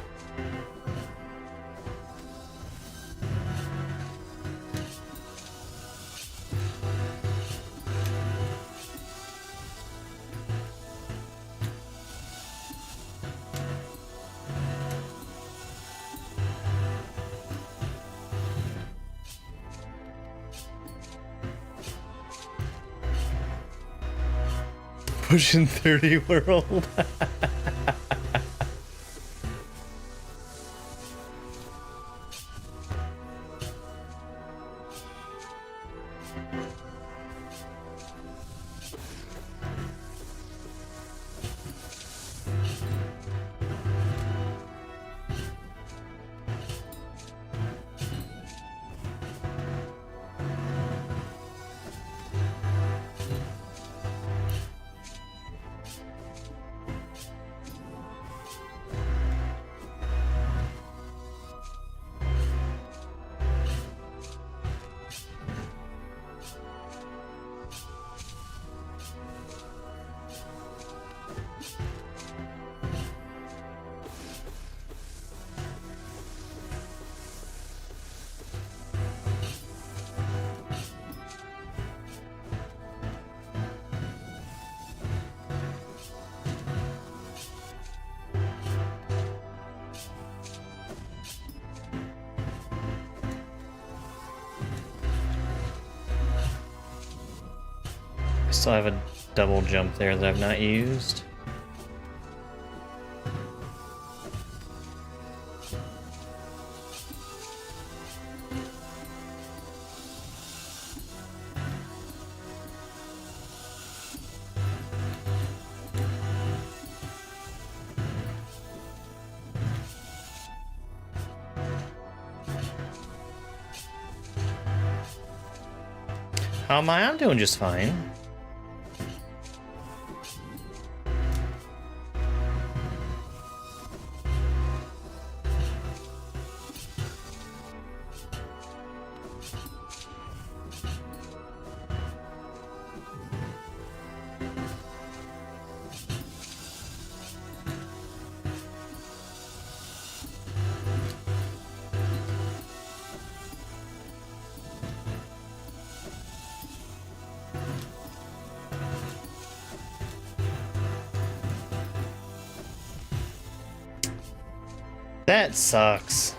A: pushing 30 world. I still have a double jump there that I've not used. How am I? I'm doing just fine. That sucks.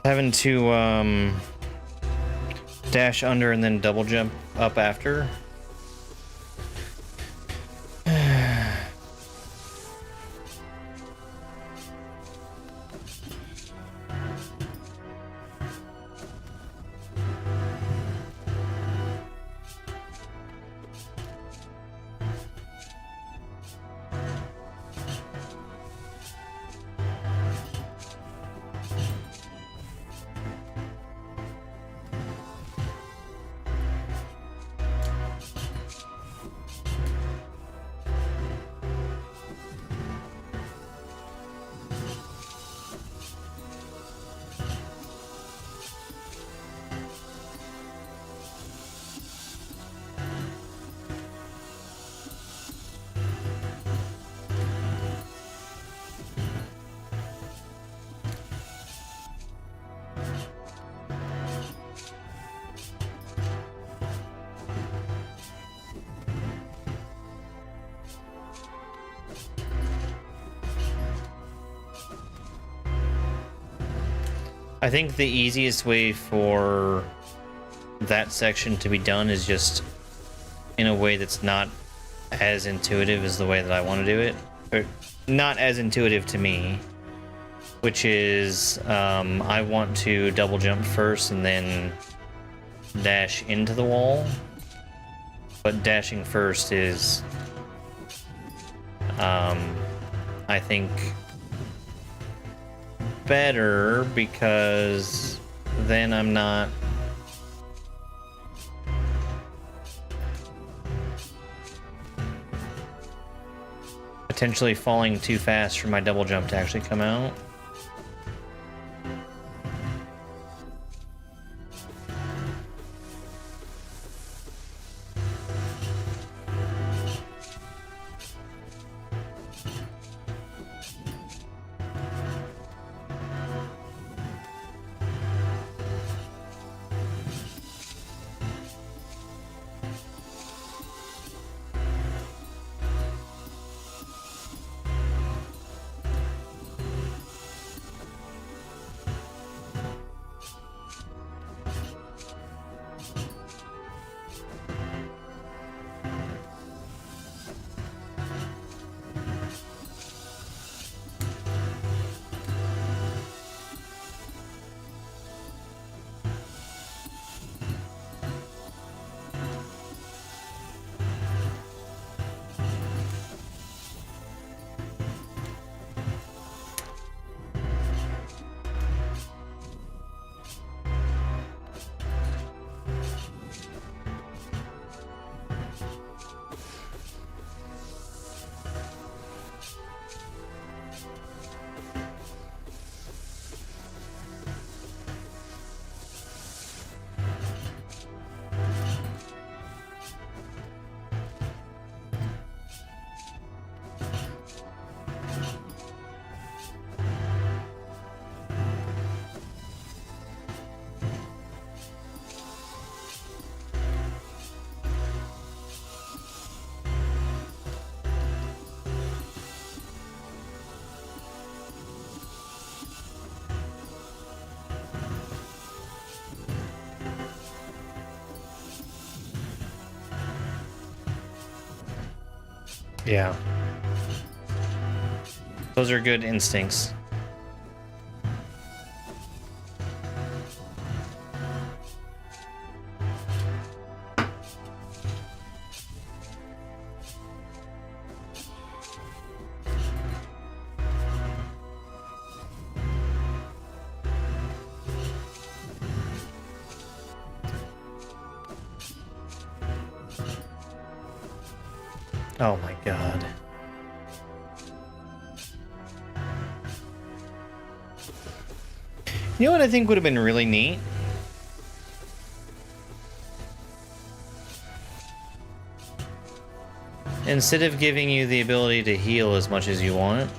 A: Having to dash under and then double jump up after. I think the easiest way for that section to be done is just in a way that's not as intuitive as the way that I want to do it. Or not as intuitive to me, which is I want to double jump first and then dash into the wall. But dashing first is, I think, better because then I'm not potentially falling too fast for my double jump to actually come out. Yeah. Those are good instincts. Oh my god. You know what I think would have been really neat? Instead of giving you the ability to heal as much as you want,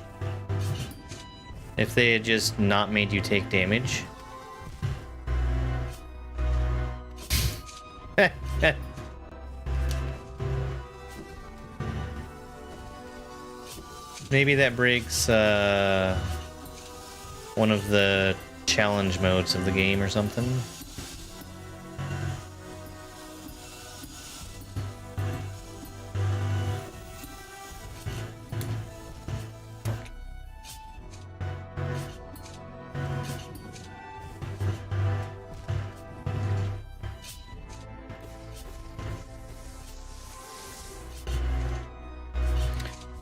A: if they had just not made you take damage. Maybe that breaks one of the challenge modes of the game or something.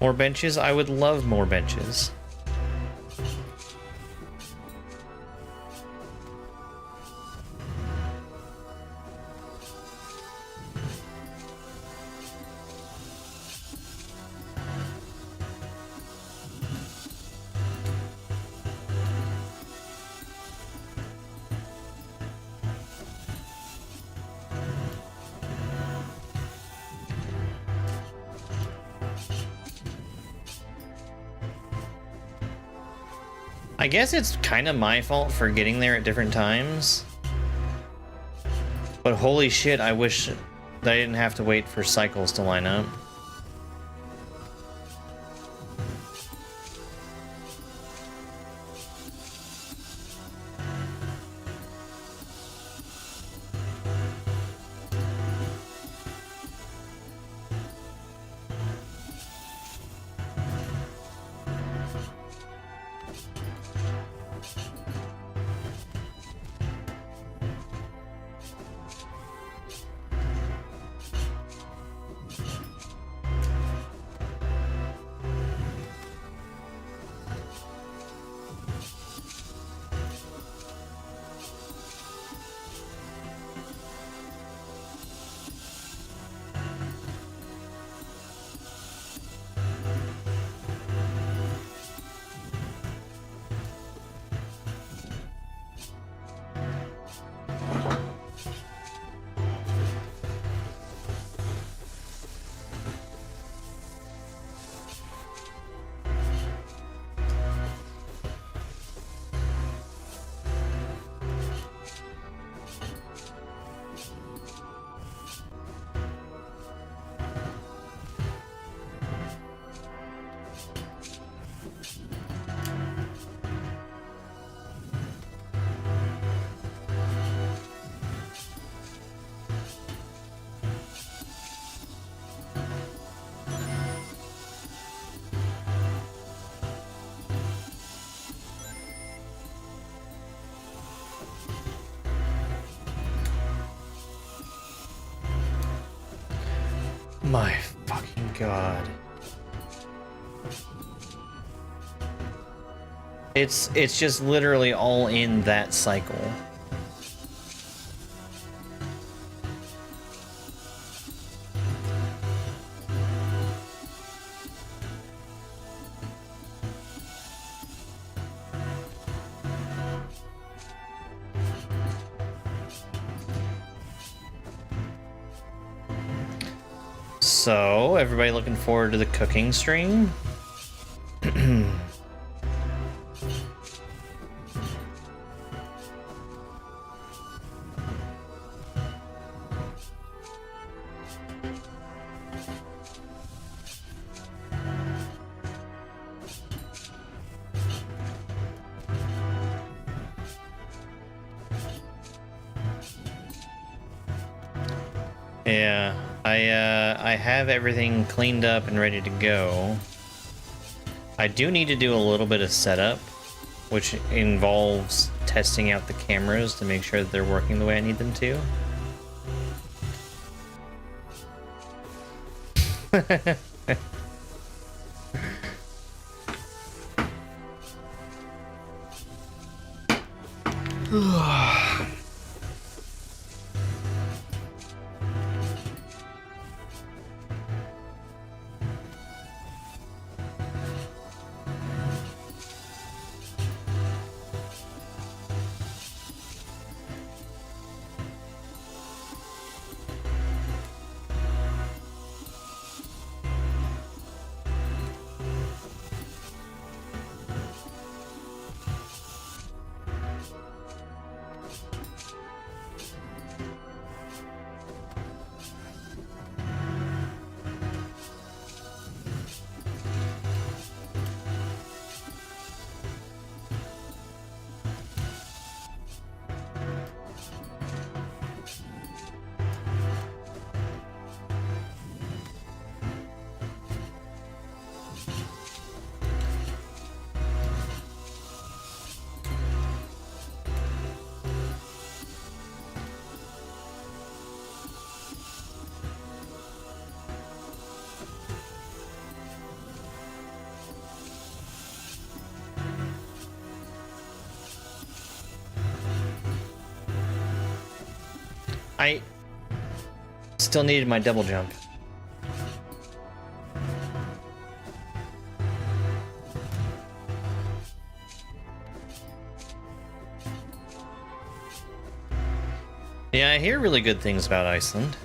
A: More benches? I would love more benches. I guess it's kind of my fault for getting there at different times. But holy shit, I wish that I didn't have to wait for cycles to line up. My fucking god. It's just literally all in that cycle. So, everybody looking forward to the cooking stream? Yeah, I have everything cleaned up and ready to go. I do need to do a little bit of setup, which involves testing out the cameras to make sure that they're working the way I need them to. I still needed my double jump. Yeah, I hear really good things about Iceland.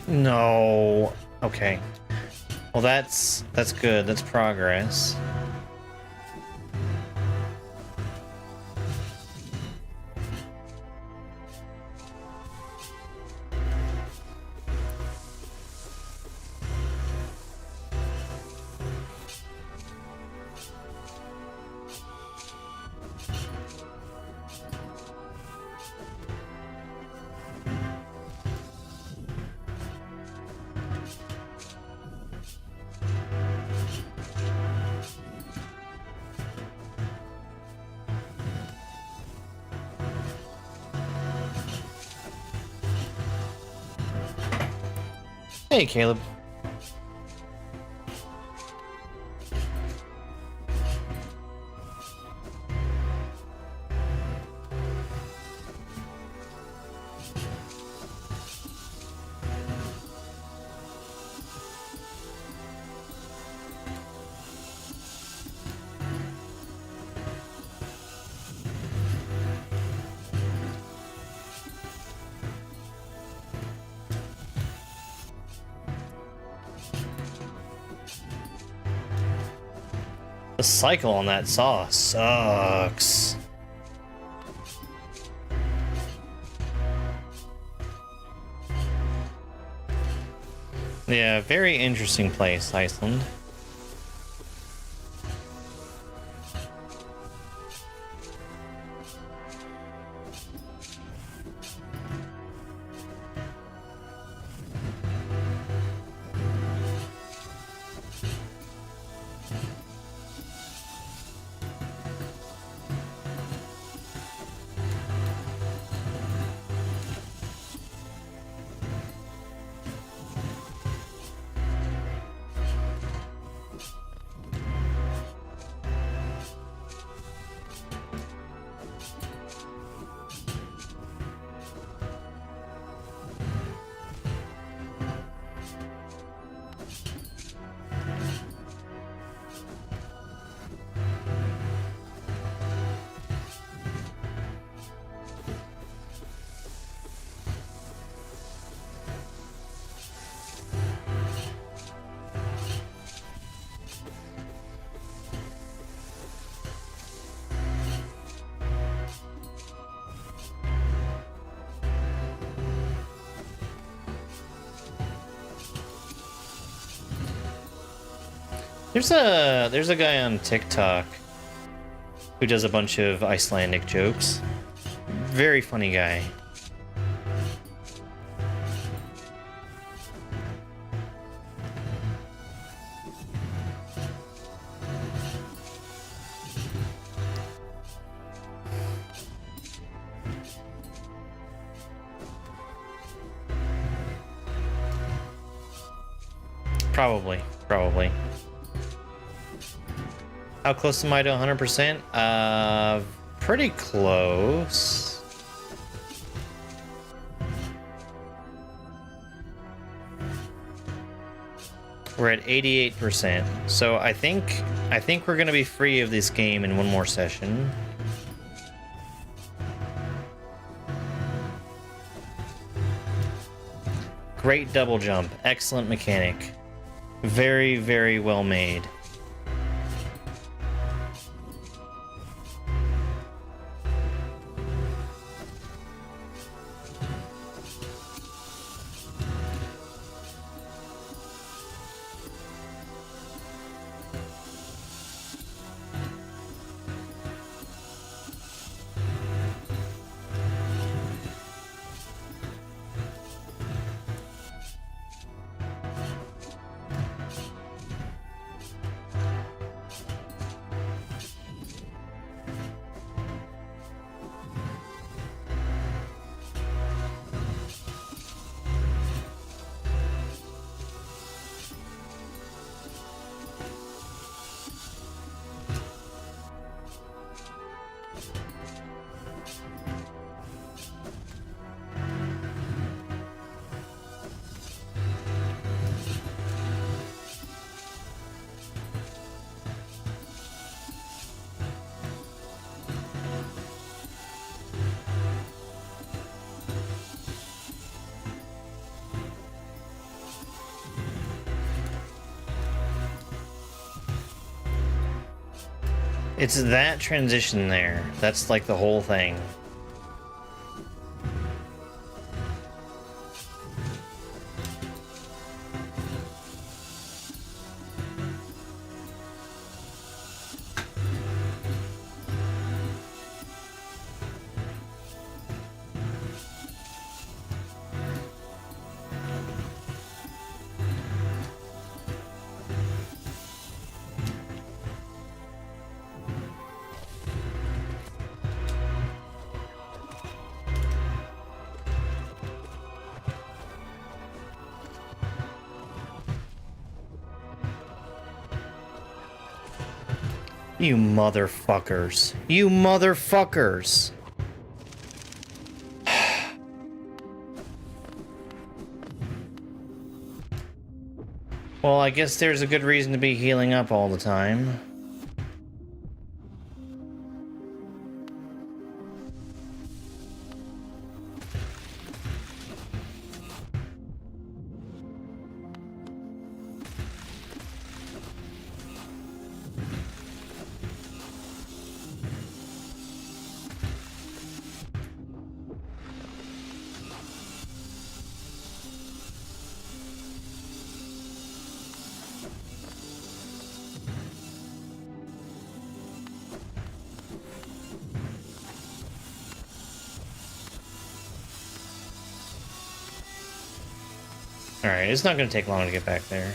A: No. Okay. Well, that's good. That's progress. Hey, Caleb. The cycle on that saw sucks. Yeah, very interesting place, Iceland. There's a guy on TikTok who does a bunch of Icelandic jokes. Very funny guy. Probably. How close am I to 100%? Pretty close. We're at 88%. So I think we're gonna be free of this game in one more session. Great double jump. Excellent mechanic. Very, very well made. It's that transition there. That's like the whole thing. You motherfuckers. You motherfuckers. Well, I guess there's a good reason to be healing up all the time. Alright, it's not going to take long to get back there.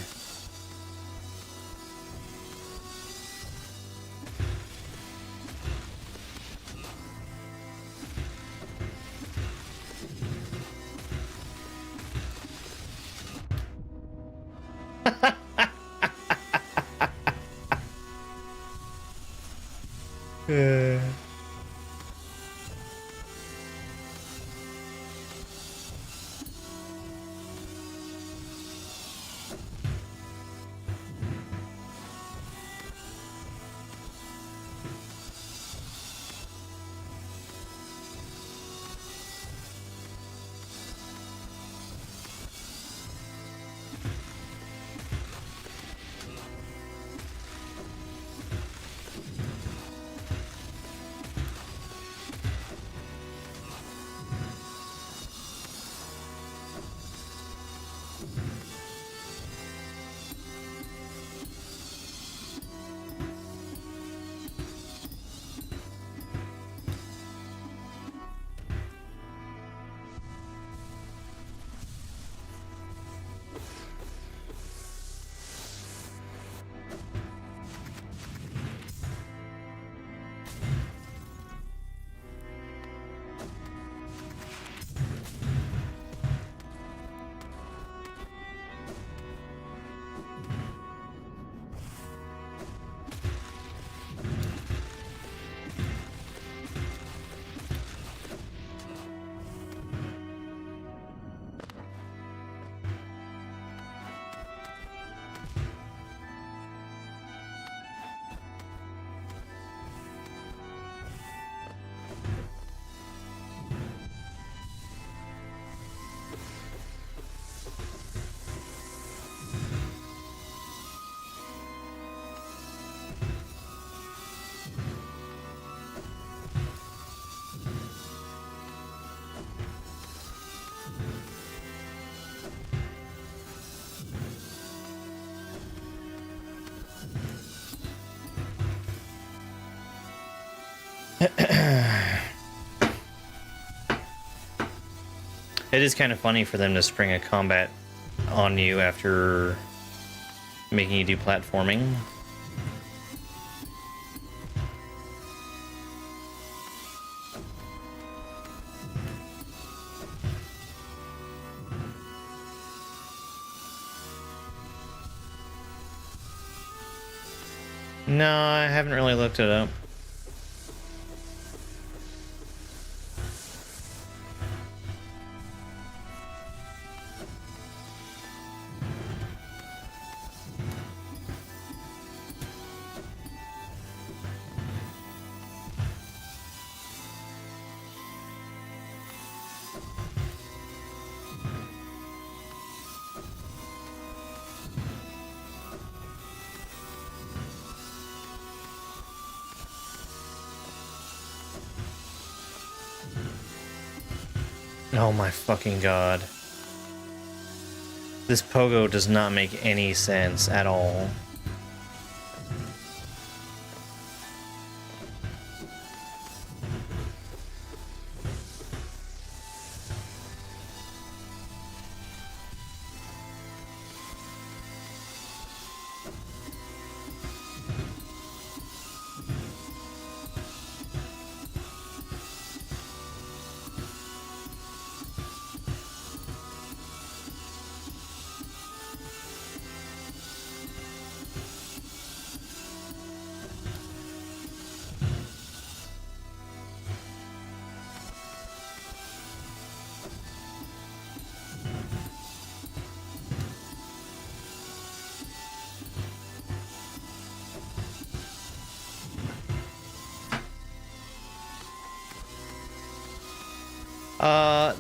A: It is kind of funny for them to spring a combat on you after making you do platforming. No, I haven't really looked it up. Oh my fucking god. This pogo does not make any sense at all.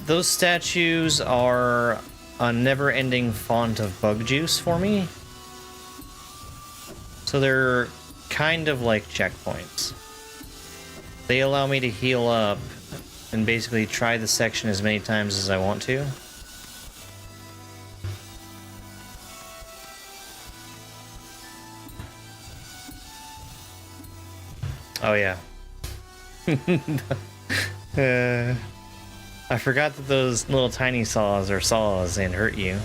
A: Those statues are a never-ending font of bug juice for me. So they're kind of like checkpoints. They allow me to heal up and basically try the section as many times as I want to. Oh yeah. I forgot that those little tiny saws are saws and hurt you.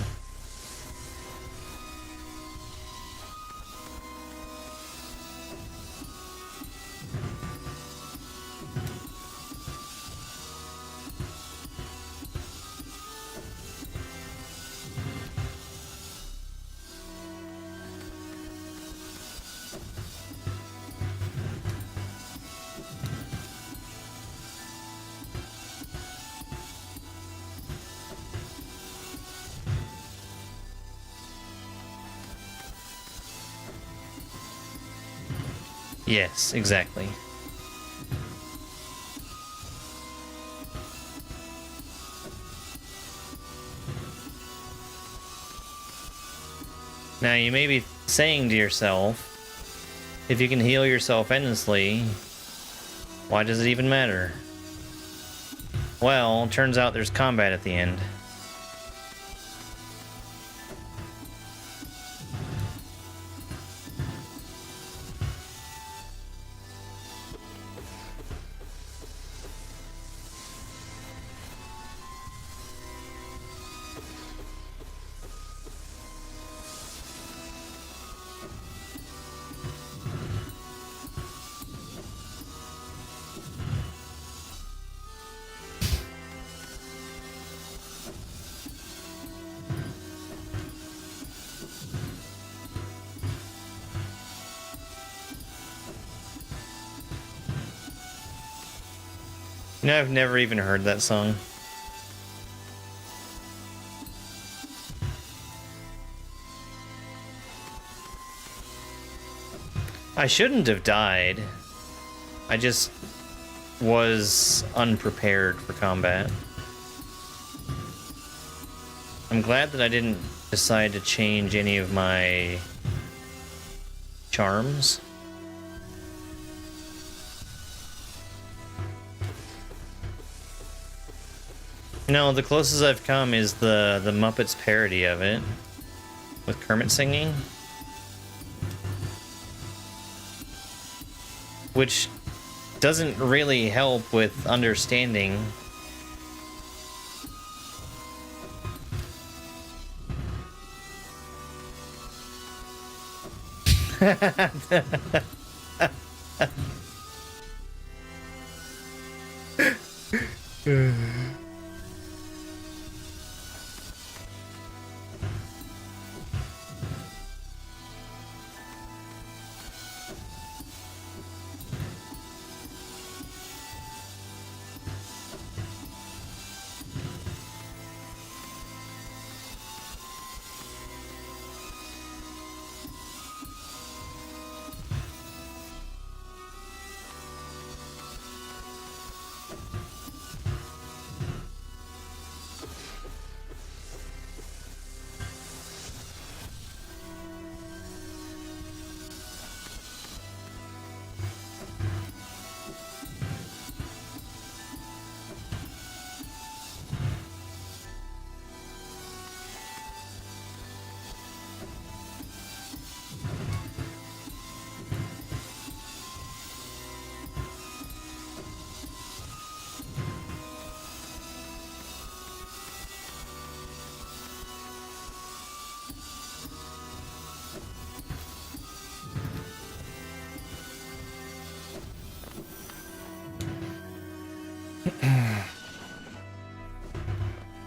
A: Yes, exactly. Now you may be saying to yourself, if you can heal yourself endlessly, why does it even matter? Well, turns out there's combat at the end. You know, I've never even heard that song. I shouldn't have died. I just was unprepared for combat. I'm glad that I didn't decide to change any of my charms. No, the closest I've come is the Muppets parody of it, with Kermit singing. Which doesn't really help with understanding.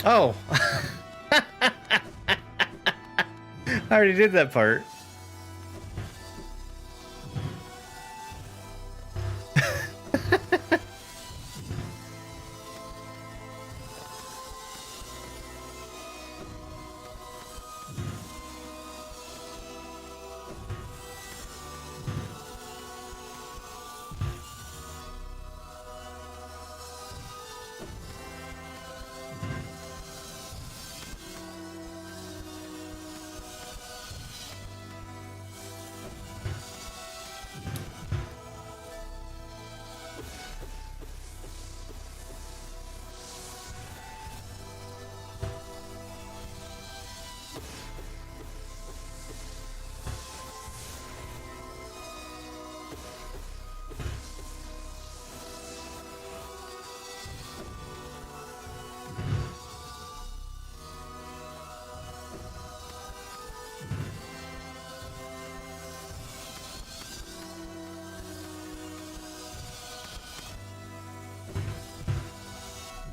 A: Oh. I already did that part.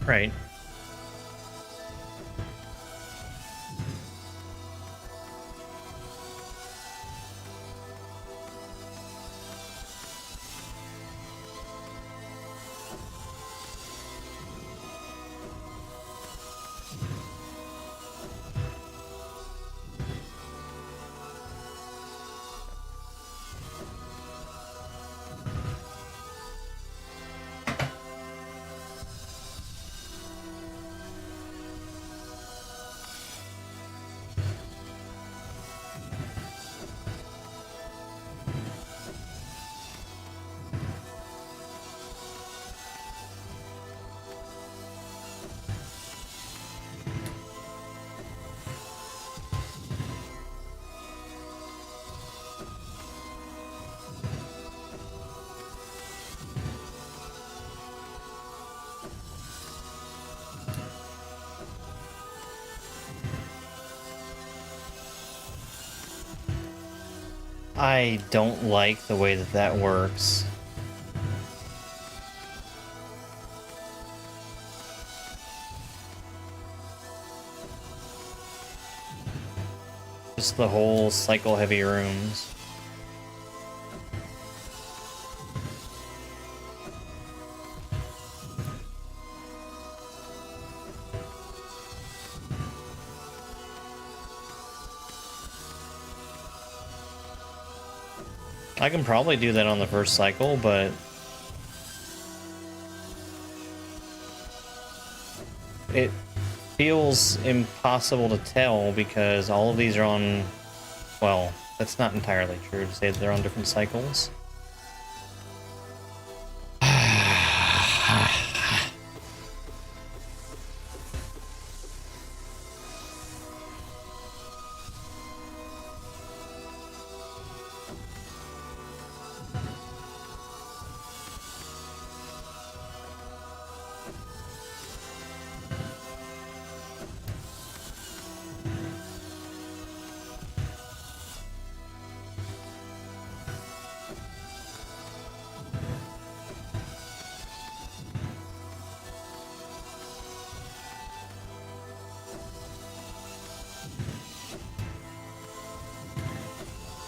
A: Right. I don't like the way that that works. Just the whole cycle heavy rooms. I can probably do that on the first cycle, but it feels impossible to tell because all of these are on, well, that's not entirely true to say that they're on different cycles.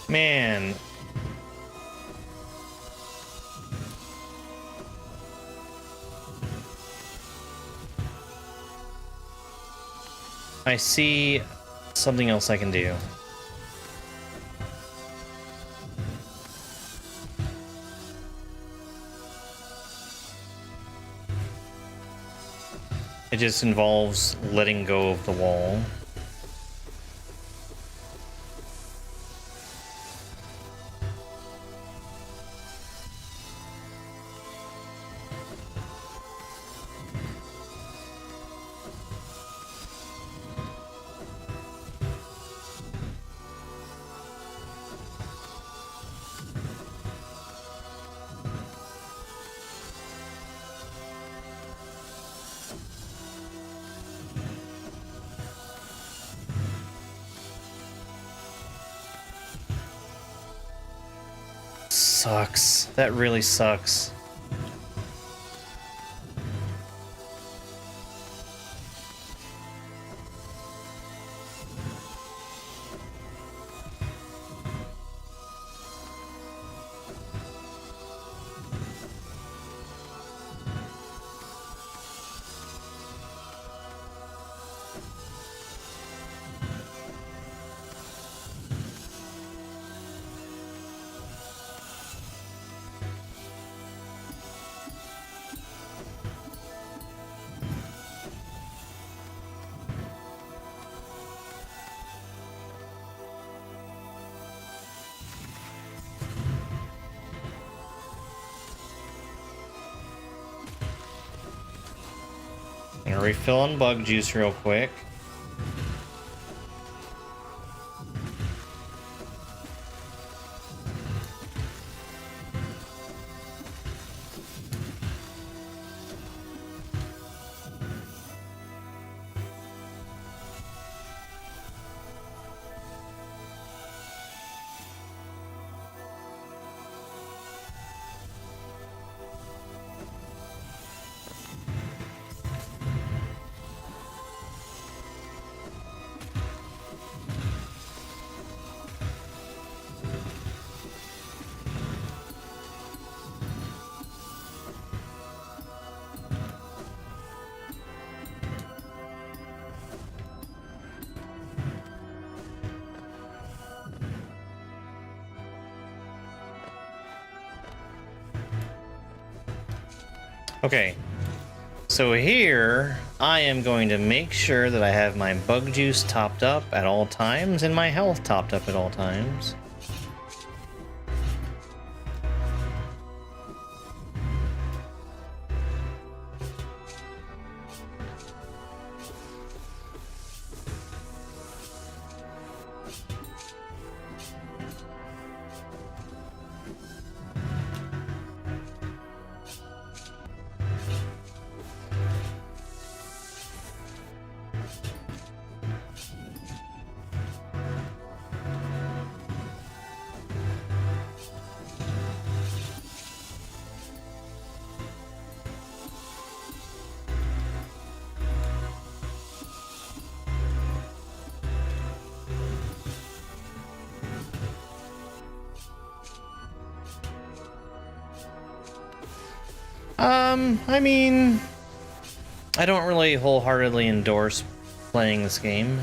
A: Man. I see something else I can do. It just involves letting go of the wall. Sucks. That really sucks. I'm gonna refill on bug juice real quick. Okay, so here I am going to make sure that I have my bug juice topped up at all times and my health topped up at all times. I mean, I don't really wholeheartedly endorse playing this game.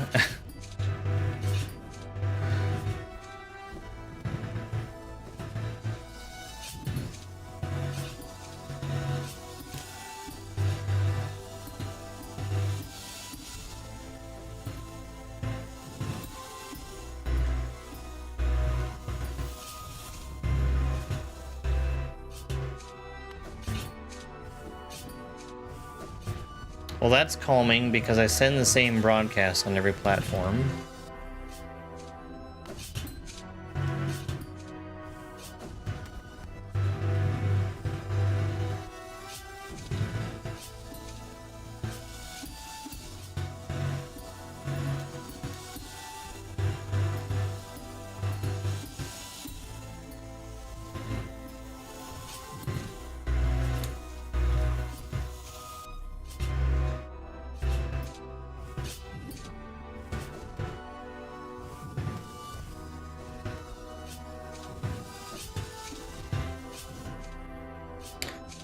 A: Well, that's calming because I send the same broadcast on every platform.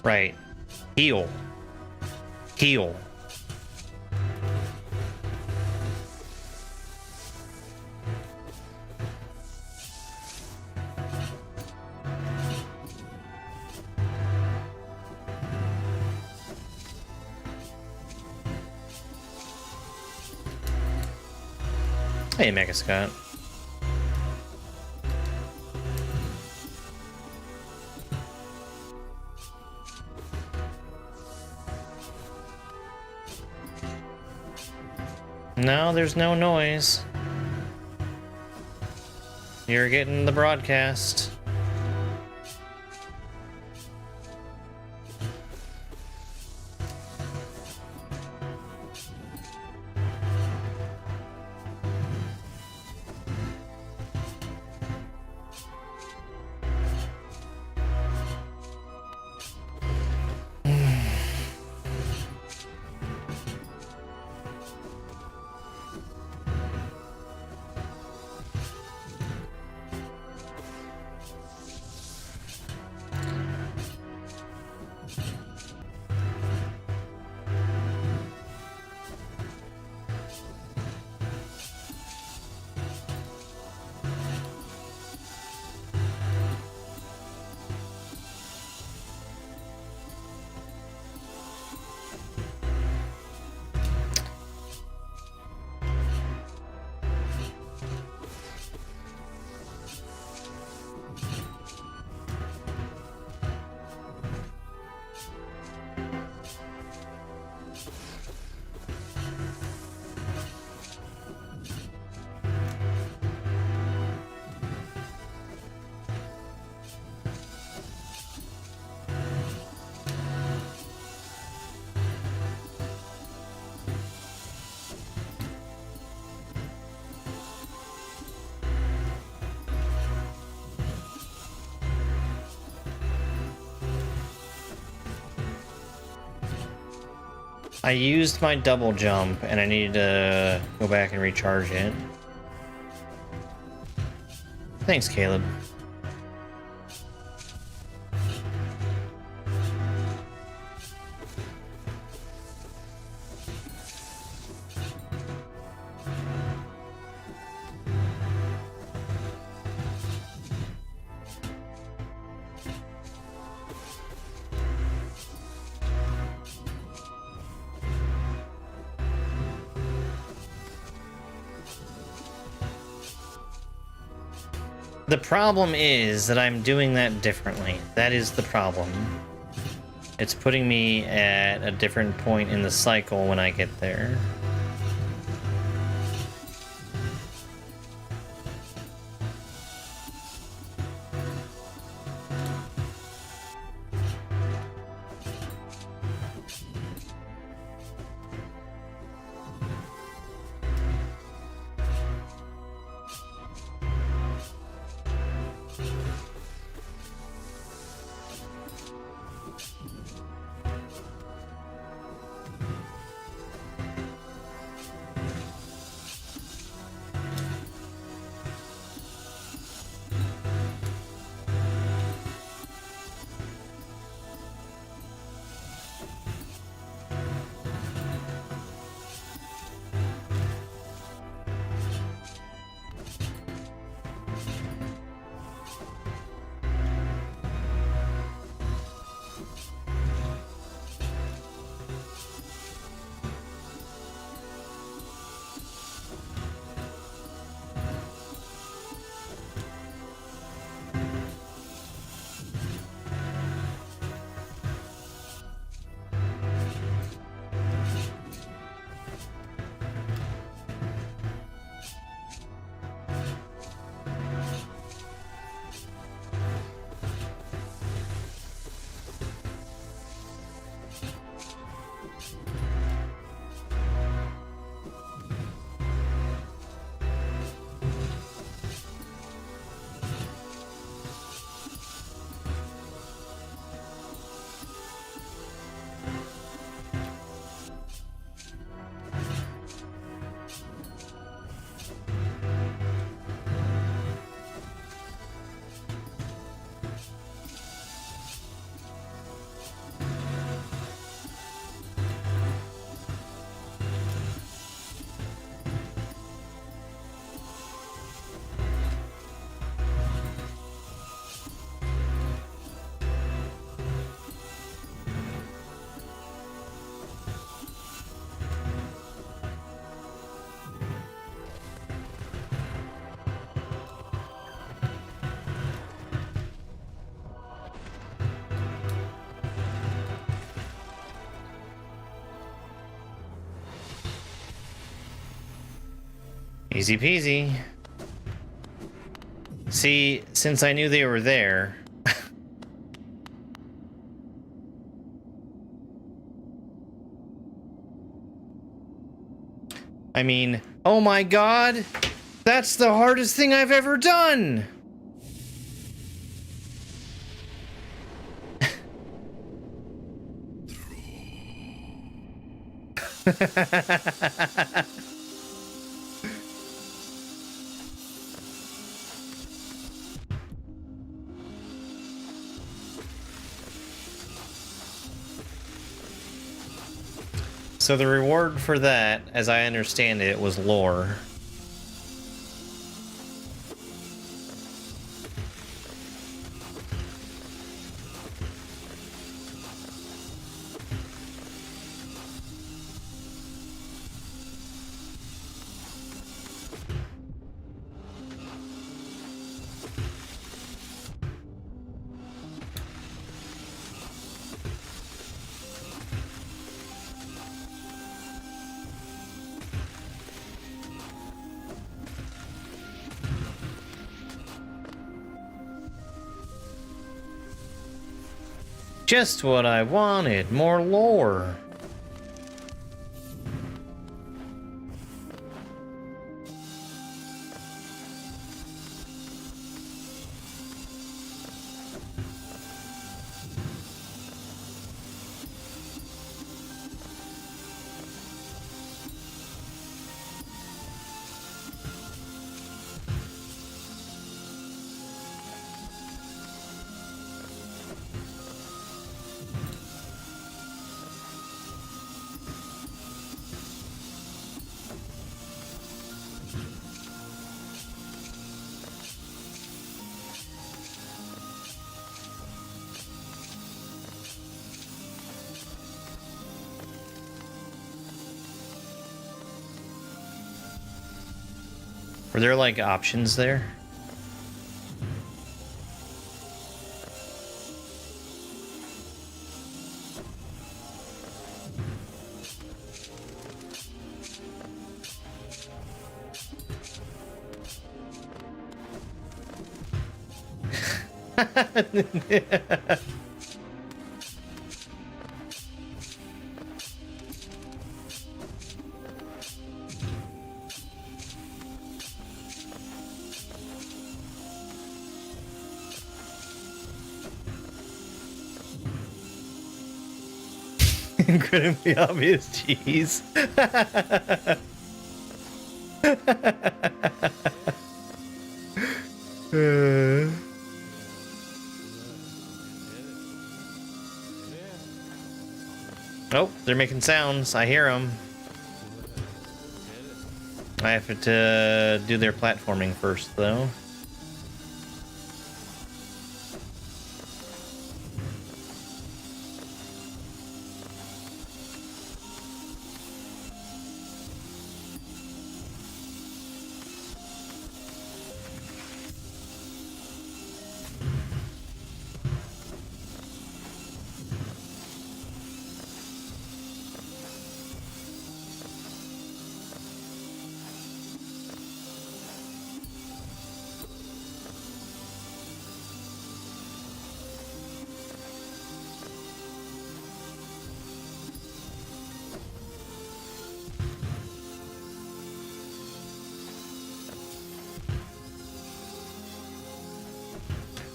A: Right. Heal. Heal. Hey, Mega Scott. No, there's no noise. You're getting the broadcast. I used my double jump and I need to go back and recharge it. Thanks, Caleb. The problem is that I'm doing that differently. That is the problem. It's putting me at a different point in the cycle when I get there. Easy peasy. See, since I knew they were there... I mean, oh my god! That's the hardest thing I've ever done! So the reward for that, as I understand it, was lore. Just what I wanted, more lore. Were there like options there? Incredibly obvious cheese. Oh, they're making sounds. I hear them. I have to do their platforming first, though.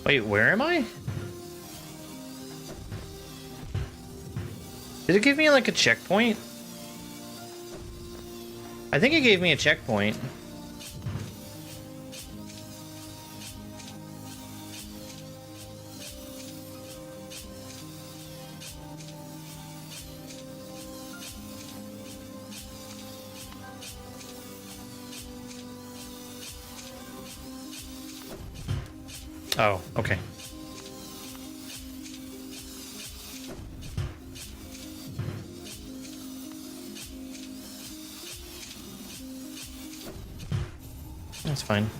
A: Wait, where am I? Did it give me like a checkpoint? I think it gave me a checkpoint. Oh, okay. That's fine.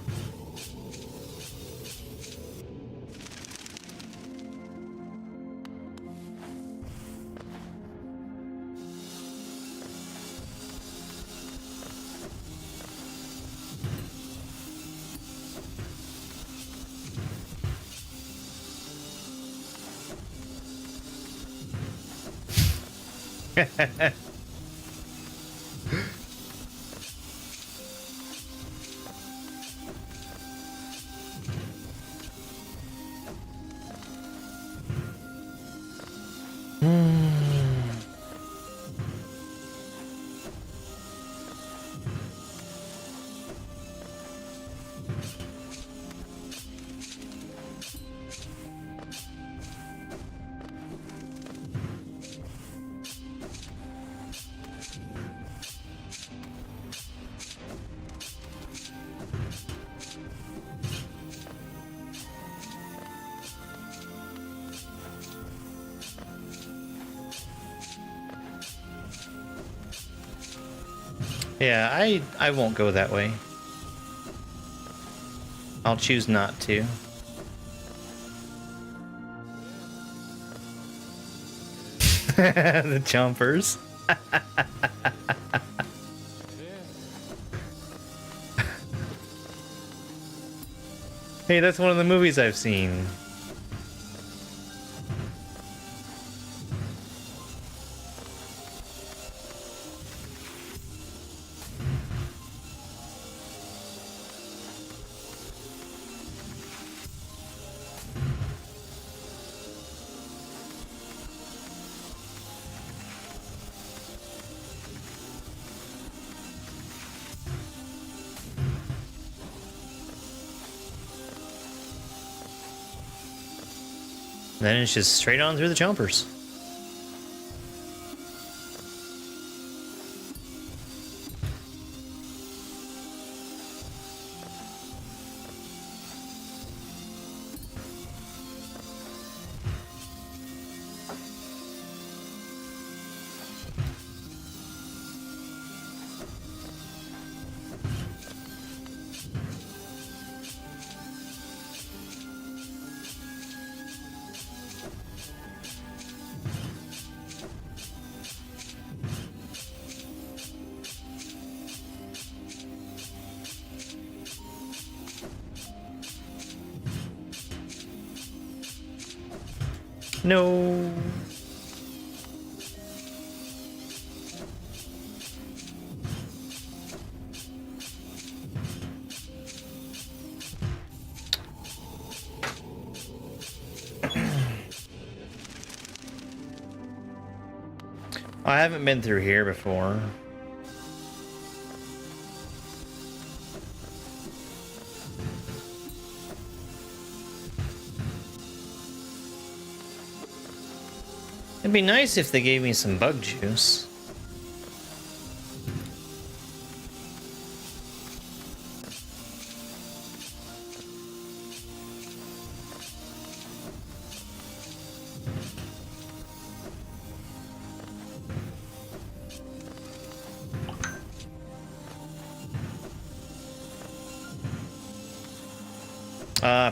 A: Yeah, I won't go that way. I'll choose not to. The jumpers. Hey, that's one of the movies I've seen. Then it's just straight on through the jumpers. No. I haven't been through here before. It'd be nice if they gave me some bug juice.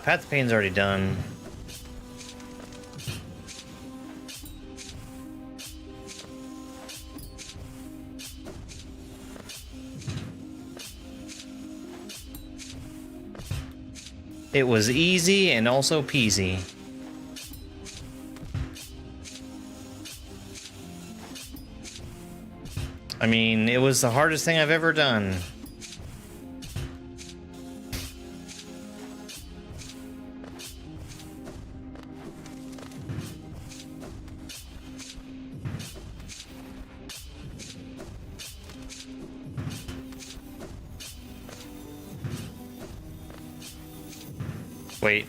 A: Path of Pain's already done. It was easy and also peasy. I mean, it was the hardest thing I've ever done. Wait.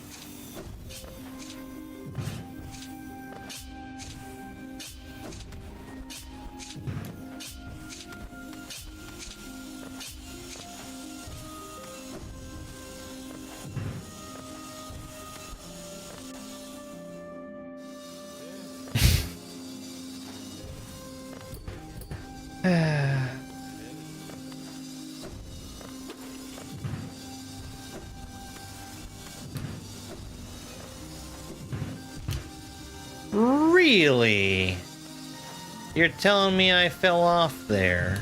A: Really? You're telling me I fell off there?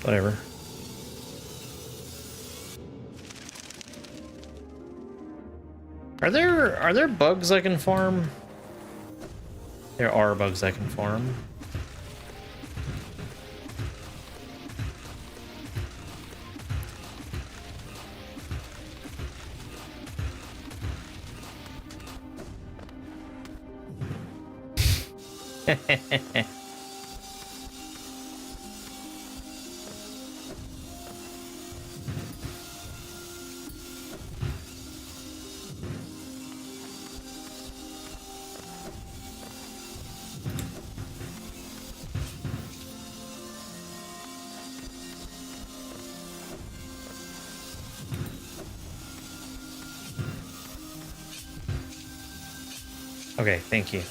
A: Whatever. Are there bugs I can farm? There are bugs I can farm. Okay, thank you.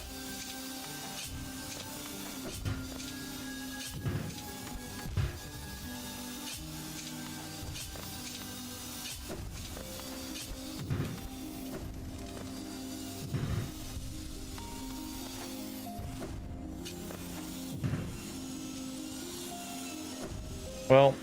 A: Well,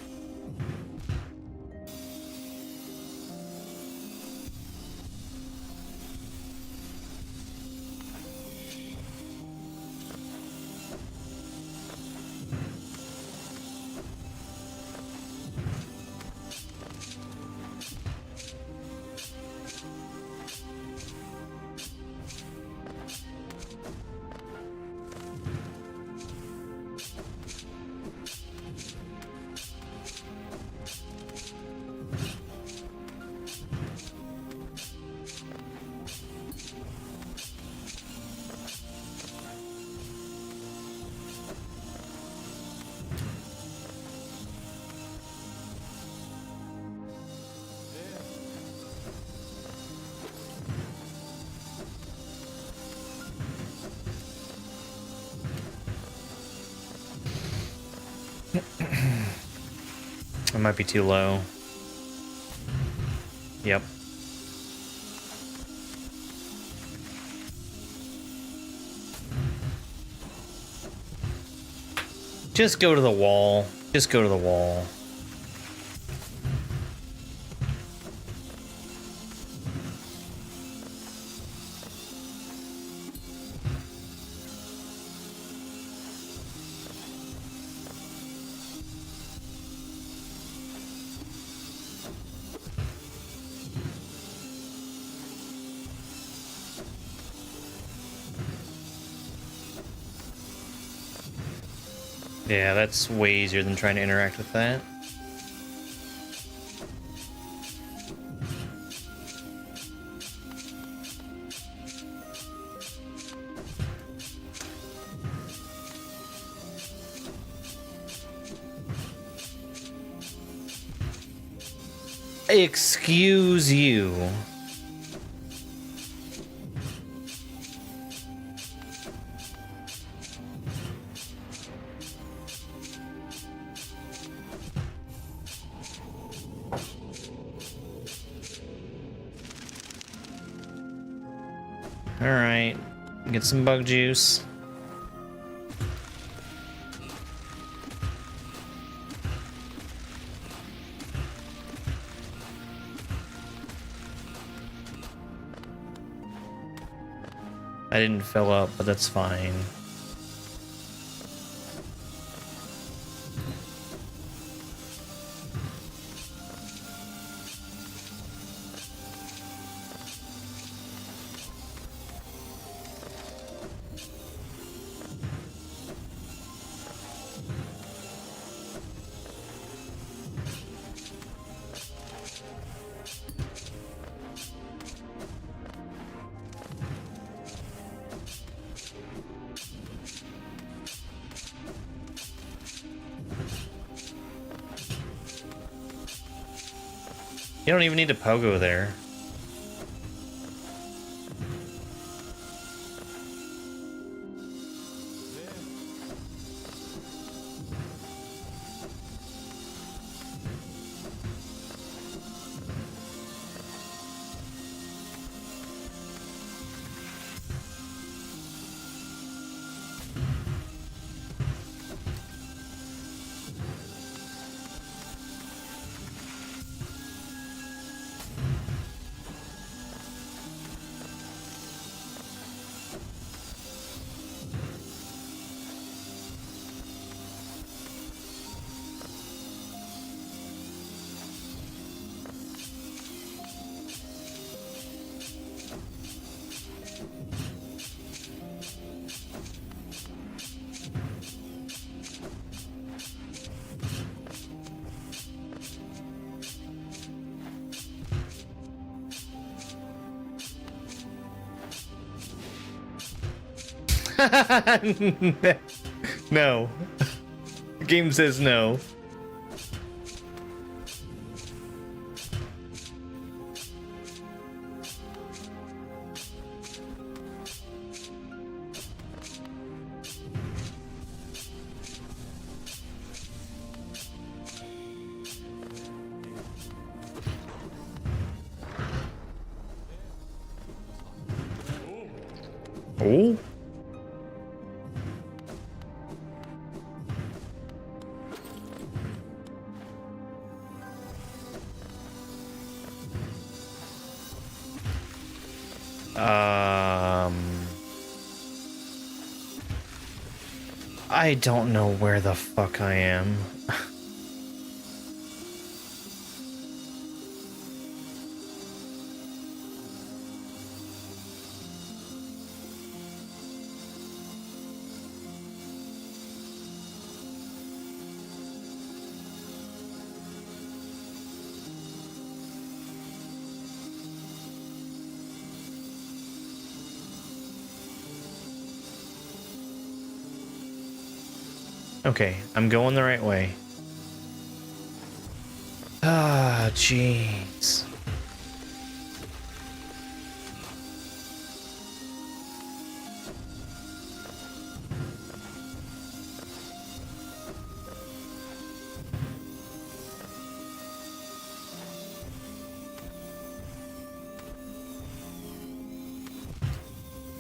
A: it might be too low. Yep. Just go to the wall. Just go to the wall. Yeah, that's way easier than trying to interact with that. Excuse you. Alright, get some bug juice. I didn't fill up, but that's fine. You don't even need a pogo there. No. The game says no. Oh. I don't know where the fuck I am. Okay, I'm going the right way. Ah, jeez.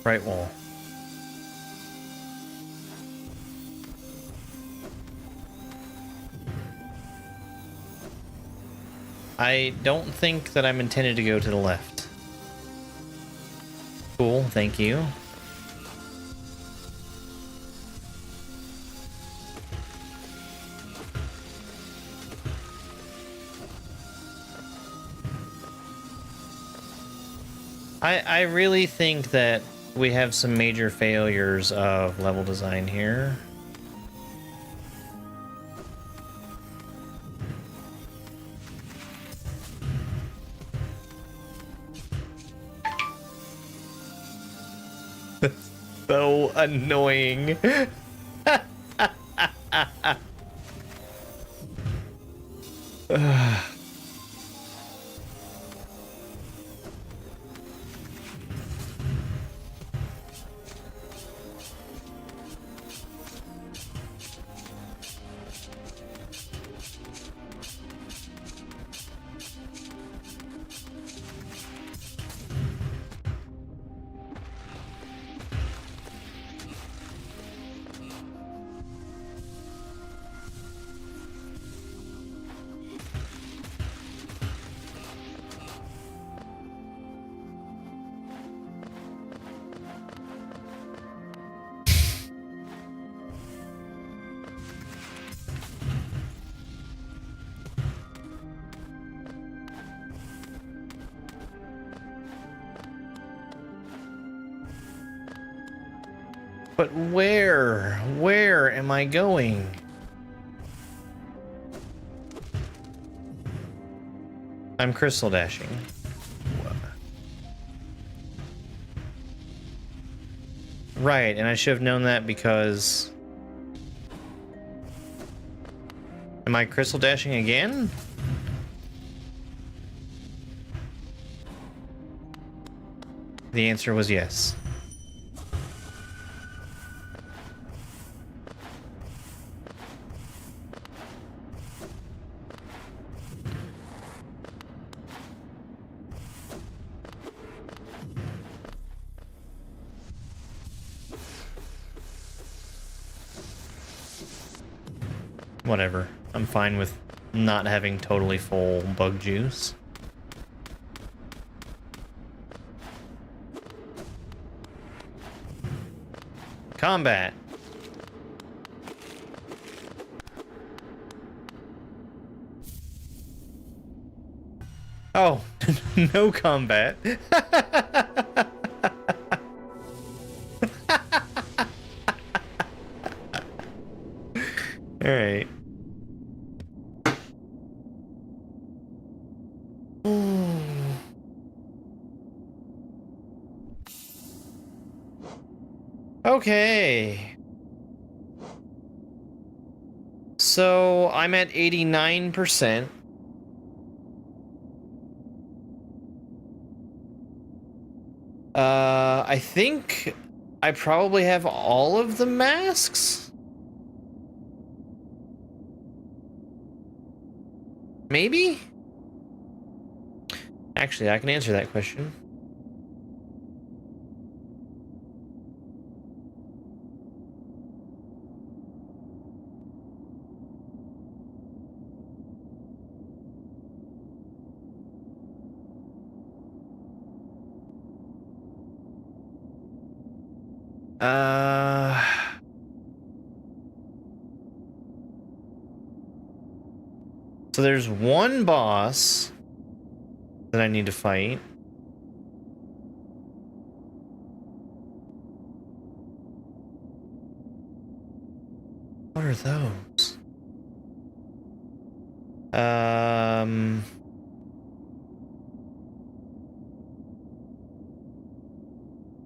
A: Right wall. I don't think that I'm intended to go to the left. Cool, thank you. I really think that we have some major failures of level design here. So annoying. But where? Where am I going? I'm crystal dashing. Right, and I should have known that because... Am I crystal dashing again? The answer was yes. Whatever. I'm fine with not having totally full bug juice. Combat. Oh, no combat. All right. Okay. So I'm at 89%. I think I probably have all of the masks. Maybe? Actually, I can answer that question. So there's one boss that I need to fight. What are those?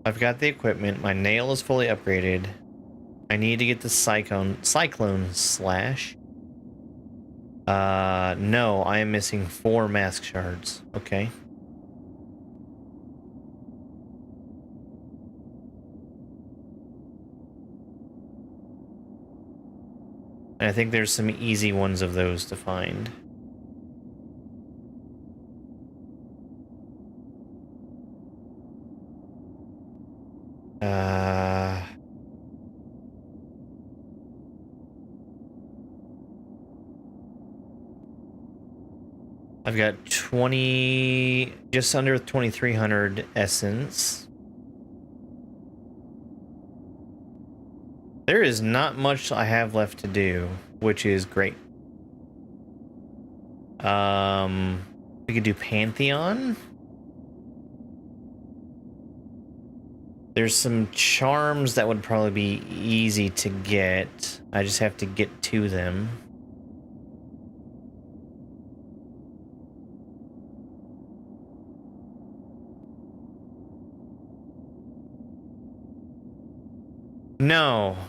A: I've got the equipment. My nail is fully upgraded. I need to get the cyclone slash. No, I am missing 4 mask shards. Okay. And I think there's some easy ones of those to find. I've got 20, just under 2,300 essence. There is not much I have left to do, which is great. We could do Pantheon. There's some charms that would probably be easy to get. I just have to get to them.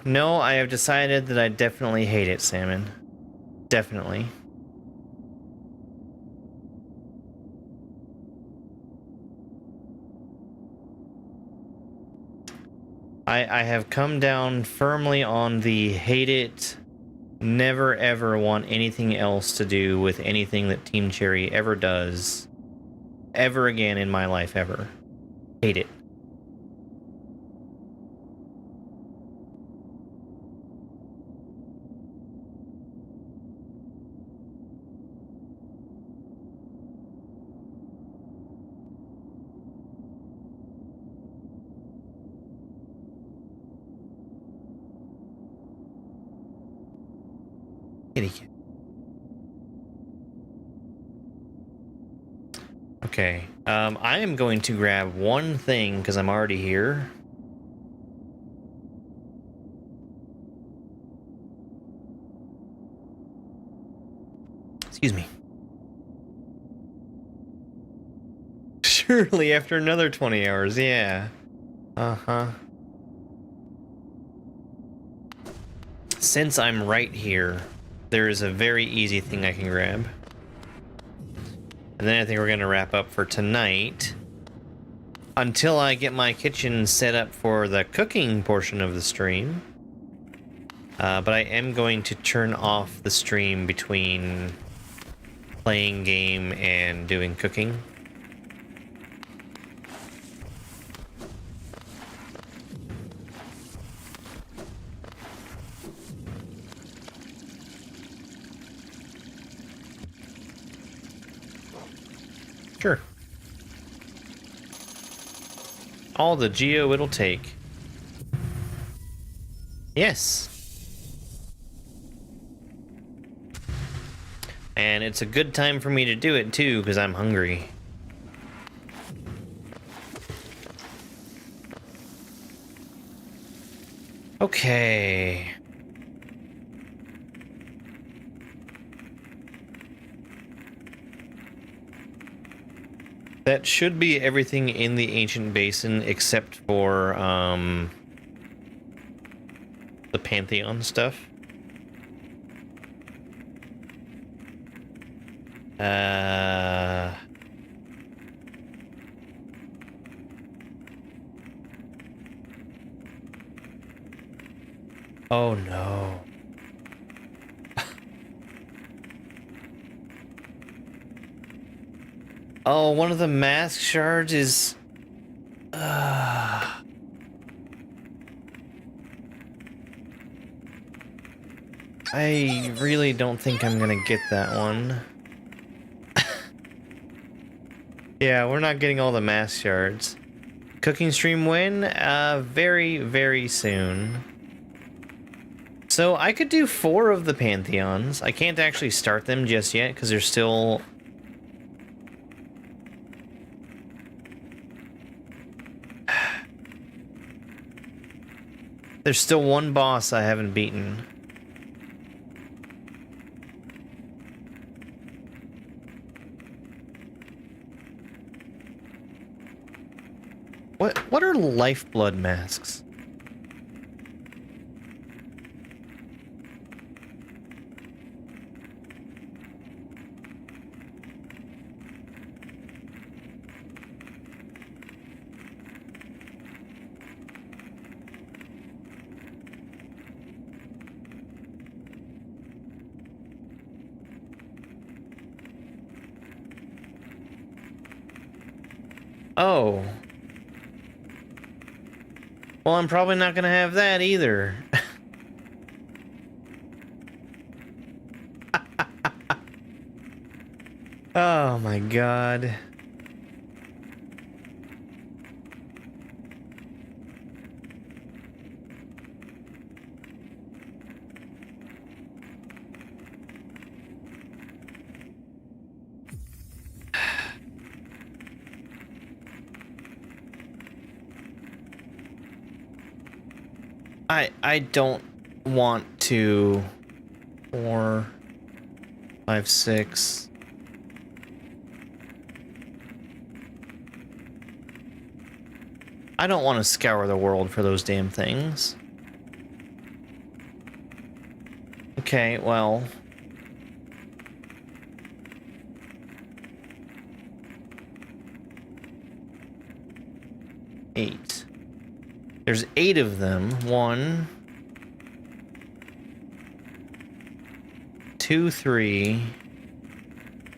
A: No, I have decided that I definitely hate it, Salmon. Definitely. I have come down firmly on the hate it, never ever want anything else to do with anything that Team Cherry ever does, ever again in my life, ever. Hate it. Okay, I am going to grab one thing because I'm already here. Excuse me. Surely after another 20 hours, yeah. Uh-huh. Since I'm right here, there is a very easy thing I can grab. And then I think we're going to wrap up for tonight. Until I get my kitchen set up for the cooking portion of the stream. But I am going to turn off the stream between playing game and doing cooking. Sure. All the geo it'll take. Yes. And it's a good time for me to do it too, because I'm hungry. Okay. That should be everything in the ancient basin except for the Pantheon stuff. Oh no. Oh, one of the mask shards is... I really don't think I'm gonna get that one. Yeah, we're not getting all the mask shards. Cooking stream win? Very, very soon. So I could do 4 of the Pantheons. I can't actually start them just yet, because they're still... There's still one boss I haven't beaten. What are lifeblood masks? Oh. Well, I'm probably not gonna have that either. Oh my god. I don't want to. 4, 5, 6. I don't want to scour the world for those damn things. Okay, well. Eight. There's 8 of them. 1, 2, 3,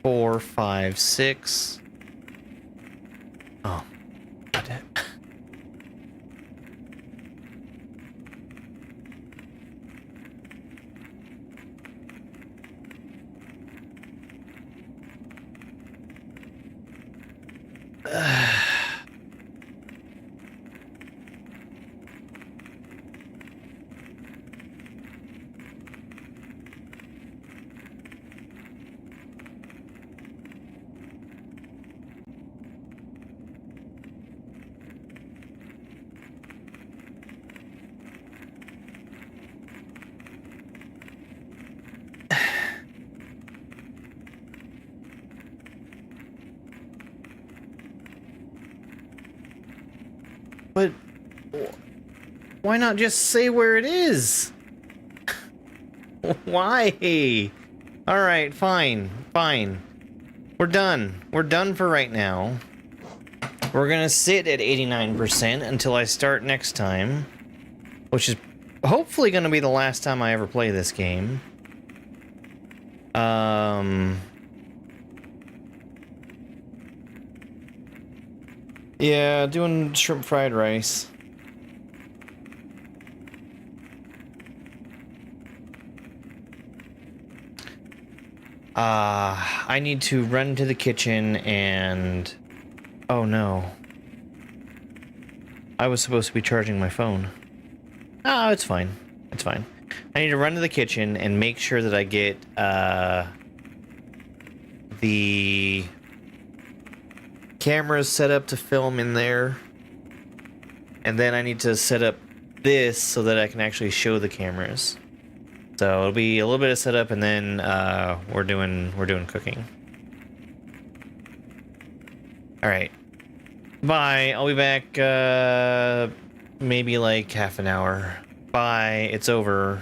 A: 4, 5, 6. Oh. God. But why not just say where it is? Why? Alright, fine. Fine. We're done. We're done for right now. We're gonna sit at 89% until I start next time. Which is hopefully gonna be the last time I ever play this game. Yeah, doing shrimp fried rice. I need to run to the kitchen and... Oh no. I was supposed to be charging my phone. Oh, it's fine. It's fine. I need to run to the kitchen and make sure that I get, the cameras set up to film in there. And then I need to set up this so that I can actually show the cameras. So it'll be a little bit of setup, and then we're doing cooking. All right. Bye. I'll be back maybe like half an hour. Bye. It's over.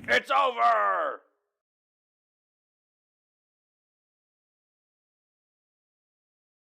G: It's over!